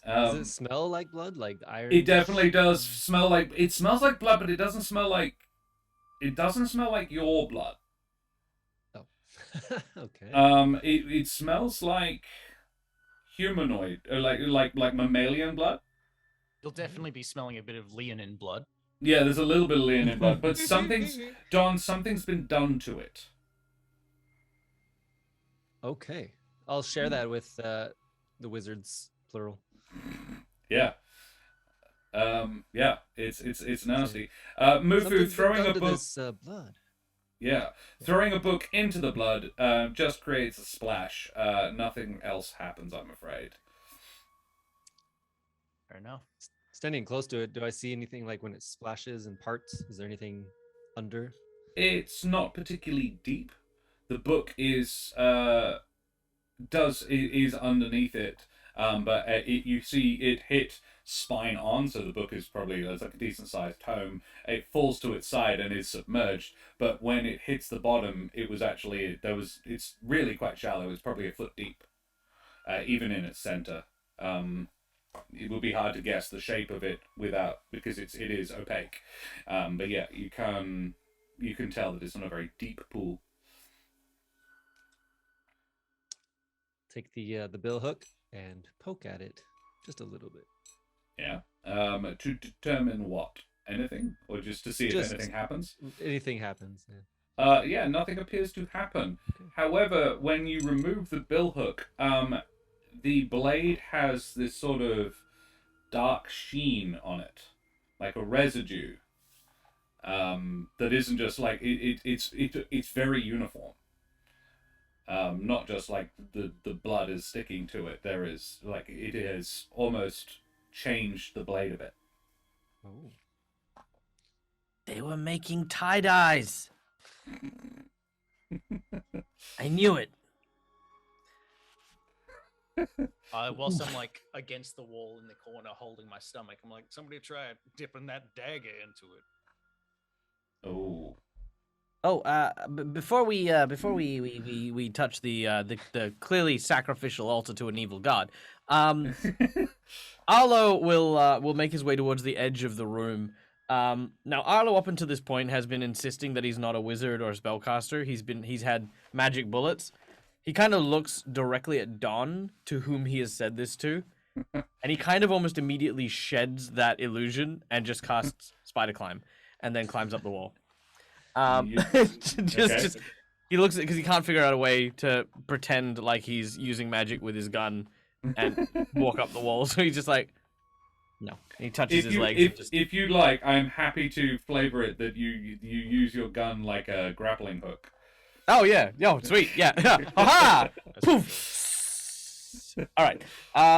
Does it smell like blood, like iron? It definitely does smell like. It smells like blood, but it doesn't smell like. It doesn't smell like your blood. Oh, okay. It smells like humanoid, or like mammalian blood. You'll definitely be smelling a bit of leonine blood. Yeah, there's a little bit of leonine blood, but something's been done to it. Okay, I'll share that with the wizards, plural. Yeah. It's nasty. Mufu Something's throwing been a done to book. this, blood. Yeah, throwing a book into the blood just creates a splash. Nothing else happens, I'm afraid. Fair enough. Standing close to it, do I see anything like when it splashes and parts? Is there anything under? It's not particularly deep. The book is is underneath it, but you see it hit spine on, so the book is probably like a decent sized tome. It falls to its side and is submerged, but when it hits the bottom, it was actually it's really quite shallow. It's probably a foot deep, even in its center. It would be hard to guess the shape of it because it is opaque. But yeah, you can tell that it's not a very deep pool. Take the bill hook and poke at it just a little bit. Yeah. To determine what? Anything? Or just to see if anything happens? Anything happens, yeah. Yeah, nothing appears to happen. Okay. However, when you remove the bill hook, the blade has this sort of dark sheen on it, like a residue. That isn't just like it's very uniform. Not just like the blood is sticking to it. There is like it has almost changed the blade a bit. Oh. They were making tie-dyes. I knew it. Whilst I'm like against the wall in the corner holding my stomach, I'm like, somebody try dipping that dagger into it. Oh. Before we touch the clearly sacrificial altar to an evil god, Arlo will make his way towards the edge of the room. Now Arlo up until this point has been insisting that he's not a wizard or a spellcaster. He's had magic bullets. He kind of looks directly at Don, to whom he has said this to, and he kind of almost immediately sheds that illusion and just casts Spider Climb, and then climbs up the wall. Just he looks at because he can't figure out a way to pretend like he's using magic with his gun and walk up the wall. So he's just like, no. And he touches his legs. If you like, I'm happy to flavor it that you use your gun like a grappling hook. Oh yeah, yo, sweet, yeah, aha, poof. All right,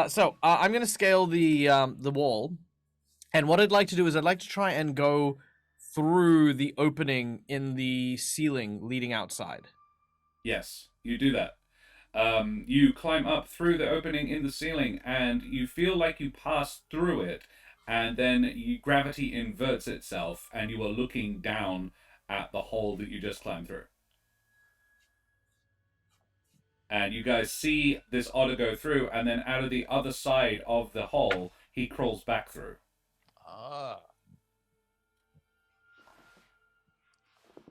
so I'm gonna scale the wall, and what I'd like to do is I'd like to try and go through the opening in the ceiling leading outside. Yes, you do that. You climb up through the opening in the ceiling, and you feel like you pass through it, and then gravity inverts itself, and you are looking down at the hole that you just climbed through. And you guys see this otter go through, and then out of the other side of the hole, he crawls back through. Ah.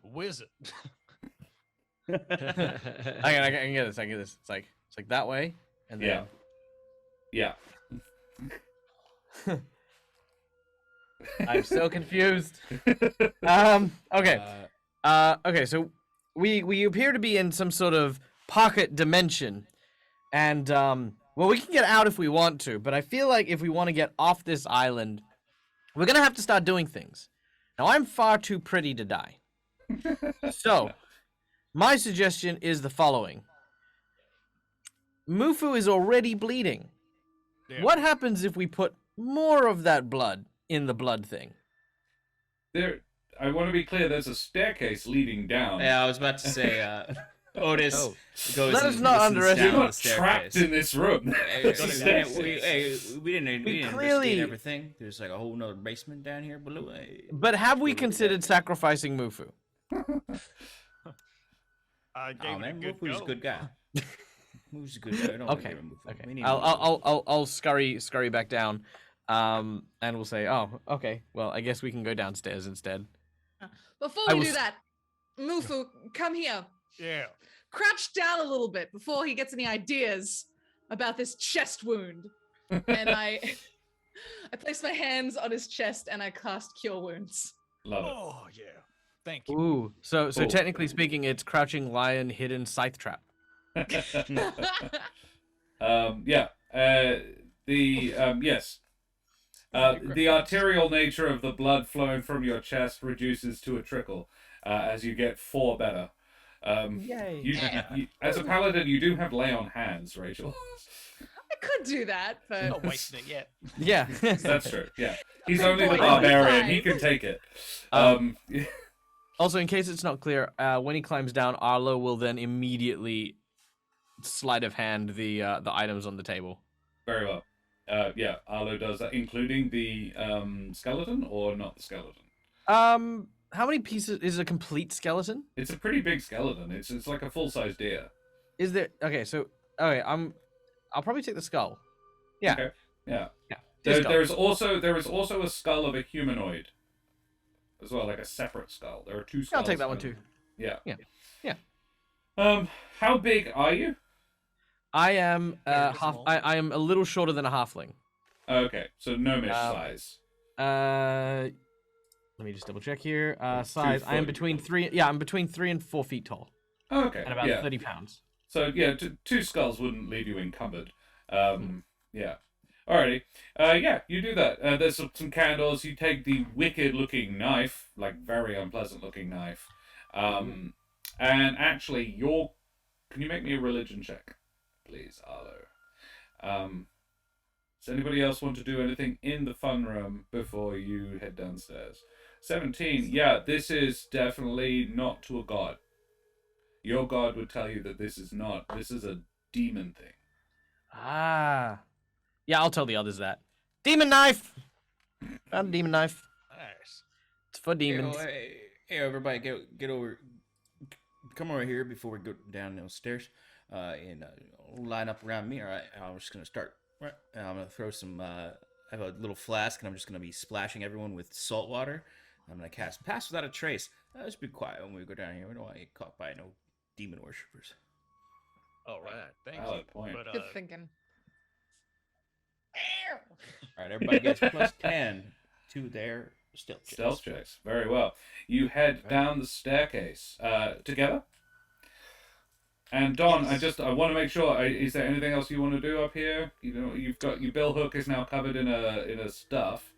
Wizard. I can get this. It's like that way, and then yeah. I'm so confused. Okay. Okay. So we appear to be in some sort of pocket dimension, and well, we can get out if we want to, but I feel like if we want to get off this island, we're gonna have to start doing things. Now, I'm far too pretty to die. So, my suggestion is the following. Mufu is already bleeding. Yeah. What happens if we put more of that blood in the blood thing? I want to be clear, there's a staircase leading down. Yeah, I was about to say, Otis goes. Let us not underestimate. You're not trapped in this room. We didn't investigate everything. There's like a whole nother basement down here below. But have we considered sacrificing Mufu? Mufu's a good guy. Mufu's a good guy. Don't okay. Okay. I'll scurry back down, and we'll say, oh, okay. Well, I guess we can go downstairs instead. Before we do that, Mufu, come here. Yeah. Crouch down a little bit before he gets any ideas about this chest wound. And I place my hands on his chest and I cast Cure Wounds. Love it. Oh, yeah. Thank you. Ooh, so technically speaking, it's Crouching Lion Hidden Scythe Trap. Yes. The arterial nature of the blood flowing from your chest reduces to a trickle as you get 4 better. Yay. You, as a paladin, you do have lay on hands, Rachel. I could do that, but... Not wasting it yet. Yeah. That's true, yeah. He's only the barbarian, he can take it. Also, in case it's not clear, when he climbs down, Arlo will then immediately sleight of hand the items on the table. Very well. Yeah, Arlo does that, including the skeleton or not the skeleton. How many pieces is a complete skeleton? It's a pretty big skeleton. It's like a full-size deer. Is there? Okay, so okay, I'll probably take the skull. Yeah. Okay. Yeah. Yeah. There is also a skull of a humanoid, as well, like a separate skull. There are two skulls. I'll take that one too. Yeah. Yeah. How big are you? I am Very half. small. I am a little shorter than a halfling. Okay, so gnomish size. Let me just double check here. Size. I am 2 foot. between 3. Yeah, I'm between 3 and 4 feet tall, Okay. and about yeah. 30 pounds. So yeah, two skulls wouldn't leave you encumbered. Yeah. Alrighty. Yeah, you do that. There's some candles. You take the wicked-looking knife, like very unpleasant-looking knife. And actually, can you make me a religion check, please, Arlo? Does anybody else want to do anything in the fun room before you head downstairs? 17. Yeah, this is definitely not to a god. Your god would tell you that this is not. This is a demon thing. Ah. Yeah, I'll tell the others that. Demon knife. Found a demon knife. Nice. It's for demons. Hey, everybody, get over. Come over here before we go down those stairs, and line up around me. All right, I'm just gonna start. Right, and I'm gonna throw some. I have a little flask, and I'm just gonna be splashing everyone with salt water. I'm gonna cast Pass Without a Trace. Just be quiet when we go down here. We don't want to get caught by no demon worshippers. All right. Thank you. Valid point. But, Good thinking. All right, everybody gets plus 10 to their stealth checks. Stealth checks. Very well. You head down the staircase together. And Don, I want to make sure. Is there anything else you want to do up here? You know, you've got your bill hook is now covered in a stuff.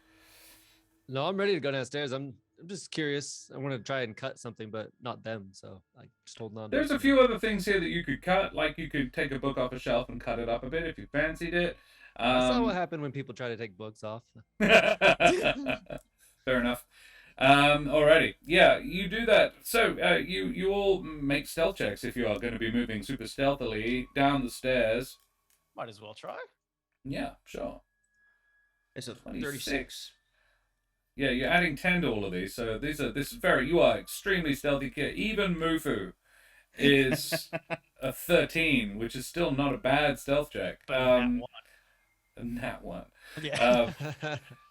No, I'm ready to go downstairs. I'm just curious. I want to try and cut something, but not them. So I just holding on. to There's a something. few other things here that you could cut. Like you could take a book off a shelf and cut it up a bit if you fancied it. I saw what happened when people try to take books off. Fair enough. Alrighty. Yeah, you do that. So, you all make stealth checks if you are going to be moving super stealthily down the stairs. Might as well try. Yeah, sure. It's a 26. 36. Yeah, you're adding 10 to all of these, so you are extremely stealthy kid. Even Mufu is a 13, which is still not a bad stealth check. Nat 1. Yeah.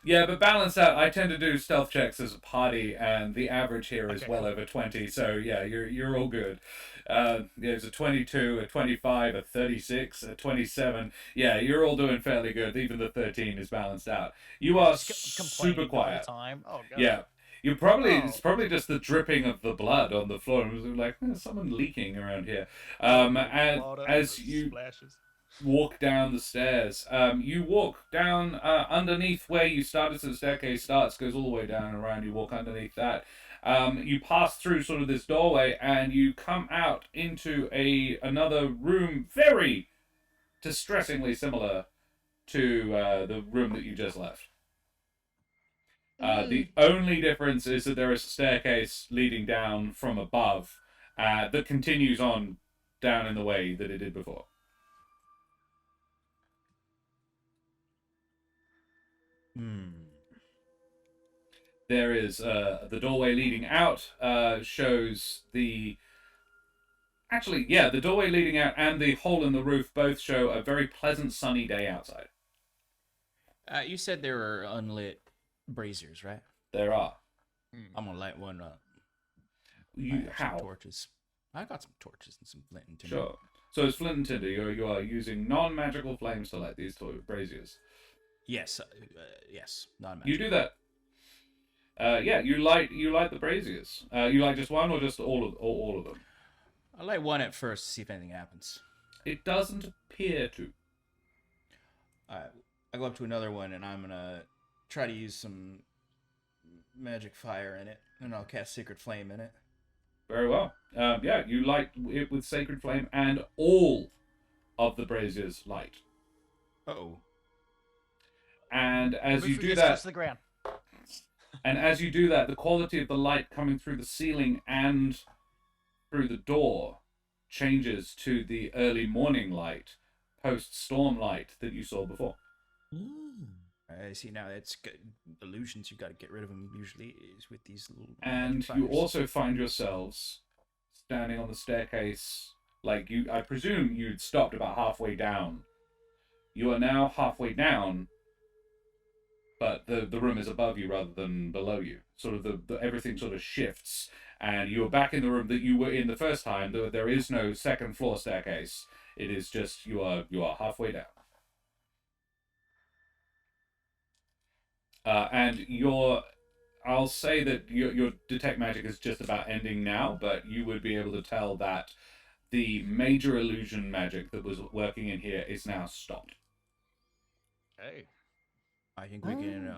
Yeah, but balance out. I tend to do stealth checks as a party, and the average here is Okay. well over 20. So yeah, you're all good. There's a 22, a 25, a 36, a 27. Yeah, you're all doing fairly good. Even the 13 is balanced out. You are Complaining super the quiet. whole time. Oh god. Yeah. It's probably just the dripping of the blood on the floor. It was like there's someone leaking around here. And Water, as the you splashes. walk down the stairs. You walk down underneath where you started, so the staircase goes all the way down and around. You walk underneath that. You pass through sort of this doorway, and you come out into another room, very distressingly similar to the room that you just left. The only difference is that there is a staircase leading down from above that continues on down in the way that it did before. There is the doorway leading out shows the... Actually, yeah, the doorway leading out and the hole in the roof both show a very pleasant sunny day outside. You said there were unlit braziers, right? There are. I'm gonna light one up. I You, have some how? torches. I got some torches and some flint and tinder. Sure. So it's flint and tinder. You are using non-magical flames to light these braziers. Yes, yes, non-magic. You do that. Yeah, you light the braziers. You light just one or just all of them? I light one at first to see if anything happens. It doesn't appear to. Alright, I go up to another one and I'm gonna try to use some magic fire in it, and I'll cast Sacred Flame in it. Very well. Yeah, you light it with Sacred Flame, and all of the braziers light. Uh-oh. And as you Roof do gets that, close to the ground. and as you do that, the quality of the light coming through the ceiling and through the door changes to the early morning light, post-storm light that you saw before. I see now. It's good. Illusions. You got to get rid of them. Usually, is with these little. And you fires. also find yourselves standing on the staircase. Like I presume you'd stopped about halfway down. You are now halfway down, but the room is above you rather than below you. Sort of the everything sort of shifts, and you are back in the room that you were in the first time. There is no second floor staircase. It is just you are halfway down. And I'll say that your detect magic is just about ending now, but you would be able to tell that the major illusion magic that was working in here is now stopped. Hey. I think we can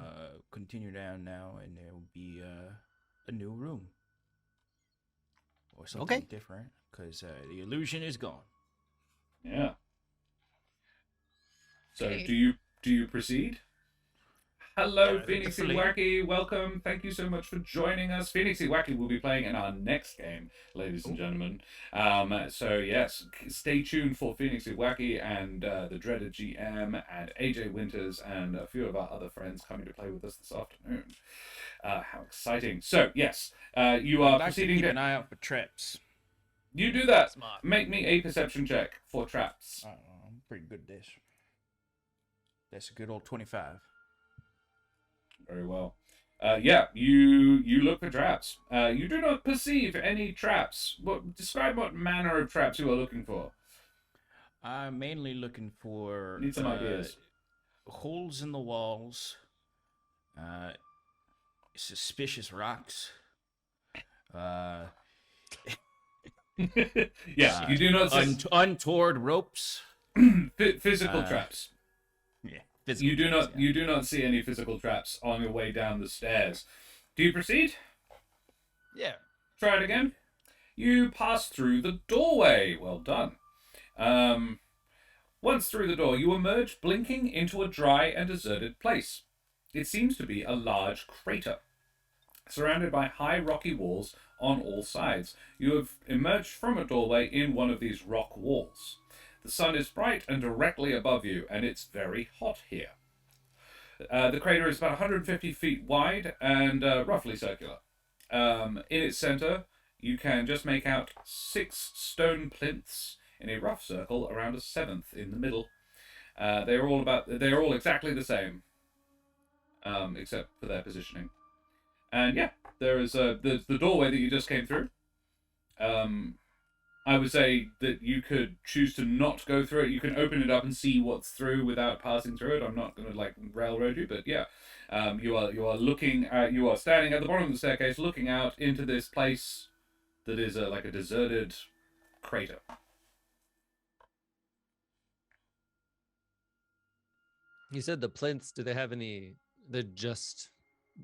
continue down now, and there will be a new room or something different, because the illusion is gone. Yeah. So Okay. do you proceed? Hello, Yeah, Phoenixy definitely. Wacky. Welcome. Thank you so much for joining us. Phoenixy Wacky will be playing in our next game, ladies and gentlemen. So yes, stay tuned for Phoenixy Wacky and the dreaded GM and AJ Winters and a few of our other friends coming to play with us this afternoon. How exciting! So yes, you are I'd like to proceeding keep to. an eye out for traps. You do that. Smart. Make me a perception check for traps. I'm pretty good at this. That's a good old 25. Very well. Yeah, you look for traps. You do not perceive any traps. Describe what manner of traps you are looking for. I'm mainly looking for Need some ideas. holes in the walls, suspicious rocks. Yeah, you do not see Untoward ropes. physical traps. Yeah. You do not see any physical traps on your way down the stairs. Do you proceed? Yeah. Try it again. You pass through the doorway. Well done. Once through the door, you emerge blinking into a dry and deserted place. It seems to be a large crater, surrounded by high rocky walls on all sides. You have emerged from a doorway in one of these rock walls. The sun is bright and directly above you, and it's very hot here. The crater is about 150 feet wide and roughly circular. In its center, you can just make out 6 stone plinths in a rough circle around a 7th in the middle. They're all exactly the same, except for their positioning. And yeah, there is the doorway that you just came through. I would say that you could choose to not go through it. You can open it up and see what's through without passing through it. I'm not going to railroad you, but yeah, you are standing at the bottom of the staircase, looking out into this place that is like a deserted crater. You said the plinths. Do they have any? They're just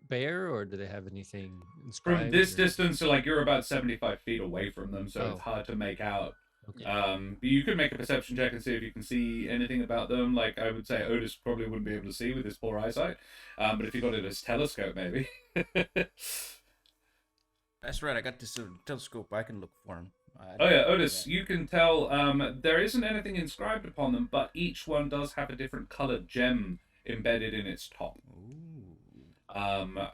bare, or do they have anything inscribed? From this or- distance, so you're about 75 feet away from them, so it's hard to make out. Okay. But you could make a perception check and see if you can see anything about them. Like, I would say Otis probably wouldn't be able to see with his poor eyesight. But if you got it as telescope, maybe. That's right. I got this telescope. I can look for them. Oh yeah, Otis, you can tell there isn't anything inscribed upon them, but each one does have a different colored gem embedded in its top.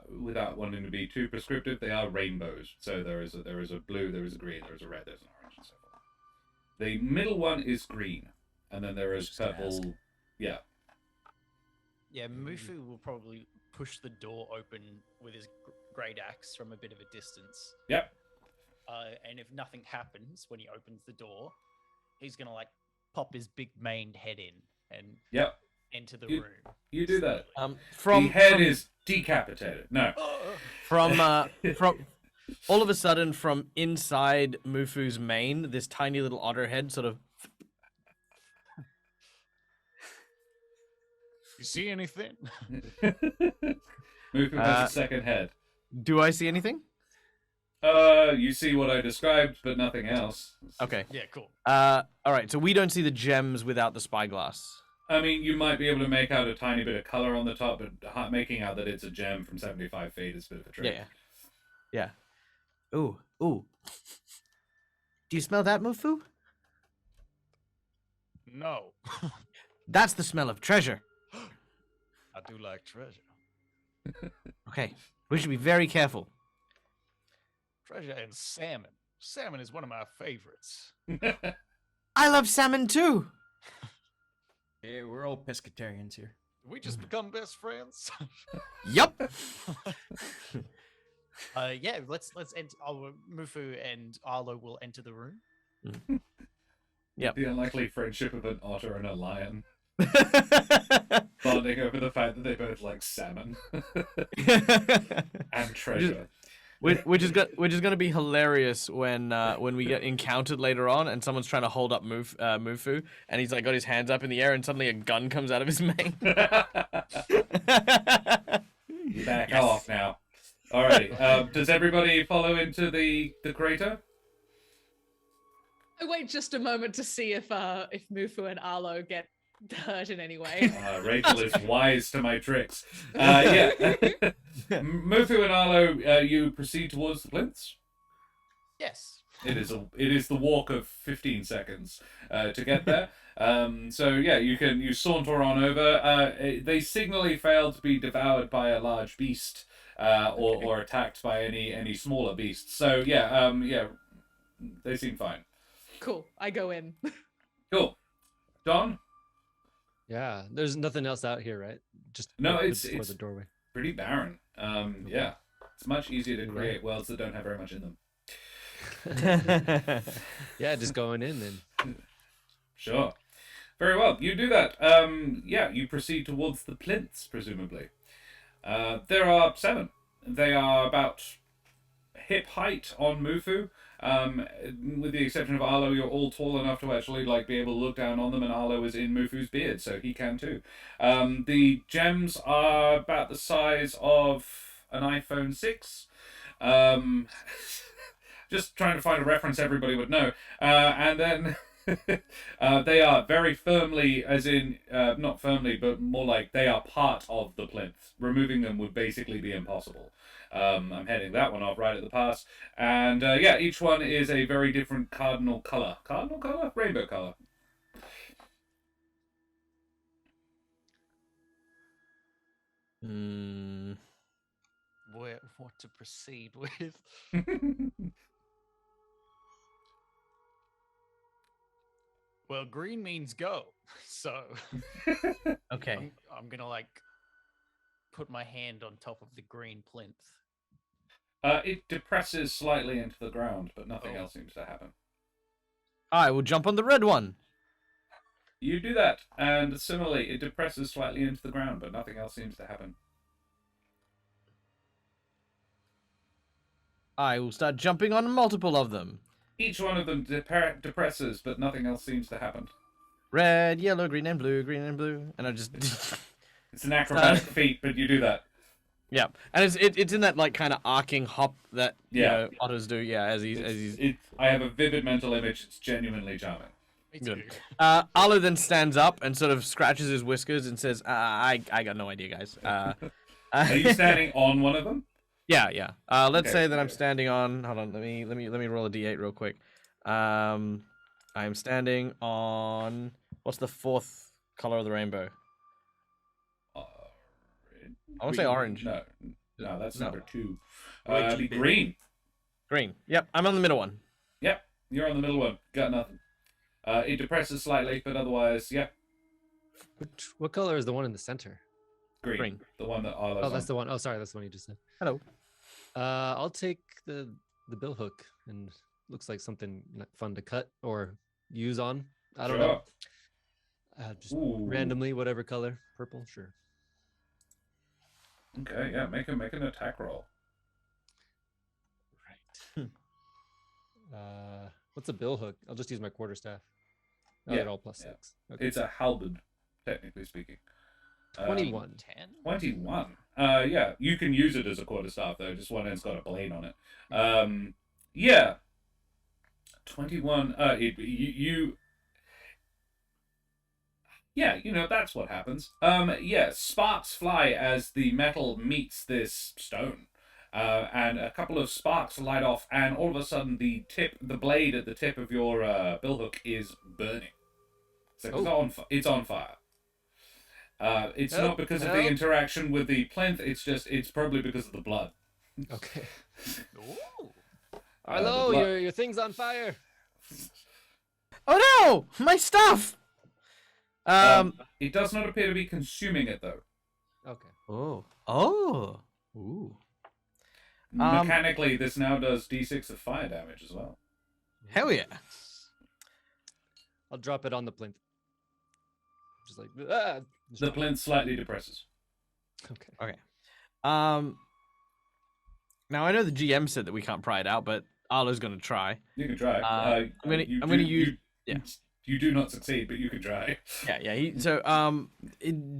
Without wanting to be too prescriptive, they are rainbows. So there is a blue, there is a green, there is a red, there's an orange, and so forth. The middle one is green, and then there is purple. Yeah. Yeah, Mufu will probably push the door open with his great axe from a bit of a distance. Yep. And if nothing happens when he opens the door, he's gonna pop his big maned head in and Yep. enter the You- room. You do that. From the head is decapitated. No. from all of a sudden from inside Mufu's mane, this tiny little otter head sort of You see anything? Mufu has a second head. Do I see anything? You see what I described, but nothing else. Okay. Yeah, cool. All right. So we don't see the gems without the spyglass. I mean, you might be able to make out a tiny bit of color on the top, but making out that it's a gem from 75 feet is a bit of a trick. Yeah. Ooh. Do you smell that, Mufu? No. That's the smell of treasure. I do like treasure. Okay, we should be very careful. Treasure and salmon. Salmon is one of my favorites. I love salmon too. Yeah, we're all pescatarians here. Did we just become best friends? Yup. Yeah, let's enter. Mufu and Arlo will enter the room. Yep. The unlikely friendship of an otter and a lion, bonding over the fact that they both like salmon and treasure. Which is going to be hilarious when we get encountered later on and someone's trying to hold up Mufu and he's like got his hands up in the air and suddenly a gun comes out of his mane. Back off now. Alrighty. Does everybody follow into the crater? I wait just a moment to see if Mufu and Arlo get hurt in any way. Rachel is wise to my tricks. Yeah. Mufu and Arlo, you proceed towards the plinths. Yes. It is the walk of 15 seconds to get there. So yeah, you saunter on over. They signally failed to be devoured by a large beast or attacked by any smaller beasts. So yeah, they seem fine. Cool. I go in. Cool. Don? Yeah, there's nothing else out here, right? Just No, before it's the doorway. pretty barren. Yeah, it's much easier to create worlds that don't have very much in them. Yeah, just going in then. Sure. Very well. You do that. Yeah, you proceed towards the plinths, presumably. There are 7. They are about hip height on Mufu. With the exception of Arlo, you're all tall enough to actually be able to look down on them, and Arlo is in Mufu's beard, so he can too. The gems are about the size of an iPhone 6. Just trying to find a reference everybody would know. And then they are very firmly, as in, not firmly, but more like they are part of the plinth. Removing them would basically be impossible. I'm heading that one off right at the pass. And yeah, each one is a very different cardinal color. Cardinal color? Rainbow color. What to proceed with? Well, green means go. So Okay. I'm gonna put my hand on top of the green plinth. It depresses slightly into the ground, but nothing else seems to happen. I will jump on the red one. You do that, and similarly, it depresses slightly into the ground, but nothing else seems to happen. I will start jumping on multiple of them. Each one of them depresses, but nothing else seems to happen. Red, yellow, green, and blue, and I just. It's an acrobatic feat, but you do that. Yeah, and it's in that kind of arcing hop that you know, otters do. Yeah, as he's. I have a vivid mental image. It's genuinely charming. Good. Arlo then stands up and sort of scratches his whiskers and says, "I got no idea, guys." Are you standing on one of them? Yeah. Let's say that I'm standing on. Hold on. Let me roll a d8 real quick. I'm standing on. What's the 4th color of the rainbow? I want to say orange. No, that's number 2. Green. Green. Yep, I'm on the middle one. Yep, you're on the middle one. Got nothing. It depresses slightly, but otherwise, yeah. What color is the one in the center? Green. The one that Arlo's that's the one. Oh, sorry, that's the one you just said. Hello. I'll take the bill hook, and looks like something fun to cut or use on. I don't know. Just randomly, whatever color. Purple, sure. Okay, yeah, make an attack roll. Right. What's a bill hook? I'll just use my quarterstaff. Oh, Yeah, they're all +6. Okay. It's a halberd, technically speaking. 21. 21. Yeah, you can use it as a quarterstaff though. Just one end's got a blade on it. Yeah. 21. Yeah, that's what happens. Yeah, sparks fly as the metal meets this stone. And a couple of sparks light off, and all of a sudden the blade at the tip of your billhook is burning. So it's on fire. It's not because of the interaction with the plinth. It's probably because of the blood. Okay. Ooh. Arlo, blood- your thing's on fire. Oh no, my stuff. It does not appear to be consuming it though. Okay. Oh. Ooh. Mechanically, this now does d6 of fire damage as well. Hell yeah. I'll drop it on the plinth. Just like The plinth slightly depresses. Okay. Okay. Now I know the GM said that we can't pry it out, but Arlo's gonna try. You can try. I'm gonna use. You do not succeed, but you can try. Yeah.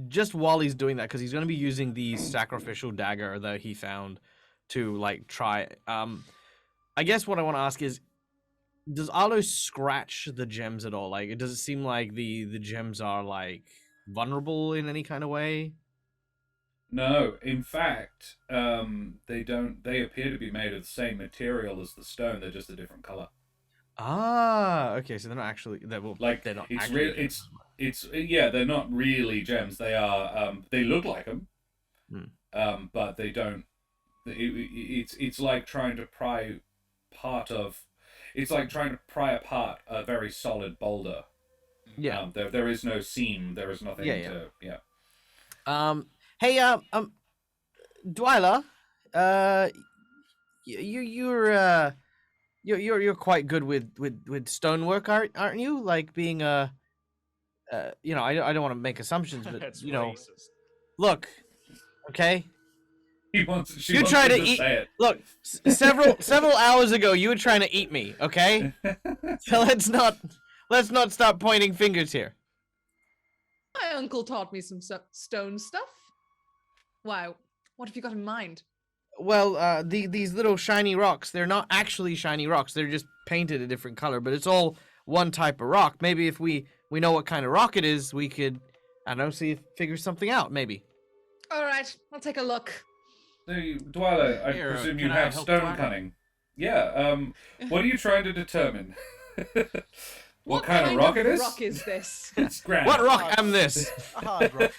Just while he's doing that, because he's gonna be using the sacrificial dagger that he found to like try. I guess what I want to ask is, does Arlo scratch the gems at all? Like, does it seem like the gems are like vulnerable in any kind of way? No, in fact, they don't. They appear to be made of the same material as the stone. They're just a different color. Ah, okay. So they're not actually. They're not. It's actually real. It's yeah. They're not really gems. They are. They look like them. But they don't. It's like trying to pry part of. It's like trying to pry apart a very solid boulder. Yeah. There is no seam. There is nothing to. Yeah. Hey, Dwyla, you're quite good with stonework, aren't you? Like being I don't want to make assumptions, but That's racist. Look, okay. You tried to eat. Look, several hours ago, you were trying to eat me. Okay, so let's not stop pointing fingers here. My uncle taught me some stone stuff. Why? What have you got in mind? Well, these little shiny rocks, they're not actually shiny rocks. They're just painted a different color, but it's all one type of rock. Maybe if we know what kind of rock it is, we could, I don't know, figure something out, maybe. All right, I'll take a look. So, Dwyla, I presume you have stone cunning. Yeah, what are you trying to determine? What kind of rock it is? Rock is this? It's granite. What rock am this? A hard rock.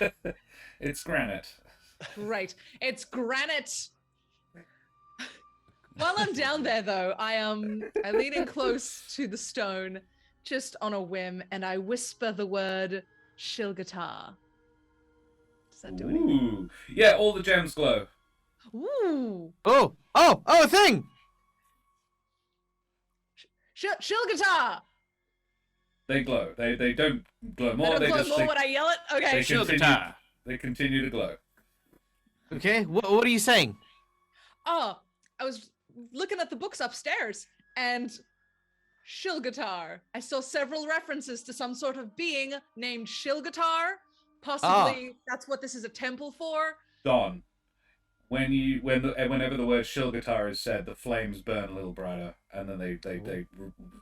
It's granite. Right, it's granite. While I'm down there, though, I lean in close to the stone, just on a whim, and I whisper the word Shilgatar. Does that do anything? Ooh. Yeah, all the gems glow. Ooh. Oh, a thing! Shilgatar! They glow. They don't glow more. They don't glow more when I yell it? Okay. They continue to glow. Okay, what are you saying? Oh, I was looking at the books upstairs, and Shilgatar. I saw several references to some sort of being named Shilgatar. Possibly that's what this is a temple for. Don, whenever the word Shilgatar is said, the flames burn a little brighter, and then they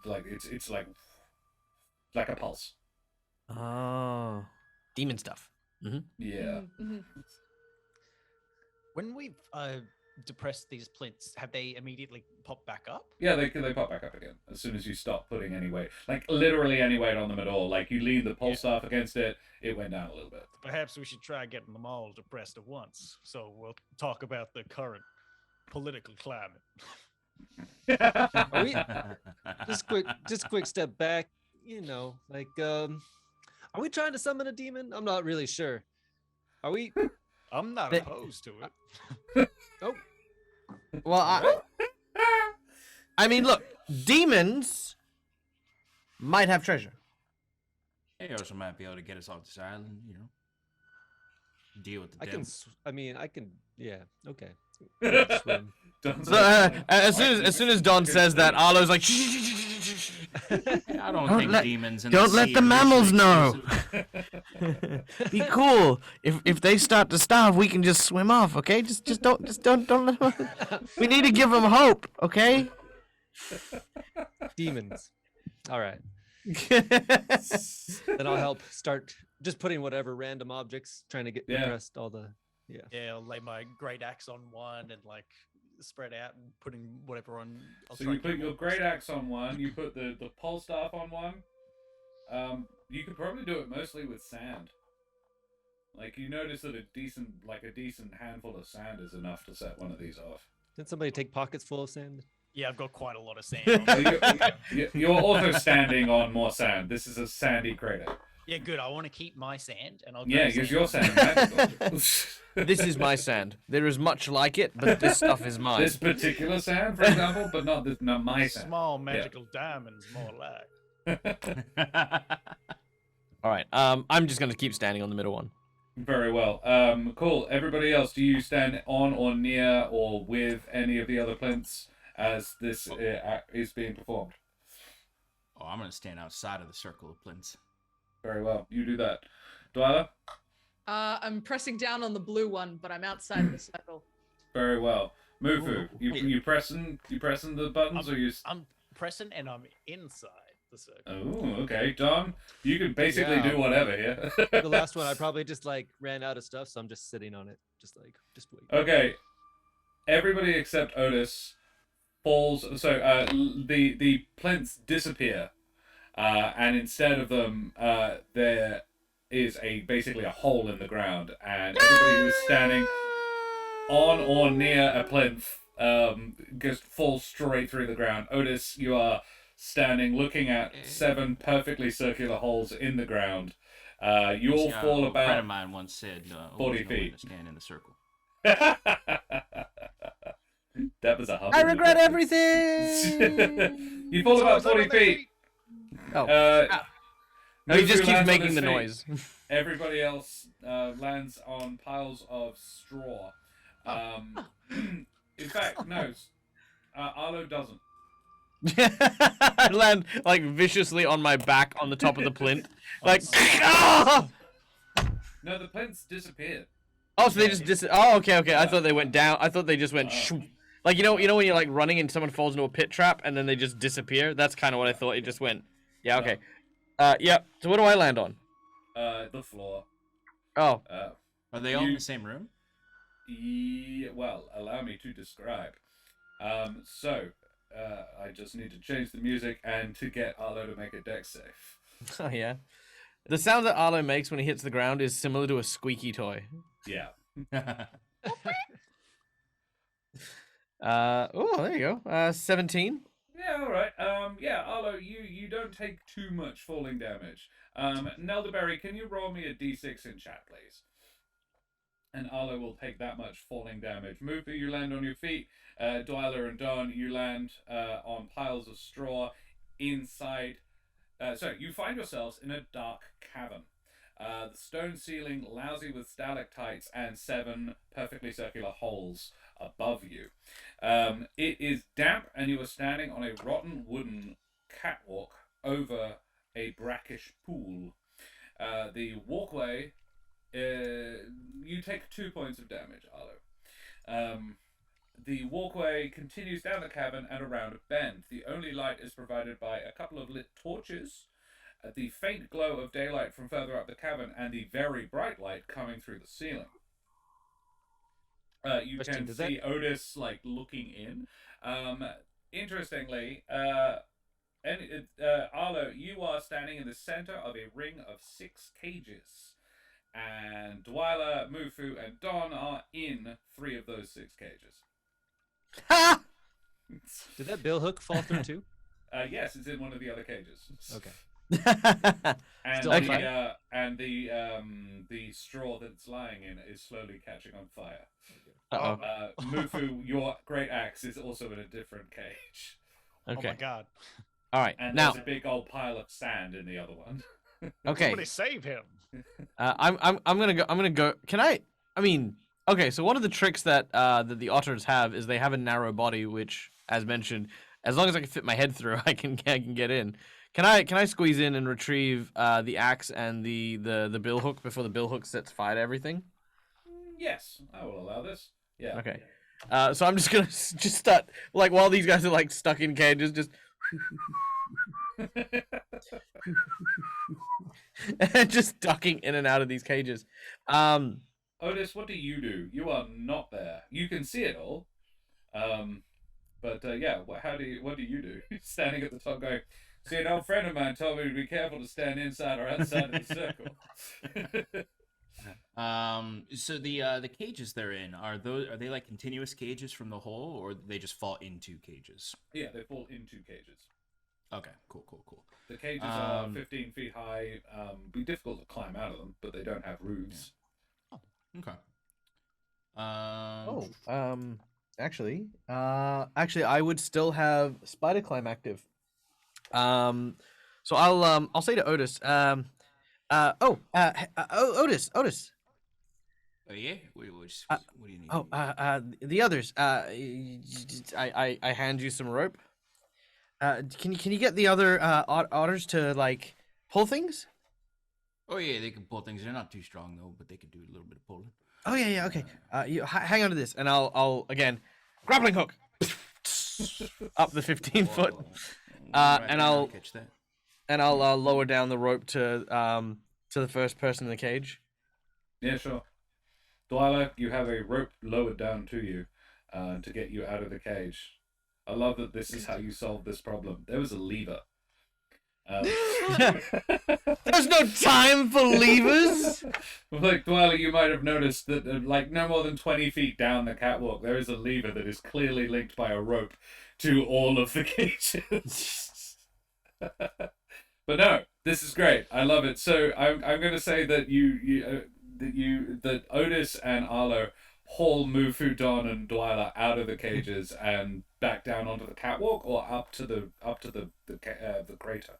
like it's like a pulse. Oh, demon stuff. Mm-hmm. Yeah. Mm-hmm. When we've depressed these plinths, have they immediately popped back up? Yeah, they pop back up again as soon as you stop putting any weight, like literally any weight on them at all. Like you lean the pole staff against it, it went down a little bit. Perhaps we should try getting them all depressed at once. So we'll talk about the current political climate. Are we, just quick step back. Are we trying to summon a demon? I'm not really sure. Are we? I'm not opposed to it. Oh. Well, I mean, look, demons might have treasure. They also might be able to get us off this island, deal with the devil. I can. Yeah. Okay. Swim. As soon as Don says that, Arlo's like, I don't think demons. Don't let the mammals know. Be cool. If they start to starve, we can just swim off. Okay, just don't let them. We need to give them hope. Okay. Demons. All right. Then I'll help start just putting whatever random objects, trying to get depressed all the. Yeah, I'll lay my great axe on one and spread out and putting whatever on. So you put your great axe on one, you put the pole staff on one. You could probably do it mostly with sand. Like, you notice that a decent handful of sand is enough to set one of these off. Did somebody take pockets full of sand? Yeah, I've got quite a lot of sand. You're also standing on more sand. This is a sandy crater. Yeah, good. I want to keep my sand, and I'll. Yeah, use your sand. Magical. This is my sand. There is much like it, but this stuff is mine. This particular sand, for example, but not my sand. Small magical diamonds, more like. All right. I'm just gonna keep standing on the middle one. Very well. Cool. Everybody else, do you stand on or near or with any of the other plinths as this is being performed? Oh, I'm gonna stand outside of the circle of plinths. Very well. You do that. Dwyla? I'm pressing down on the blue one, but I'm outside the circle. Very well. Mufu, you pressing the buttons or you? I'm pressing and I'm inside the circle. Oh, okay. Don, you can basically do whatever here. The last one, I probably just like ran out of stuff, so I'm just sitting on it, just wait. Okay. Everybody except Otis falls. So the plinths disappear, and instead of them, there is basically a hole in the ground, and everybody who's standing on or near a plinth just falls straight through the ground. Otis, you are standing looking at 7 perfectly circular holes in the ground. You all fall about. A friend of mine once said, 40 feet. To stand in the circle. That was a hub. I regret everything. You fall about 40 feet. Oh. No, he just keeps lands on making his the feet. noise. Everybody else lands on piles of straw. In fact, no. Arlo doesn't. I land like viciously on my back on the top of the plinth, like. Ah! No, the plinths disappeared. Oh, so they just Oh, okay. I thought they went down. I thought they just went shoo. Like you know when you're like running and someone falls into a pit trap and then they just disappear. That's kind of what I thought. It just went. Yeah. Okay. Yeah. So what do I land on? The floor. Oh. Are they all in the same room? Well, allow me to describe. I just need to change the music and to get Arlo to make a deck safe. Oh yeah. The sound that Arlo makes when he hits the ground is similar to a squeaky toy. Yeah. Oh, there you go. 17. Yeah, all right. Arlo, you don't take too much falling damage. Nelderberry, can you roll me a d6 in chat, please? And Arlo will take that much falling damage. Mufu, you land on your feet. Dwyla and Don, you land on piles of straw inside. So you find yourselves in a dark cavern. The stone ceiling lousy with stalactites and 7 perfectly circular holes above you. It is damp and you are standing on a rotten wooden catwalk over a brackish pool. The walkway, you take 2 points of damage, Arlo. The walkway continues down the cavern and around a bend. The only light is provided by a couple of lit torches, the faint glow of daylight from further up the cavern, and the very bright light coming through the ceiling. You can see Otis like looking in. Interestingly, Arlo, you are standing in the center of a ring of 6 cages, and Dwyla, Mufu, and Don are in 3 of those 6 cages. Ha! Did that bill hook fall through too? Yes, it's in one of the other cages. Okay. And the straw that it's lying in is slowly catching on fire. Mufu, your great axe is also in a different cage. Okay. Oh my god. All right. And now there's a big old pile of sand in the other one. Okay. Somebody save him. I'm gonna go. Can I? I mean, okay. So one of the tricks that that the otters have is they have a narrow body, which, as mentioned, as long as I can fit my head through, I can get in. Can I squeeze in and retrieve the axe and the bill hook before the bill hook sets fire to everything? Yes, I will allow this. Yeah. Okay. So I'm just gonna start like while these guys are like stuck in cages, just. And just ducking in and out of these cages. Otis, what do? You are not there. You can see it all. But yeah, what do you do? Standing at the top going, See, an old friend of mine told me to be careful to stand inside or outside of the circle. So the cages they're in, are they like continuous cages from the hole, or they just fall into cages? Yeah, they fall into cages. Okay, cool. The cages are 15 feet high. Be difficult to climb out of them, but they don't have roofs. Yeah. Oh, okay. Actually, I would still have spider climb active. So I'll say to Otis, Otis. Oh yeah. What do you need? The others. I hand you some rope. Can you get the other otters to like pull things? Oh yeah, they can pull things. They're not too strong though, but they can do a little bit of pulling. Oh yeah, okay. You hang on to this, and I'll again, grappling hook, up the 15-foot, and I'll catch that. And I'll lower down the rope to the first person in the cage. Yeah, sure. Dwyla, you have a rope lowered down to you to get you out of the cage. I love that this is how you solve this problem. There was a lever. There's no time for levers. Like, Dwyla, you might have noticed that like no more than 20 feet down the catwalk, there is a lever that is clearly linked by a rope to all of the cages. But no, this is great. I love it. So I'm going to say that that Otis and Arlo haul Mufu, Don, and Dwyla out of the cages and back down onto the catwalk, or up to the crater.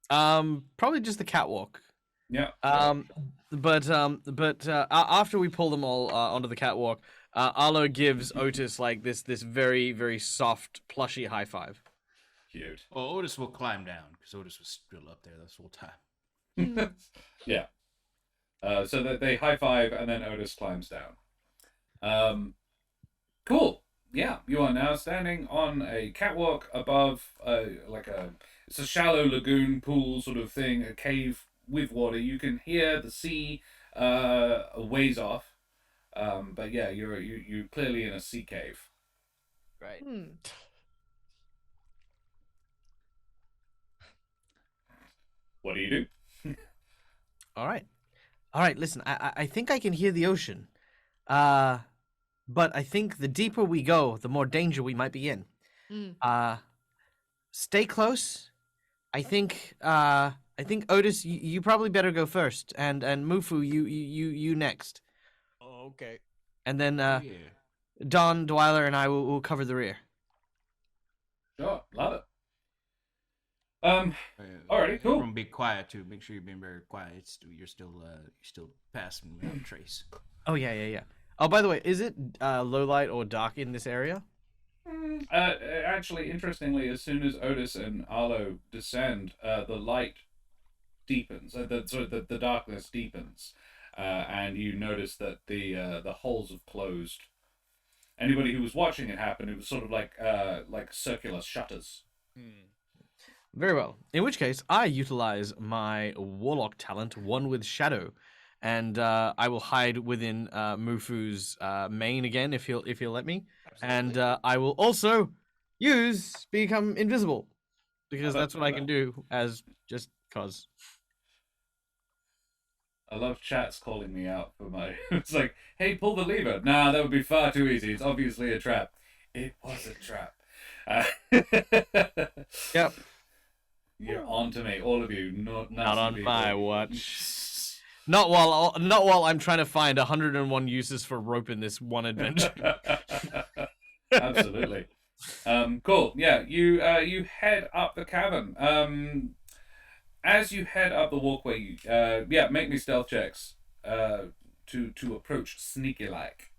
Probably just the catwalk. Yeah. But after we pull them all onto the catwalk, Arlo gives Otis like this very, very soft, plushy high five. Cute. Well, Otis will climb down because Otis was still up there this whole time. Yeah. So that they high five and then Otis climbs down. Cool. Yeah, you are now standing on a catwalk above it's a shallow lagoon pool sort of thing, a cave with water. You can hear the sea a ways off. But yeah, you're clearly in a sea cave. Right. What do you do? All right. Listen, I think I can hear the ocean. But I think the deeper we go, the more danger we might be in. Stay close. I think Otis, you probably better go first, and Mufu, you next. Oh, okay. And then Don, Dwyler, and I will cover the rear. Sure, love it. Alrighty, cool. Everyone be quiet too. Make sure you're being very quiet. You're still passing without trace. Oh yeah. Oh, by the way, is it low light or dark in this area? Actually, interestingly, as soon as Otis and Arlo descend, the light deepens. The darkness deepens, and you notice that the holes have closed. Anybody who was watching it happen, it was sort of like circular shutters. Very well. In which case, I utilize my warlock talent, One with Shadow, and I will hide within Mufu's mane again if he'll let me. Absolutely. And I will also use become invisible because that's what I can do as just cause. I love chats calling me out for my. It's like, hey, pull the lever. Nah, that would be far too easy. It's obviously a trap. It was a trap. Yep. You're on to me, all of you. Not on people. My watch. Not while I'm trying to find 101 uses for rope in this one adventure. Absolutely. Cool. Yeah, you head up the cavern. As you head up the walkway, make me stealth checks to approach sneaky like.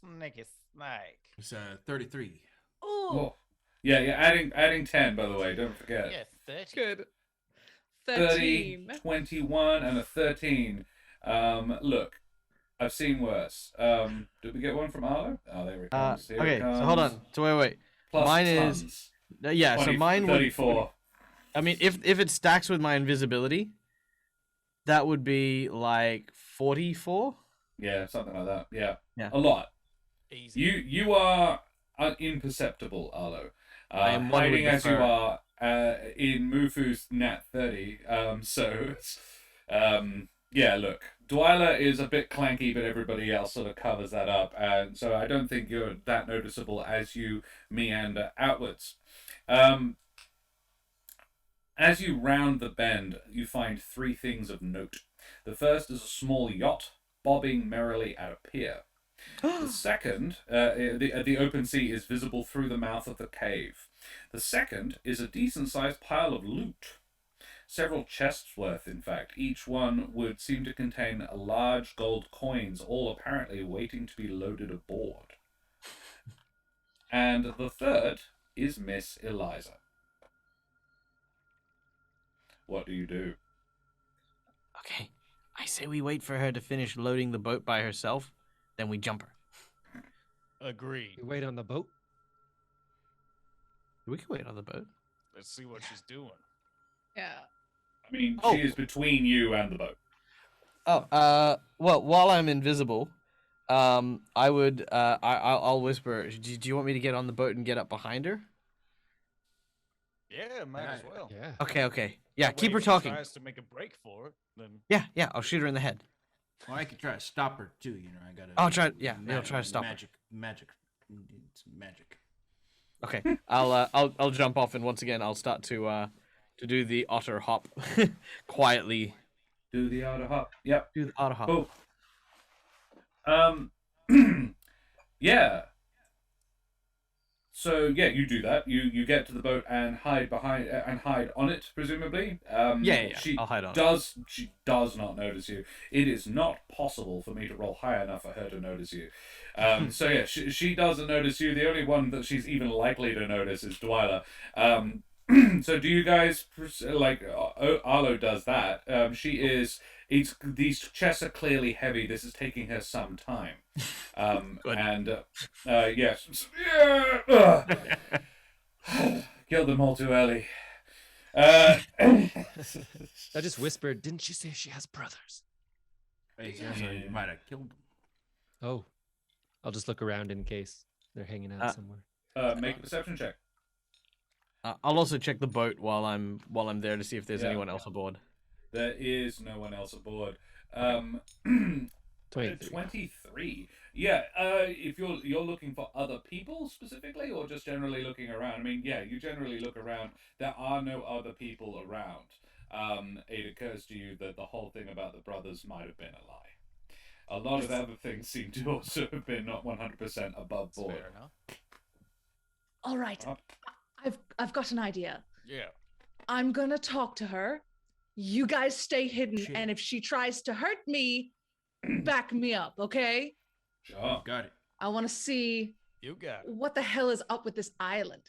Sneaky snake. It's 33. Oh. Yeah, adding 10, by the way, don't forget. Yeah, 30. Good. 13, 21, and a 13. Look, I've seen worse. Did we get one from Arlo? Oh, there we go. Okay, so hold on. So wait. Plus mine tons. Is... yeah, 20, so mine 34. would... I mean, if it stacks with my invisibility, that would be like 44? Yeah, something like that. Yeah. Yeah. A lot. Easy. You are imperceptible, Arlo. I am one who would hiding as you defer. are in Mufu's Nat 30. Yeah, look, Dwyla is a bit clanky, but everybody else sort of covers that up, and so I don't think you're that noticeable as you meander outwards. As you round the bend, you find three things of note. The first is a small yacht bobbing merrily at a pier. The second, the open sea is visible through the mouth of the cave. The second is a decent-sized pile of loot. Several chests worth, in fact. Each one would seem to contain large gold coins, all apparently waiting to be loaded aboard. And the third is Miss Eliza. What do you do? Okay, I say we wait for her to finish loading the boat by herself, then we jump her. Agreed. You wait on the boat. We can wait on the boat. Let's see what she's doing. Yeah. I mean, Oh. she is between you and the boat. Oh, well, while I'm invisible, I would, I'll whisper. Do you want me to get on the boat and get up behind her? Yeah, might as well. Yeah. Okay. Yeah, That keep way her if she talking. tries to make a break for it, then Yeah, I'll shoot her in the head. Well, I could try to stop her too. You know, I gotta. I'll try. Yeah, I'll try to stop her. Magic. It's magic. Okay, I'll jump off, and once again, I'll start to do the otter hop quietly. Do the outer hop. Yep. Do the otter hop. Cool. Yeah. So yeah, you do that. You get to the boat and hide behind and hide on it, presumably. Yeah. She I'll hide on. She does not notice you. It is not possible for me to roll high enough for her to notice you. So yeah, she doesn't notice you. The only one that she's even likely to notice is Dwyla. So do you guys like Arlo does that? These chests are clearly heavy. This is taking her some time. And yes, killed them all too early. I just whispered, didn't you say she has brothers? Hey, so you might have killed them. Oh. I'll just look around in case they're hanging out somewhere. Make a perception check. I'll also check the boat while I'm there to see if there's anyone else aboard. There is no one else aboard. 23. 23. Yeah. If you're looking for other people specifically, or just generally looking around. I mean, yeah, you generally look around. There are no other people around. It occurs to you that the whole thing about the brothers might have been a lie. A lot of other things seem to also have been not 100% above board. fair enough. All right. I've got an idea. Yeah. I'm gonna talk to her. You guys stay hidden, Shit. and if she tries to hurt me, back me up, okay? Sure. Got it. I want to see You got it. what the hell is up with this island.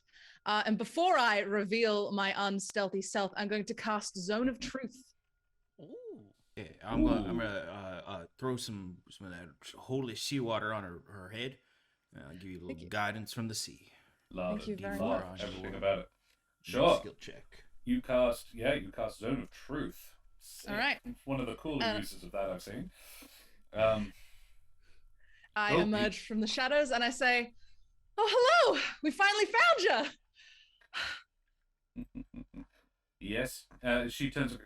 And before I reveal my unstealthy self, I'm going to cast Zone of Truth. Ooh. Yeah, I'm gonna throw some of that holy seawater on her head. I'll give you a little guidance from the sea. Love Thank you it. very Love much. everything about it. Make a Sure. Skill check. You cast Zone of Truth. Sick. All right. It's one of the cooler uses of that I've seen. I emerge from the shadows and I say, "Oh, hello! We finally found you." Yes. She turns.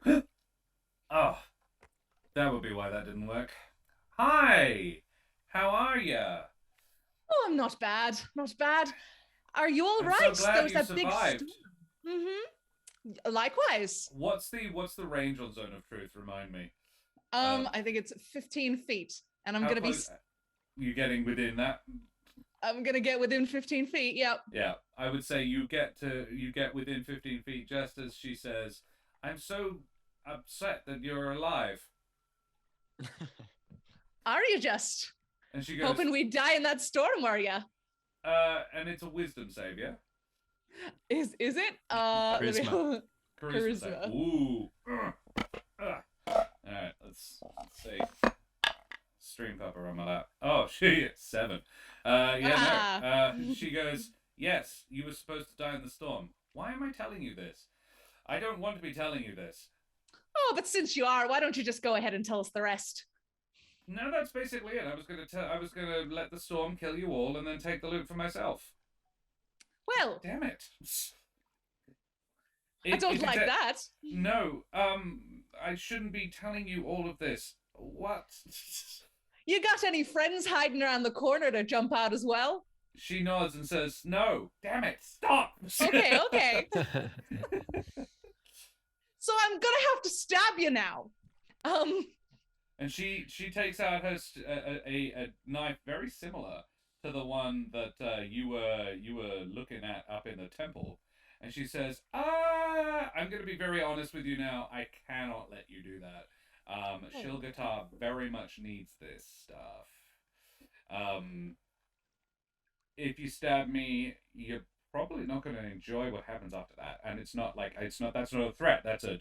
Oh, that would be why that didn't work. Hi. How are ya? Oh, I'm not bad. Not bad. Are you all I'm right? so glad there was you that big survived. storm. Mm-hmm. Likewise. What's the range on Zone of Truth? Remind me. I think it's 15 feet, and I'm How gonna close- You getting within that? I'm gonna get within 15 feet. Yep. Yeah, I would say you get within 15 feet just as she says, "I'm so upset that you're alive," Are you just and she goes, hoping we die in that storm? Were ya? and it's a wisdom save, yeah. Is it? Let me- Charisma. Charisma save. Charisma. Ooh. All right, let's see. Stream pupper on my lap. Oh, she 7. She goes, "Yes, you were supposed to die in the storm. Why am I telling you this? I don't want to be telling you this." Oh, but since you are, why don't you just go ahead and tell us the rest? No, that's basically it. I was gonna let the storm kill you all and then take the loot for myself. Well, Damn it. I don't like that. No, I shouldn't be telling you all of this. What? You got any friends hiding around the corner to jump out as well? She nods and says, no, damn it, stop. Okay, okay. So I'm gonna have to stab you now. And she takes out her a knife very similar to the one that you were looking at up in the temple, and she says, I'm gonna be very honest with you now. I cannot let you do that. Shilgatar very much needs this stuff. If you stab me, you're probably not going to enjoy what happens after that. And that's not a threat. That's I'm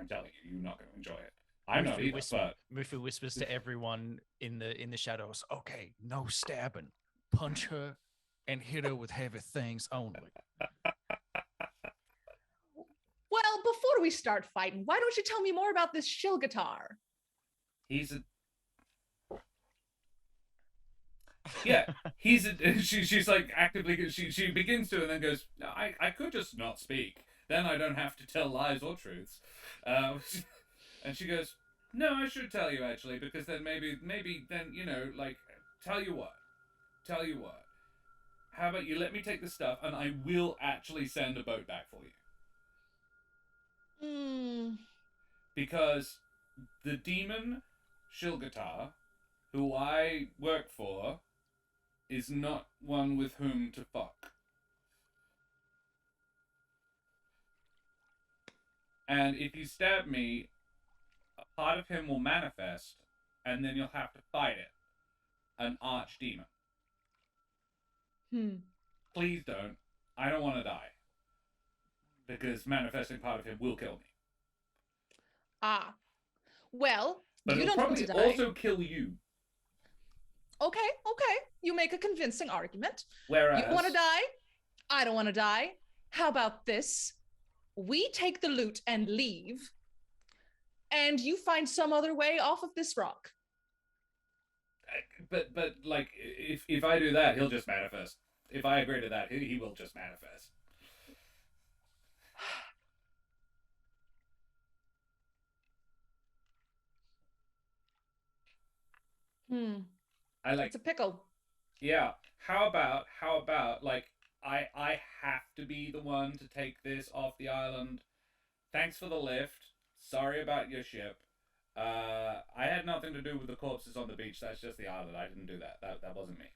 telling you, you're not going to enjoy it. I'm not either, but Mufu whispers to everyone in the shadows, okay, no stabbing. Punch her and hit her with heavy things only. Well, before we start fighting, why don't you tell me more about this Shilgatar? She's like actively, she begins to and then goes, no, I could just not speak. Then I don't have to tell lies or truths. And she goes, no, I should tell you actually, because then maybe then, like, tell you what. How about you let me take the stuff and I will actually send a boat back for you. Because the demon Shilgatar, who I work for, is not one with whom to fuck. And if you stab me, a part of him will manifest, and then you'll have to fight it. An archdemon. Please don't. I don't want to die. Because manifesting part of him will kill me. Well, but you it'll don't want probably to die. also kill you. Okay. You make a convincing argument. Whereas... You want to die? I don't want to die. How about this? We take the loot and leave, and you find some other way off of this rock. But like, if I do that, he'll just manifest. If I agree to that, he will just manifest. It's a pickle. Yeah. How about like I have to be the one to take this off the island. Thanks for the lift. Sorry about your ship. I had nothing to do with the corpses on the beach. That's just the island. I didn't do that. That wasn't me.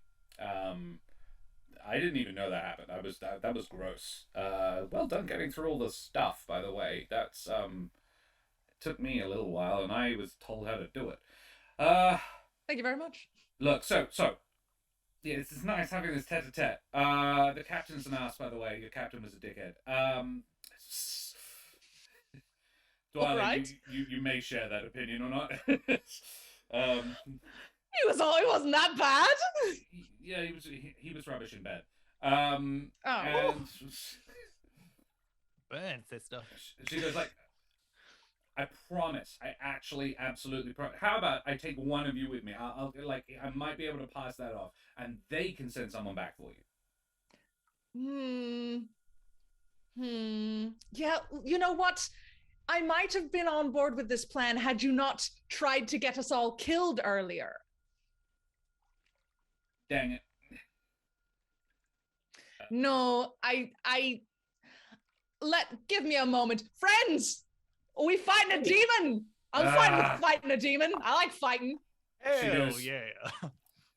I didn't even know that happened. That was gross. Well done getting through all the stuff, by the way. That's it took me a little while, and I was told how to do it. Thank you very much. Look, so yeah, it's nice having this tete-a-tete. The captain's an ass, by the way. Your captain was a dickhead. Dwyer, right. you may share that opinion or not. It wasn't that bad. Yeah, he was rubbish in bed. Oh. And Burn, sister. she goes like, I promise. I actually absolutely promise. How about I take one of you with me? I'll like I might be able to pass that off, and they can send someone back for you. Yeah, you know what? I might have been on board with this plan had you not tried to get us all killed earlier. Dang it. No, give me a moment. Friends! Are we fighting a demon? I'm fine with fighting a demon. I like fighting. Hell yeah.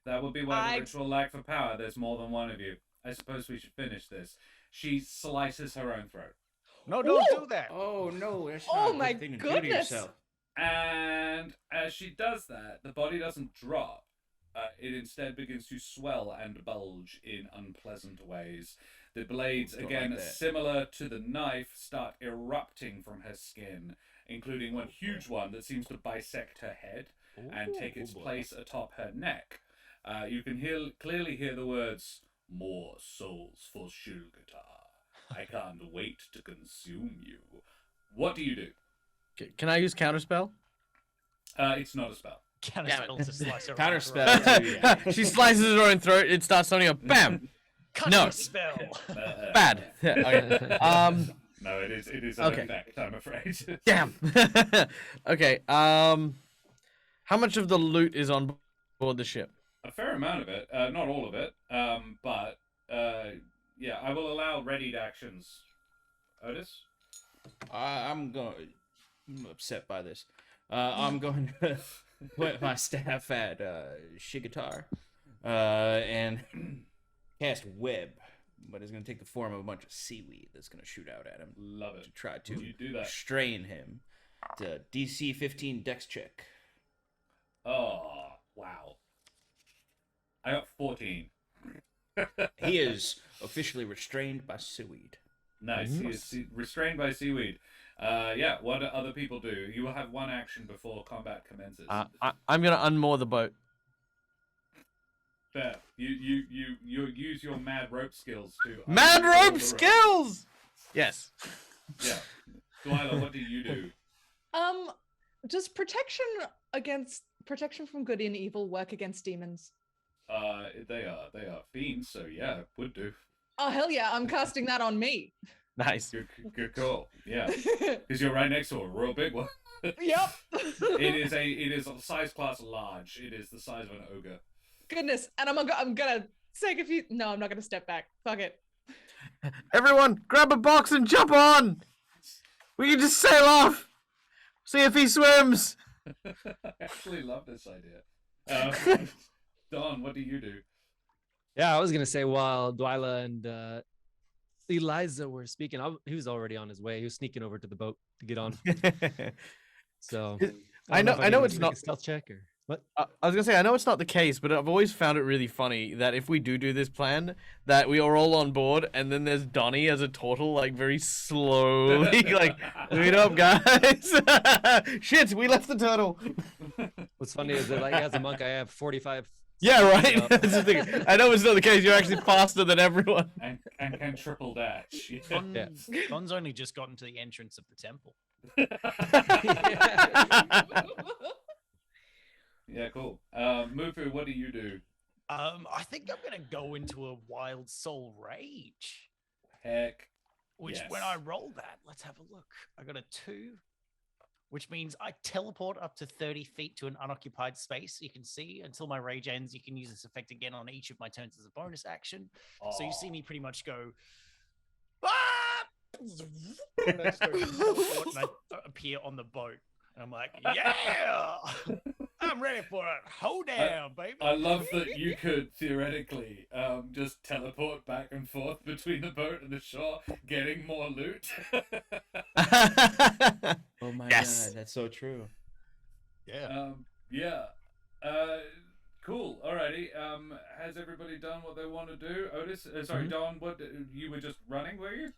That would be why the ritual lack for power. There's more than one of you. I suppose we should finish this. She slices her own throat. No, don't do that. Oh no, that's Oh not a my good thing to do to goodness. yourself. And as she does that, the body doesn't drop. It instead begins to swell and bulge in unpleasant ways. The blades, again, like that. similar to the knife, start erupting from her skin, including one huge one that seems to bisect her head and take its place atop her neck. You can clearly hear the words, "More souls for Shilgatar. I can't wait to consume you." What do you do? Can I use counterspell? It's not a spell. Counterspell to slice her. Counterspell. She slices her own throat. It starts sounding a bam. Cunning spell. Bad. Yeah, okay. No, it is an Okay. effect, I'm afraid. Damn. Okay. How much of the loot is on board the ship? A fair amount of it, not all of it, but yeah, I will allow readied actions. Otis? I'm upset by this. I'm going to put my staff at Shigatar and cast Web, but it's going to take the form of a bunch of seaweed that's going to shoot out at him. Love it. To try to You do that. strain him. It's a DC 15 Dex check. Oh, wow. I got 14. He is officially restrained by seaweed. Nice. He is restrained by seaweed. Yeah, what do other people do? You will have one action before combat commences. I'm gonna unmoor the boat. Fair. You use your mad rope skills to Mad unmoor rope the skills. Yes. Yeah. Dwyla, what do you do? Does protection from good and evil work against demons? They are fiends, so yeah, would do. Oh hell yeah, I'm casting that on me. Nice. Good call. Yeah, because you're right next to a real big one. Yep. It is a size class large. It is the size of an ogre. Goodness, and I'm gonna take a few. No, I'm not gonna step back. Fuck it. Everyone, grab a box and jump on. We can just sail off. See if he swims. I actually love this idea. Don, what do you do? Yeah, I was gonna say while Dwyla and Eliza were speaking, he was already on his way. He was sneaking over to the boat to get on. So I know it's not a stealth check or what. I was gonna say I know it's not the case, but I've always found it really funny that if we do this plan, that we are all on board, and then there's Donnie as a turtle, like very slowly, like wait up, guys. Shit, we left the turtle. What's funny is that like as a monk, I have 45. Yeah, right. That's the thing. I know it's not the case. You're actually faster than everyone. And can triple dash. Don's only just gotten to the entrance of the temple. Yeah, cool. Mufu, what do you do? I think I'm gonna go into a wild soul rage. Heck. Which yes. when I roll that, let's have a look. I got a 2, which means I teleport up to 30 feet to an unoccupied space. You can see until my rage ends. You can use this effect again on each of my turns as a bonus action. So you see me pretty much go. Ah! And I just go teleport and I appear on the boat. And I'm like, yeah, I'm ready for it. Hold down, baby. I love that you could theoretically just teleport back and forth between the boat and the shore, getting more loot. Oh my Yes. god, that's so true. Yeah. Yeah. Cool. Alrighty. Has everybody done what they want to do? Otis, sorry, Don. What you were just running, were you?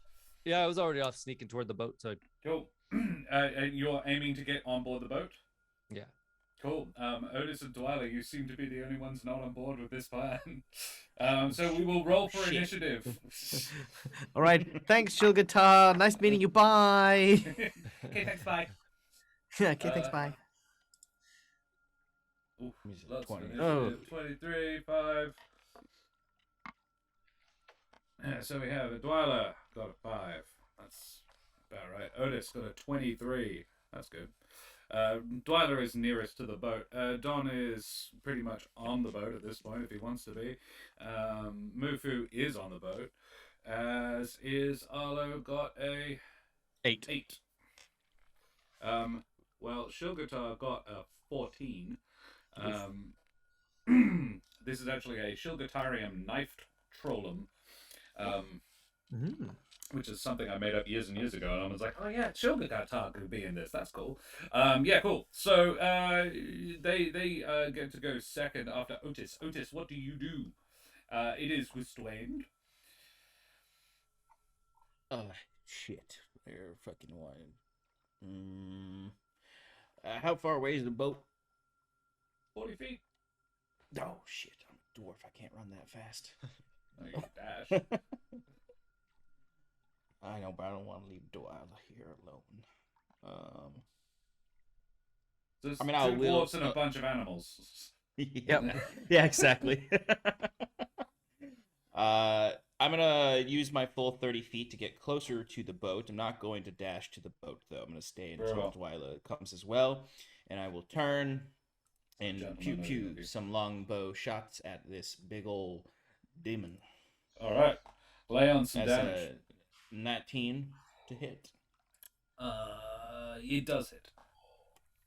Yeah, I was already off sneaking toward the boat, so Cool. And you're aiming to get on board the boat? yeah. Cool. Otis and Dwyla, you seem to be the only ones not on board with this plan. So we will roll for initiative. All right. Thanks, Chill Guitar. Nice meeting you. Bye. Okay, thanks, bye. Okay, thanks. Bye. Oof, lots of 20. initiative. 23, 5. So we have a Dwyla got a 5. That's about right. Otis got a 23. That's good. Dwyla is nearest to the boat. Don is pretty much on the boat at this point if he wants to be. Mufu is on the boat, as is Arlo got a 8. 8. Well, Shilgatar got a 14. This is actually a Shilgatarium knifed trollum. Which is something I made up years and years ago, and I was like, oh yeah, Shilgatar could be in this. That's cool. Yeah, cool. So they get to go second after Otis. Otis, what do you do? It is restrained. Oh shit! They're fucking wide. How far away is the boat? 40 feet. Oh shit! I'm a dwarf. I can't run that fast. Oh, you can dash. I know, but I don't want to leave Dwyla here alone. There's I mean, two I will. dwarves and a bunch of animals. Yep. Yeah, exactly. I'm gonna use my full 30 feet to get closer to the boat. I'm not going to dash to the boat though. I'm gonna stay until Dwyla comes as well, and I will turn and pew pew some longbow shots at this big ol' demon. All right, lay on some That's damage. a 19 to hit. It does hit.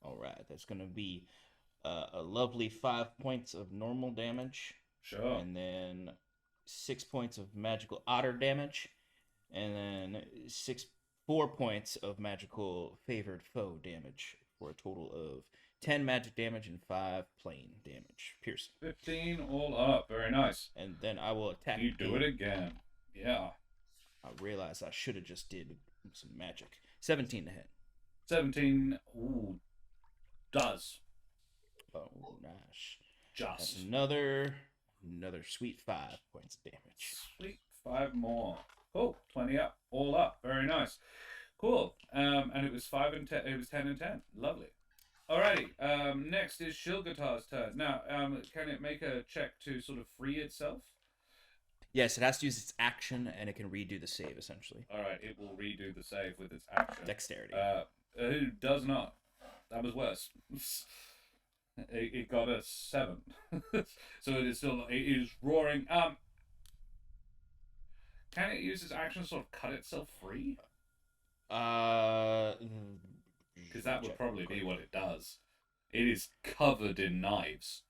All right, that's gonna be a lovely 5 points of normal damage. Sure. And then 6 points of magical otter damage, and then 4 points of magical favored foe damage, for a total of 10 magic damage and 5 plain damage, piercing. 15 all up. Very nice. And then I will attack. You do it again. Yeah. I realized I should have just did some magic. 17 to hit. 17. Ooh. Does. Oh, nice. Just. That's another sweet 5 points of damage. Sweet. 5 more. Cool. 20 up. All up. Very nice. Cool. And it was 5 and 10. It was 10 and 10. Lovely. Alrighty. Next is Shilgatar's turn. Now, can it make a check to sort of free itself? Yes, it has to use its action, and it can redo the save, essentially. Alright, it will redo the save with its action. Dexterity. It does not. That was worse. It got a 7. So it is still, it is roaring. Can it use its action to sort of cut itself free? Because that would probably be what it does. It is covered in knives.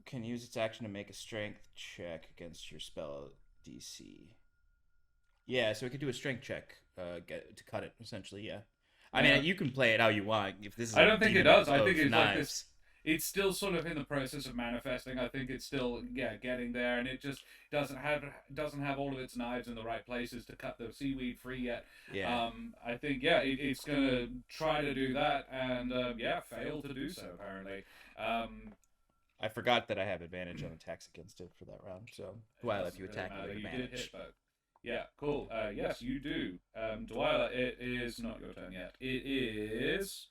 Can use its action to make a strength check against your spell DC. Yeah, so it could do a strength check to cut it, essentially, yeah. I mean, you can play it how you want. If this is I don't think it does. I think it's knives. like this. It's still sort of in the process of manifesting. I think it's still getting there, and it just doesn't have all of its knives in the right places to cut the seaweed free yet. Yeah. I think it's gonna try to do that, and fail to do so apparently. I forgot that I have advantage on attacks against it for that round. So, Dwyla, if you attack with you did advantage. hit both. Yeah, cool. Yes, you do. Dwyla, it is not your turn yet. It is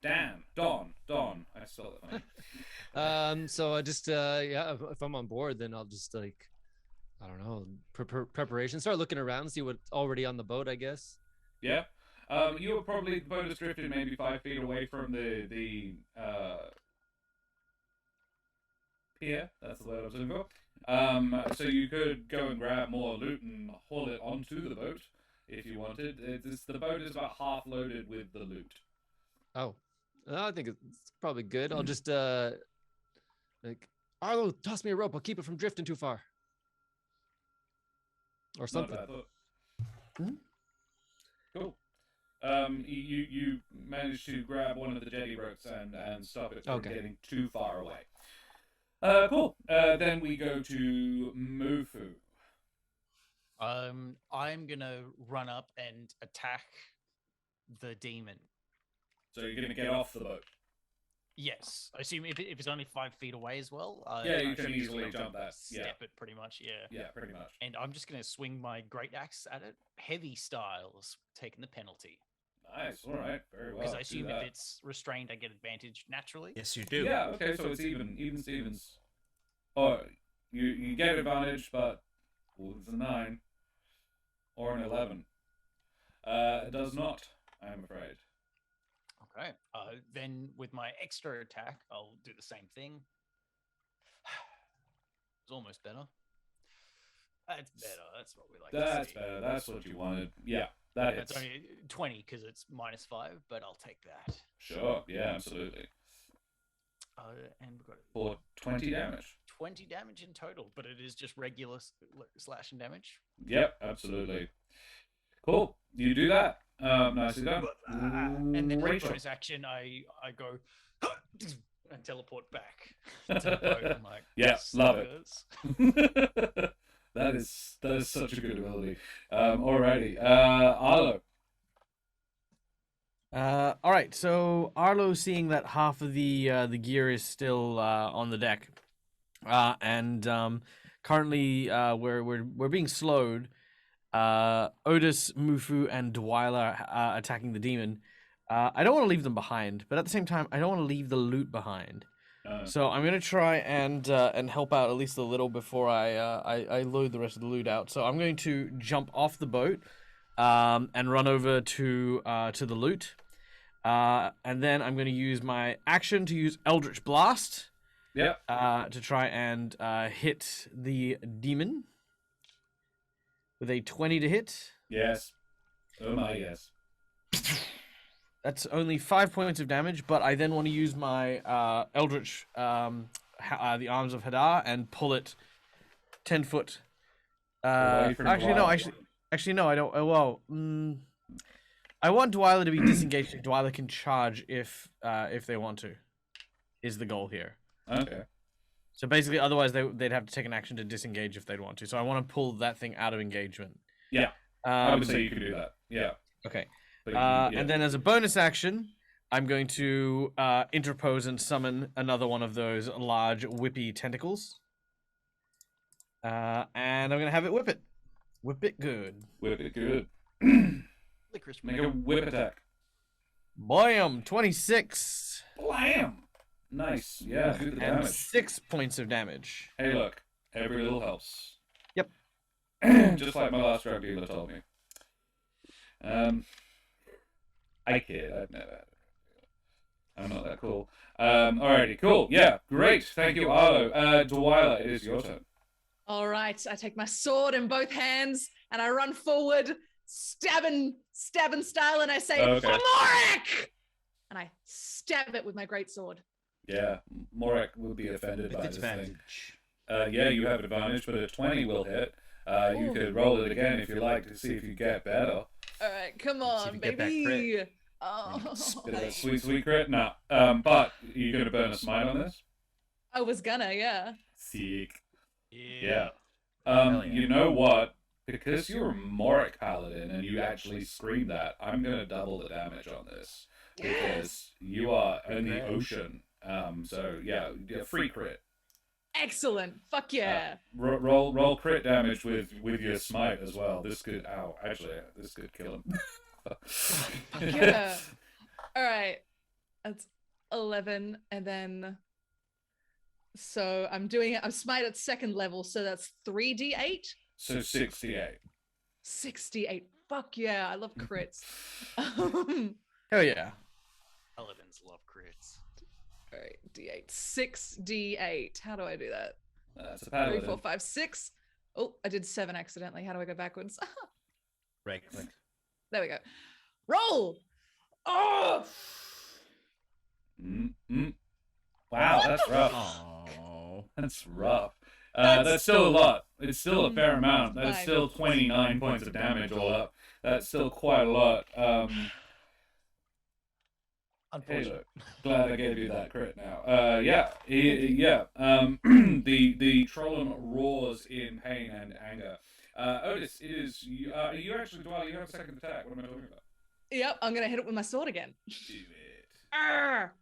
Don. I spelled it funny. So I just if I'm on board, then I'll just I don't know, preparation. Start looking around, see what's already on the boat, I guess. Yeah. You were probably, the boat is drifted maybe 5 feet away from the pier. That's the word I was looking for. So you could go and grab more loot and haul it onto the boat if you wanted. The boat is about half loaded with the loot. Oh, I think it's probably good. I'll just Arlo, toss me a rope. I'll keep it from drifting too far, or something. Cool. You managed to grab one of the jetty ropes and stop it from getting too far away. Cool. Then we go to Mufu. I'm gonna run up and attack the demon. So you're gonna get off the boat. Yes, I assume if it's only 5 feet away as well. You can easily jump that. Step it pretty much. Yeah. Yeah, pretty much. And I'm just gonna swing my great axe at it, heavy styles, taking the penalty. Nice. All right. Very well. Because I assume if it's restrained, I get advantage naturally. Yes, you do. Yeah. Okay. So it's even Stevens. Or you get advantage, but it's a 9 or an 11. It does not. I'm afraid. Okay. Then with my extra attack, I'll do the same thing. It's almost better. That's better. That's what we like to see. That's better. That's what you wanted. Yeah. That's only 20 because it's -5, but I'll take that. Sure. Yeah. Absolutely. And we've got For 20 damage. 20 damage in total, but it is just regular slashing damage. Yep. Absolutely. Cool. You do that. Nicely done. And then Rachel. bonus action, I go and teleport back to the boat. I'm like, yes, love it. That is such a good ability. Alrighty. Arlo. All right. So Arlo, seeing that half of the gear is still on the deck, and currently we're being slowed. Otis, Mufu, and Dwyla are attacking the demon. I don't want to leave them behind, but at the same time, I don't want to leave the loot behind. So I'm gonna try and help out at least a little before I load the rest of the loot out. So I'm going to jump off the boat, and run over to the loot, and then I'm going to use my action to use Eldritch Blast. Yeah. To try and hit the demon with a 20 to hit. Yes. Oh my yes. That's only 5 points of damage, but I then want to use my Eldritch, the Arms of Hadar, and pull it 10 foot. Away from Actually, no. I don't. I want Dwyler to be disengaged. So Dwyler can charge if they want to. Is the goal here? Okay. So basically, otherwise they'd have to take an action to disengage if they'd want to. So I want to pull that thing out of engagement. Yeah. I would say you can do that. Yeah. Okay. But yeah. And then as a bonus action, I'm going to interpose and summon another one of those large whippy tentacles. And I'm going to have it whip it. Whip it good. Whip it good. Licorice Make a whip attack. Blam! 26. Blam! Nice. Yeah, do the And damage. 6 points of damage. Hey, look. Every little helps. Yep. Just like my last drug dealer told me. I kid. I've never. I'm not that cool. Alrighty, cool. Yeah, great. Thank you, Arlo. Dwyla, it is your turn. All right, I take my sword in both hands and I run forward, stabbing style, and I say, Okay. Amoric! And I stab it with my great sword. Yeah, Morek would be offended With by this thing. advantage. Yeah, you have advantage, but a 20 will hit. You Ooh. could roll it again if you like to see if you get better. All right, come See if on, you get that baby. crit. Oh, Bit of a sweet crit. No. But you're gonna burn a smite on this. I was gonna, yeah. Sick. Yeah. Yeah. yeah. You know what? Because you're a Morek paladin and you actually scream that, I'm gonna double the damage on this because you are in the ocean. So yeah, free crit. Excellent. Fuck yeah. Roll crit damage with your smite as well. This could this could kill him. Yeah. All right. That's 11, and then so I'm smite at second level, so that's 3d8. So 68. 68. Fuck yeah, I love crits. Hell yeah. Paladins love crits. All right, d8. 6d8. How do I do that? That's a 3, paladin. 4, 5, 6. Oh, I did 7 accidentally. How do I go backwards? Right click. There we go. Roll! Oh! Wow, that's rough. Oh. That's rough. That's That's still a lot. It's still a fair amount. That's fine. still 29 points of damage all up. That's still quite a lot. Hey, Unfortunately. look, glad I gave you that crit now. Yeah. The Trollum roars in pain and anger. Otis, it is you. You actually, Dwyer, you have a second attack. What am I talking about? Yep, I'm gonna hit it with my sword again. Do it. Arr!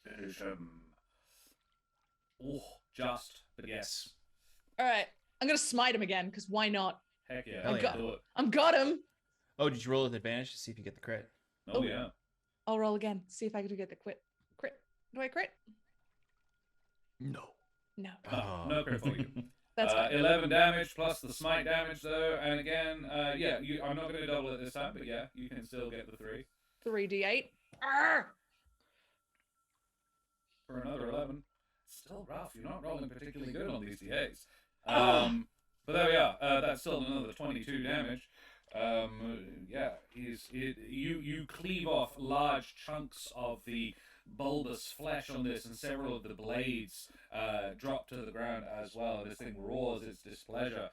Finish him. Oh, just, but yes. All right, I'm gonna smite him again because why not? Heck yeah. Hell yeah. Do it. I'm got him. Oh, did you roll with advantage to see if you get the crit? Oh, yeah. I'll roll again. See if I can get the crit. Do I crit? No. No. Oh. No crit for you. That's fine. 11 damage plus the smite damage though, and again, yeah, I'm not going to double it this time, but yeah, you can still get the 3 3d8. Arr! for another 11. Still rough. You're not rolling particularly good on these D8s. But there we are. That's still another 22 damage. Yeah, you cleave off large chunks of the bulbous flesh on this, and several of the blades drop to the ground as well, and this thing roars its displeasure.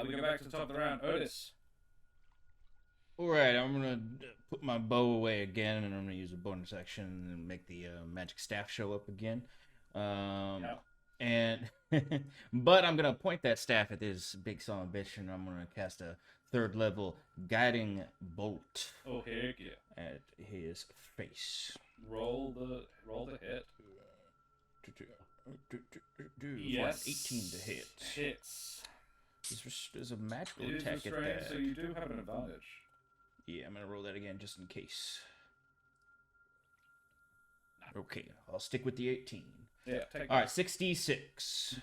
We go back to the top of the round. Otis. Alright, I'm gonna put my bow away again, and I'm gonna use a bonus action and make the magic staff show up again. And but I'm gonna point that staff at this big son of a bitch, and I'm gonna cast a 3rd level guiding bolt Oh heck yeah! at his face. Roll the hit. Yes. 18 to hit. Hits. There's a magical It is attack at restrained, that. so you do have an advantage. Yeah, I'm gonna roll that again just in case. Okay, I'll stick with the 18. Yeah, take All right, 66.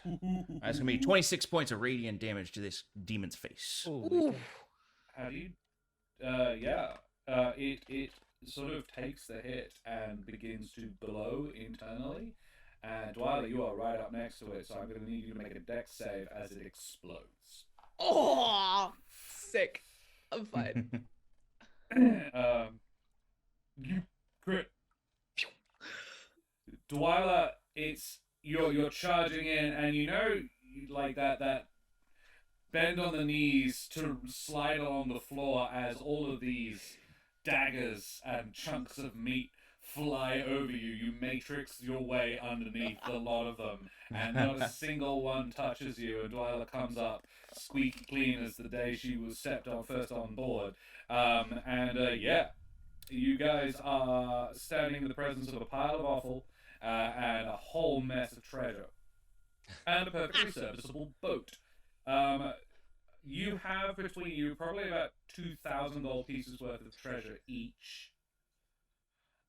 That's gonna be 26 points of radiant damage to this demon's face. Holy cow. How do you? It sort of takes the hit and begins to glow internally. And Dwyler, you are right up next to it, so I'm going to need you to make a dex save as it explodes. Oh, sick. I'm fine. You crit. Dwyler, it's you're charging in, and you know, like that bend on the knees to slide along the floor as all of these daggers and chunks of meat fly over you. You matrix your way underneath a lot of them, and not a single one touches you. And Dwyler comes up squeaky clean as the day she was stepped on first on board. Yeah, you guys are standing in the presence of a pile of offal and a whole mess of treasure and a perfectly serviceable boat. You have between you probably about 2,000 gold pieces worth of treasure each.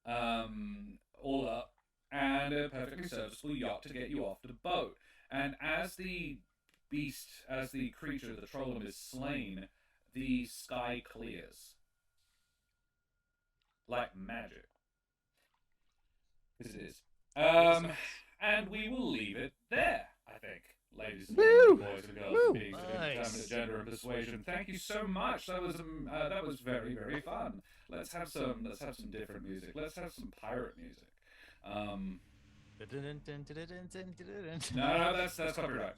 All up, and a perfectly serviceable yacht to get you off the boat. And as the creature, the trollum, is slain, the sky clears. Like magic. This is. And we will leave it there, I think. Ladies and gentlemen, boys and girls, and beings of indeterminate gender and persuasion. Thank you so much. That was very, very fun. Let's have some different music. Let's have some pirate music. No, that's copyright.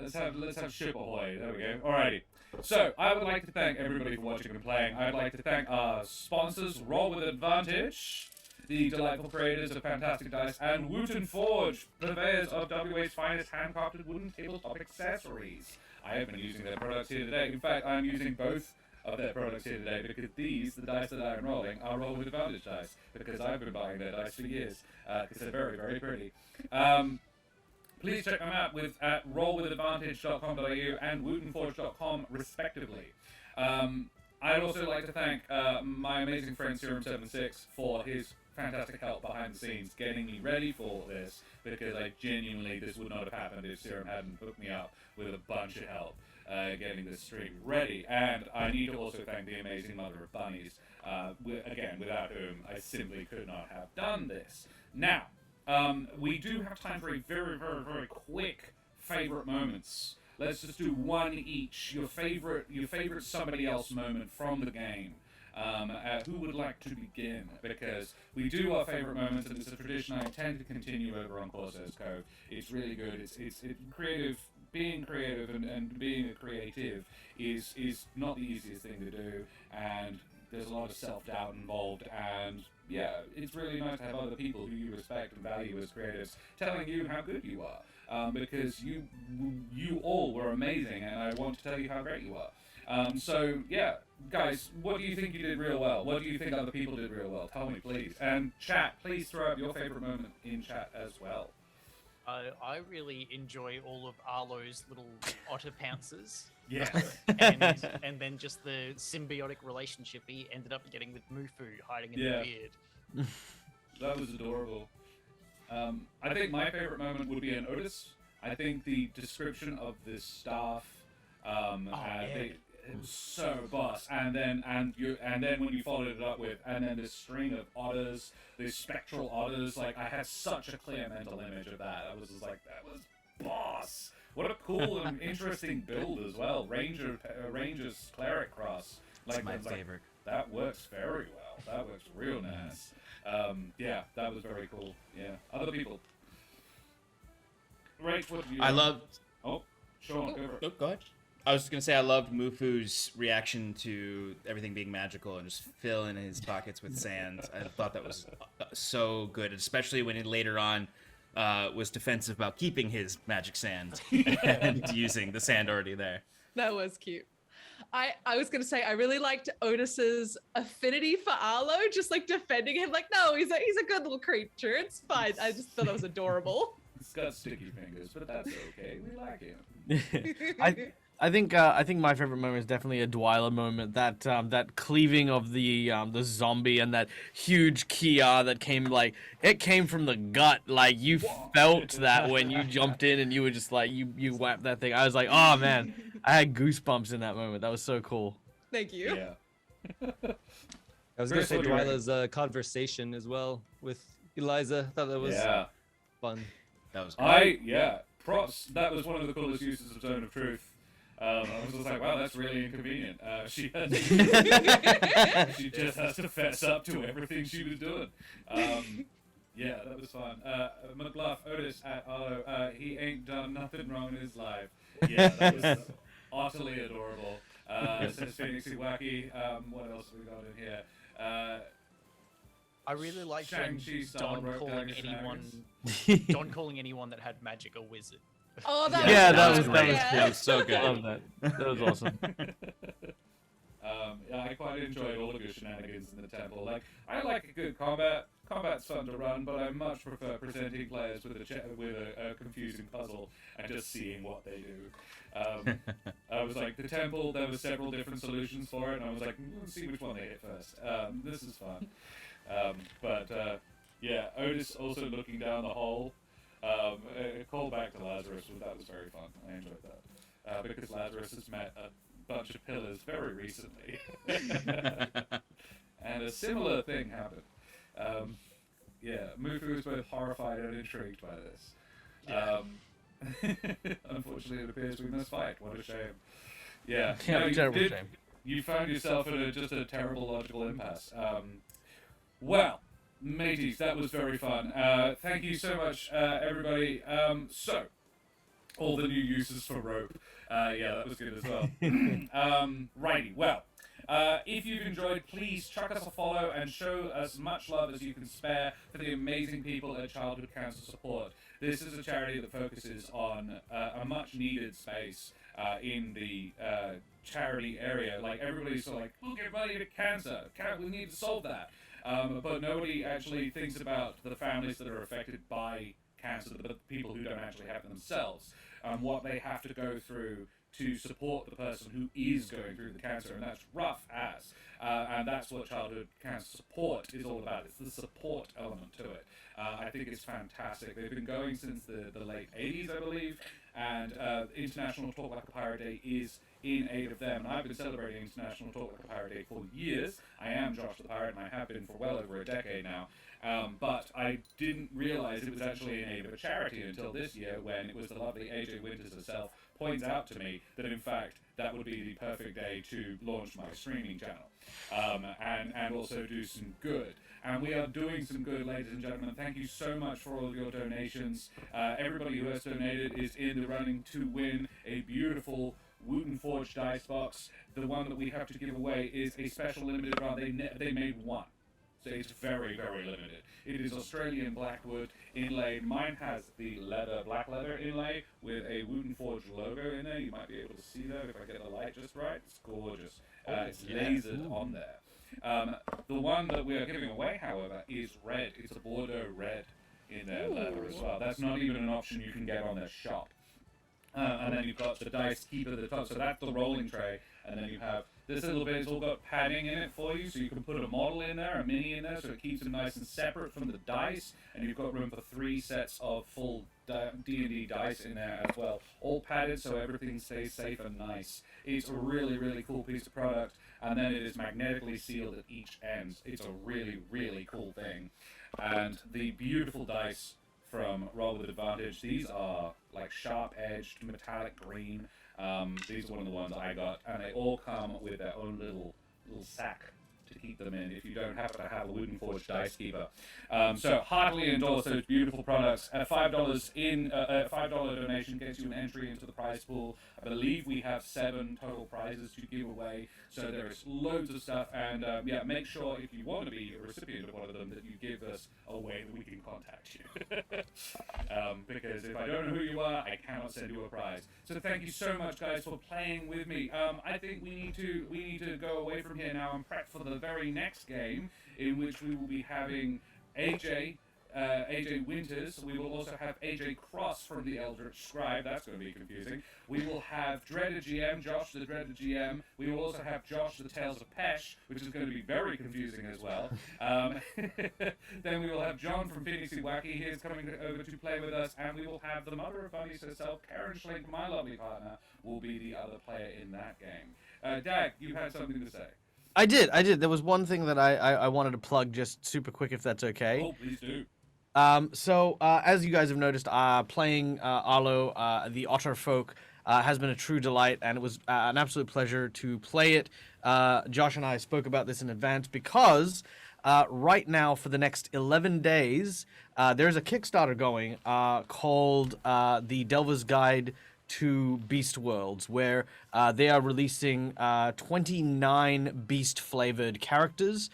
let's have ship ahoy. There we go. Alrighty. So I would like to thank everybody for watching and playing. I'd like to thank our sponsors, Roll with Advantage, the delightful creators of Fantastic Dice, and Wooten Forge, purveyors of WA's finest handcrafted wooden tabletop accessories. I have been using their products here today. In fact, I'm using both of their products here today because the dice that I'm rolling, are Roll with Advantage dice, because I've been buying their dice for years, because they're very, very pretty. Please check them out at rollwithadvantage.com.au and wootenforge.com, respectively. I'd also like to thank my amazing friend Serum76 for his fantastic help behind the scenes, getting me ready for this, because this would not have happened if Serum hadn't hooked me up with a bunch of help getting this stream ready. And I need to also thank the amazing mother of bunnies, again, without whom I simply could not have done this. Now, we do have time for a very, very, very quick favorite moments. Let's just do one each. Your favorite somebody else moment from the game. Who would like to begin? Because we do our favorite moments, and it's a tradition I intend to continue over on CorsairsCove. It's really good. It's creative. Being creative and being a creative is not the easiest thing to do, and there's a lot of self-doubt involved, and yeah, it's really nice to have other people who you respect and value as creatives telling you how good you are, because you all were amazing, and I want to tell you how great you are. So yeah, guys, what do you think you did real well? What do you think other people did real well? Tell me, please. And chat, please throw out your favorite moment in chat as well. I really enjoy all of Arlo's little otter pounces. Yeah. and then just the symbiotic relationship he ended up getting with Mufu hiding in the beard. That was adorable. I think my favorite moment would be an Otis. I think the description of the staff, it was so boss, and then when you followed it up with, and then this string of otters, these spectral otters, like I had such a clear mental image of that. I was just like, that was boss. What a cool and interesting build as well. Ranger's cleric cross. That's my favorite. That works very well. That works real nice. Yeah, that was very cool. Yeah, other people. Rach, what do you? I loved. Oh, Sean, go for it. Go ahead. I was just gonna say I loved Mufu's reaction to everything being magical and just filling his pockets with sand. I thought that was so good, especially when he later on was defensive about keeping his magic sand and using the sand already there. That was cute. I was gonna say I really liked Otis's affinity for Arlo, just like defending him, like, no, he's a good little creature. It's fine. I just thought that was adorable. He's got sticky fingers, but that's okay. We like him. I think my favorite moment is definitely a Dwyler moment. That cleaving of the zombie and that huge Kia that came it came from the gut. Like you felt that when you jumped in and you were just like you whapped that thing. I was like, oh man, I had goosebumps in that moment. That was so cool. Thank you. Yeah. I was gonna Chris, say what do you reckon? Dwyla's conversation as well with Eliza. I thought that was Yeah. fun. That was great. Props. That was one of the coolest uses of Zone of Truth. I was just like, wow, that's really inconvenient. She just has to fess up to everything she was doing. Yeah, that was fun. McGluff Otis at Arlo, he ain't done nothing wrong in his life. Yeah, that was utterly adorable. Says Phoenix Iwaki. What else have we got in here? I really liked when Shang-Chi style Don rope calling shenanigans. Don calling anyone that had magic a wizard. Oh, that Yeah, was that was great. great. That was so good. I love that. That was awesome. Yeah, I quite enjoyed all the good shenanigans in the temple. Like, I like a good combat. Combat's fun to run, but I much prefer presenting players with a confusing puzzle and just seeing what they do. I was like, the temple, there were several different solutions for it, and I was like, let's see which one they hit first. This is fun. Yeah, Otis also looking down the hole. A call back to Lazarus, that was very fun. I enjoyed that. Because Lazarus has met a bunch of pillars very recently. And a similar thing happened. Yeah, Mufu was both horrified and intrigued by this. Unfortunately, it appears we must fight. What a shame. Yeah, Yeah, no, terrible shame. You found yourself in just a terrible logical impasse. Well, mateys, that was very fun. Thank you so much, everybody. So, all the new uses for rope. Yeah, that was good as well. Righty, well, if you've enjoyed, please chuck us a follow and show us much love as you can spare for the amazing people at Childhood Cancer Support. This is a charity that focuses on a much-needed space in the charity area. Like, everybody's sort of like, we'll give money to cancer. We need to solve that. But nobody actually thinks about the families that are affected by cancer, the people who don't actually have it themselves, what they have to go through to support the person who is going through the cancer, and that's rough as. And that's what Childhood Cancer Support is all about. It's the support element to it. I think it's fantastic. They've been going since the late 80s, I believe, and International Talk Like a Pirate Day is in aid of them. And I've been celebrating International Talk Like a Pirate Day for years. I am Josh the Pirate, and I have been for well over a decade now. But I didn't realize it was actually in aid of a charity until this year, when it was the lovely AJ Winters herself points out to me that, in fact, that would be the perfect day to launch my streaming channel and also do some good. And we are doing some good, ladies and gentlemen. Thank you so much for all of your donations. Everybody who has donated is in the running to win a beautiful Wooten Forge dice box. The one that we have to give away is a special limited run. They made one. So it's very, very limited. It is Australian blackwood inlaid. Mine has the black leather inlay with a Wooten Forge logo in there. You might be able to see that if I get the light just right. It's gorgeous. It's lasered on there. The one that we are giving away, however, is red. It's a Bordeaux red in their leather as well. That's not even an option you can get on their shop. And then you've got the dice keeper at the top, so that's the rolling tray. And then you have this little bit, it's all got padding in it for you, so you can put a model in there, a mini in there, so it keeps them nice and separate from the dice. And you've got room for 3 sets of full D&D dice in there as well. All padded, so everything stays safe and nice. It's a really, really cool piece of product. And then it is magnetically sealed at each end. It's a really, really cool thing. And the beautiful dice from Roll with Advantage, these are like sharp-edged metallic green. These are one of the ones I got, and they all come with their own little sack to keep them in if you don't happen to have a Wooten Forge dice keeper. So heartily endorse those beautiful products. $5 in $5 donation gets you an entry into the prize pool. I believe we have 7 total prizes to give away, so there is loads of stuff. And yeah, make sure if you want to be a recipient of one of them that you give us a way that we can contact you. Because if I don't know who you are, I cannot send you a prize. So thank you so much, guys, for playing with me. I think we need to go away from here now and prep for the very next game, in which we will be having AJ AJ Winters. We will also have AJ Cross from the Eldritch Scribe. That's going to be confusing. We will have Dreaded GM, Josh the Dreaded GM. We will also have Josh the Tales of Pesh, which is going to be very confusing as well. Then we will have John from Phoenixy Wacky. He is coming over to play with us. And we will have the mother of bunnies herself, Karen Schlink, my lovely partner, will be the other player in that game. Dag, you had something to say. I did. There was one thing that I wanted to plug just super quick, if that's okay. Oh, please do. So, as you guys have noticed, playing Arlo, the Otter Folk, has been a true delight, and it was an absolute pleasure to play it. Josh and I spoke about this in advance because right now, for the next 11 days, there's a Kickstarter going called The Delver's Guide to Beast Worlds, where they are releasing 29 beast-flavored characters,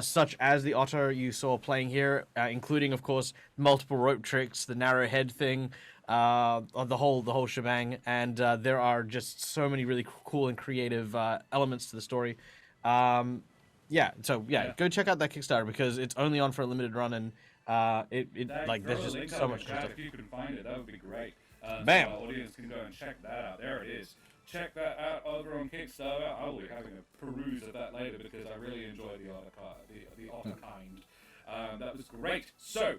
such as the otter you saw playing here, including, of course, multiple rope tricks, the narrow head thing, the whole shebang, and there are just so many really cool and creative elements to the story. Go check out that Kickstarter because it's only on for a limited run, and there's just so much stuff. If you can find it, that would be great. Bam! So our audience can go and check that out. There it is. Check that out over on Kickstarter. I will be having a peruse of that later because I really enjoy the otter kind. That was great. So,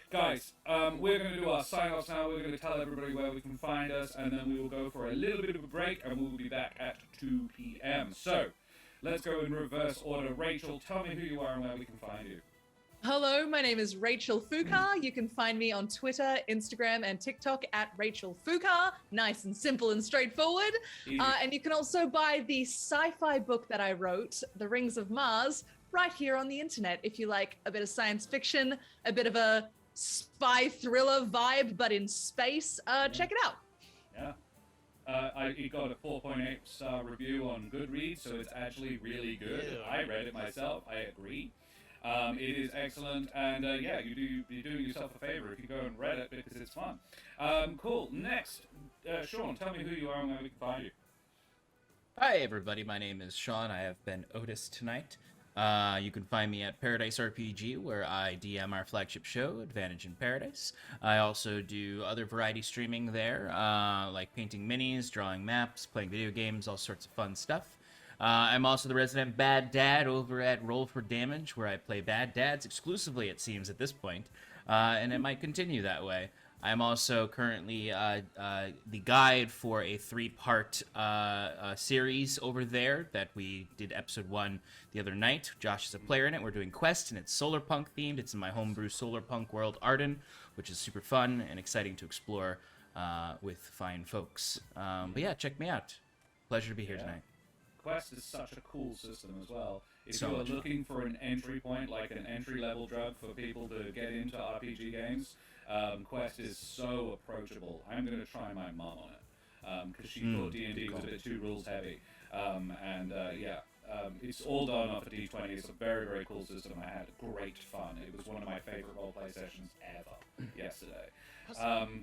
guys, we're going to do our sign-offs now. We're going to tell everybody where we can find us, and then we will go for a little bit of a break, and we will be back at 2 p.m. So, let's go in reverse order. Rachel, tell me who you are and where we can find you. Hello, my name is Rachel Foucar. You can find me on Twitter, Instagram, and TikTok at Rachel Foucar. Nice and simple and straightforward. And you can also buy the sci-fi book that I wrote, The Rings of Mars, right here on the internet. If you like a bit of science fiction, a bit of a spy thriller vibe, but in space, check it out. Yeah. It got a 4.8 star review on Goodreads, so it's actually really good. I read it myself. I agree. It is excellent, and you're doing yourself a favor if you go and read it because it's fun. Cool. Next, Sean, tell me who you are and where we can find you. Hi everybody, my name is Sean. I have been Otis tonight. You can find me at Paradice RPG, where I DM our flagship show, Advantage in Paradise. I also do other variety streaming there, like painting minis, drawing maps, playing video games, all sorts of fun stuff. I'm also the resident bad dad over at Roll for Damage, where I play bad dads exclusively, it seems, at this point, and it might continue that way. I'm also currently the guide for a 3-part series over there that we did episode 1 the other night. Josh is a player in it. We're doing quests, and it's solar punk themed. It's in my homebrew solar punk world, Arden, which is super fun and exciting to explore with fine folks. But yeah, check me out. Pleasure to be here tonight. Quest is such a cool system as well. If So you are much looking for an entry point, like an entry-level drug for people to get into RPG games, Quest is so approachable. I'm going to try my mom on it because she thought D&D was a bit too rules heavy. It's all done off a D20. It's a very, very cool system. I had great fun. It was one of my favorite roleplay sessions ever yesterday.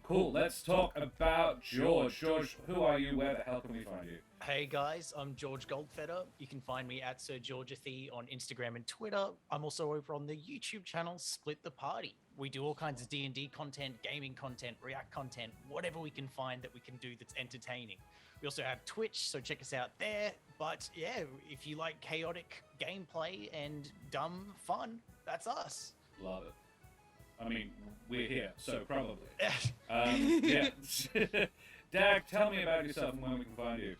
Cool. Let's talk about George. George, who are you? Where the hell can we find you? Hey guys, I'm George Goldfetter. You can find me at Sir Georgethy on Instagram and Twitter. I'm also over on the YouTube channel Split the Party. We do all kinds of D&D content, gaming content, React content, whatever we can find that we can do that's entertaining. We also have Twitch, so check us out there. But yeah, if you like chaotic gameplay and dumb fun, that's us. Love it. I mean, we're here, so probably. Yeah. Dag, tell me about yourself and where we can find you.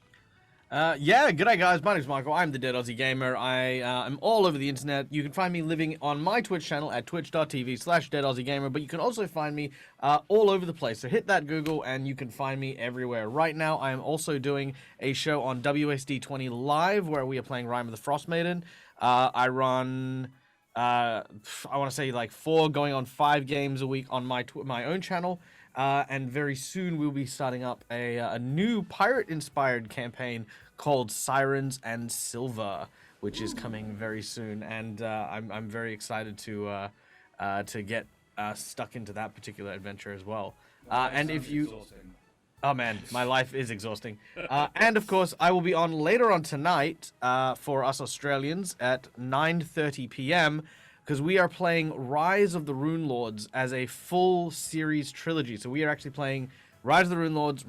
G'day guys, my name's Michael, I'm the Dead Aussie Gamer. I am all over the internet. You can find me living on my Twitch channel at twitch.tv/DeadAussieGamer, but you can also find me all over the place. So hit that Google and you can find me everywhere. Right now, I am also doing a show on WSD20 Live where we are playing Rime of the Frost Maiden. I run, I want to say like 4 going on 5 games a week on my own channel. And very soon we'll be starting up a new pirate-inspired campaign called Sirens and Silver, which is coming very soon, and I'm very excited to get stuck into that particular adventure as well. And if you, exhausting. Oh man, my life is exhausting. And of course, I will be on later on tonight for us Australians at 9:30 p.m. because we are playing Rise of the Rune Lords as a full series trilogy. So we are actually playing Rise of the Rune Lords,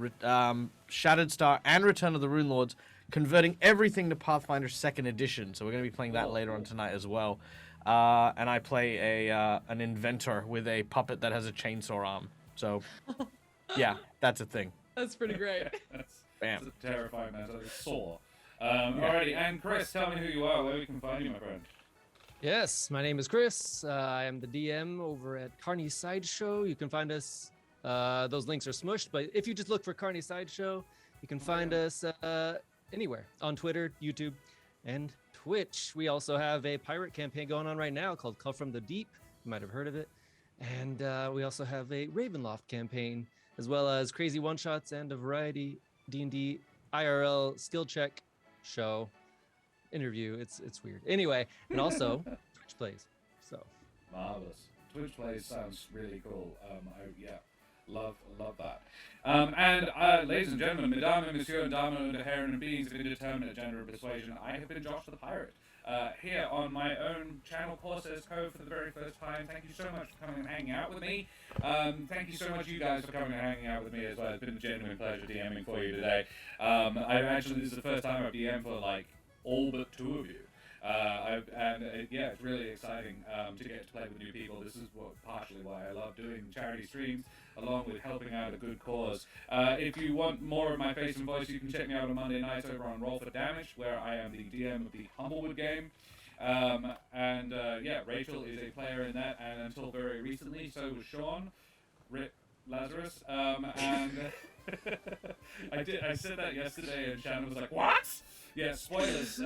Shattered Star, and Return of the Rune Lords, converting everything to Pathfinder 2nd Edition. So we're going to be playing that later on tonight as well. And I play an inventor with a puppet that has a chainsaw arm. So, yeah, that's a thing. That's pretty great. Bam. That's a terrifying man. That's a saw. Alrighty, and Chris, tell me who you are, where we can find you, my friend. Yes, my name is Chris. I am the DM over at CarniSideShow. You can find us. Those links are smushed, but if you just look for CarniSideShow, you can find us anywhere on Twitter, YouTube, and Twitch. We also have a pirate campaign going on right now called Call from the Deep. You might have heard of it. And we also have a Ravenloft campaign, as well as crazy one-shots and a variety D&D IRL skill check show interview. It's weird. Anyway, and also Twitch plays. So Marvelous. Twitch plays sounds really cool. Love that. And ladies and gentlemen, mesdames et messieurs, dames and herren, and beings of indeterminate gender and persuasion, I have been Josh the Pirate. Here on my own channel, CorsairsCove, for the very first time. Thank you so much for coming and hanging out with me. Thank you so much, you guys, for coming and hanging out with me as well. It's been a genuine pleasure DMing for you today. This is the first time I've DM'd for like all but 2 of you. It's really exciting to get to play with new people. This is partially why I love doing charity streams, along with helping out a good cause. If you want more of my face and voice, you can check me out on Monday nights over on Roll for Damage, where I am the DM of the Humblewood game. Rachel is a player in that, and until very recently, so was Sean, Rip Lazarus, I said that yesterday, and Shannon was like, "What?" Yeah, spoilers.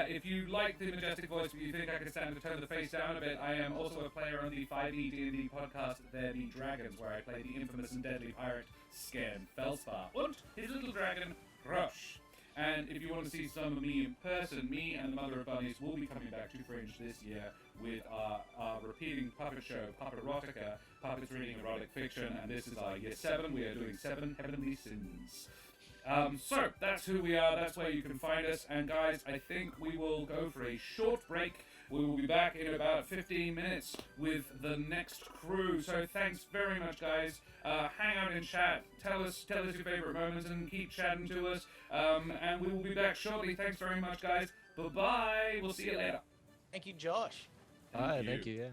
If you like the majestic voice, but you think I could stand to turn the face down a bit, I am also a player on the 5e D&D podcast, There Be Dragons, where I play the infamous and deadly pirate Skern Felspar and his little dragon, Rush. And if you want to see some of me in person, me and the Mother of Bunnies will be coming back to Fringe this year with our repeating puppet show, Puppet Erotica, Puppets Reading Erotic Fiction, and this is our year 7. We are doing 7 Heavenly Sins. So, that's who we are, that's where you can find us, and guys, I think we will go for a short break. We will be back in about 15 minutes with the next crew, so thanks very much, guys. Hang out in chat, tell us your favorite moments, and keep chatting to us, and we will be back shortly. Thanks very much, guys. Bye-bye, we'll see you later. Thank you, Josh. thank you, yeah.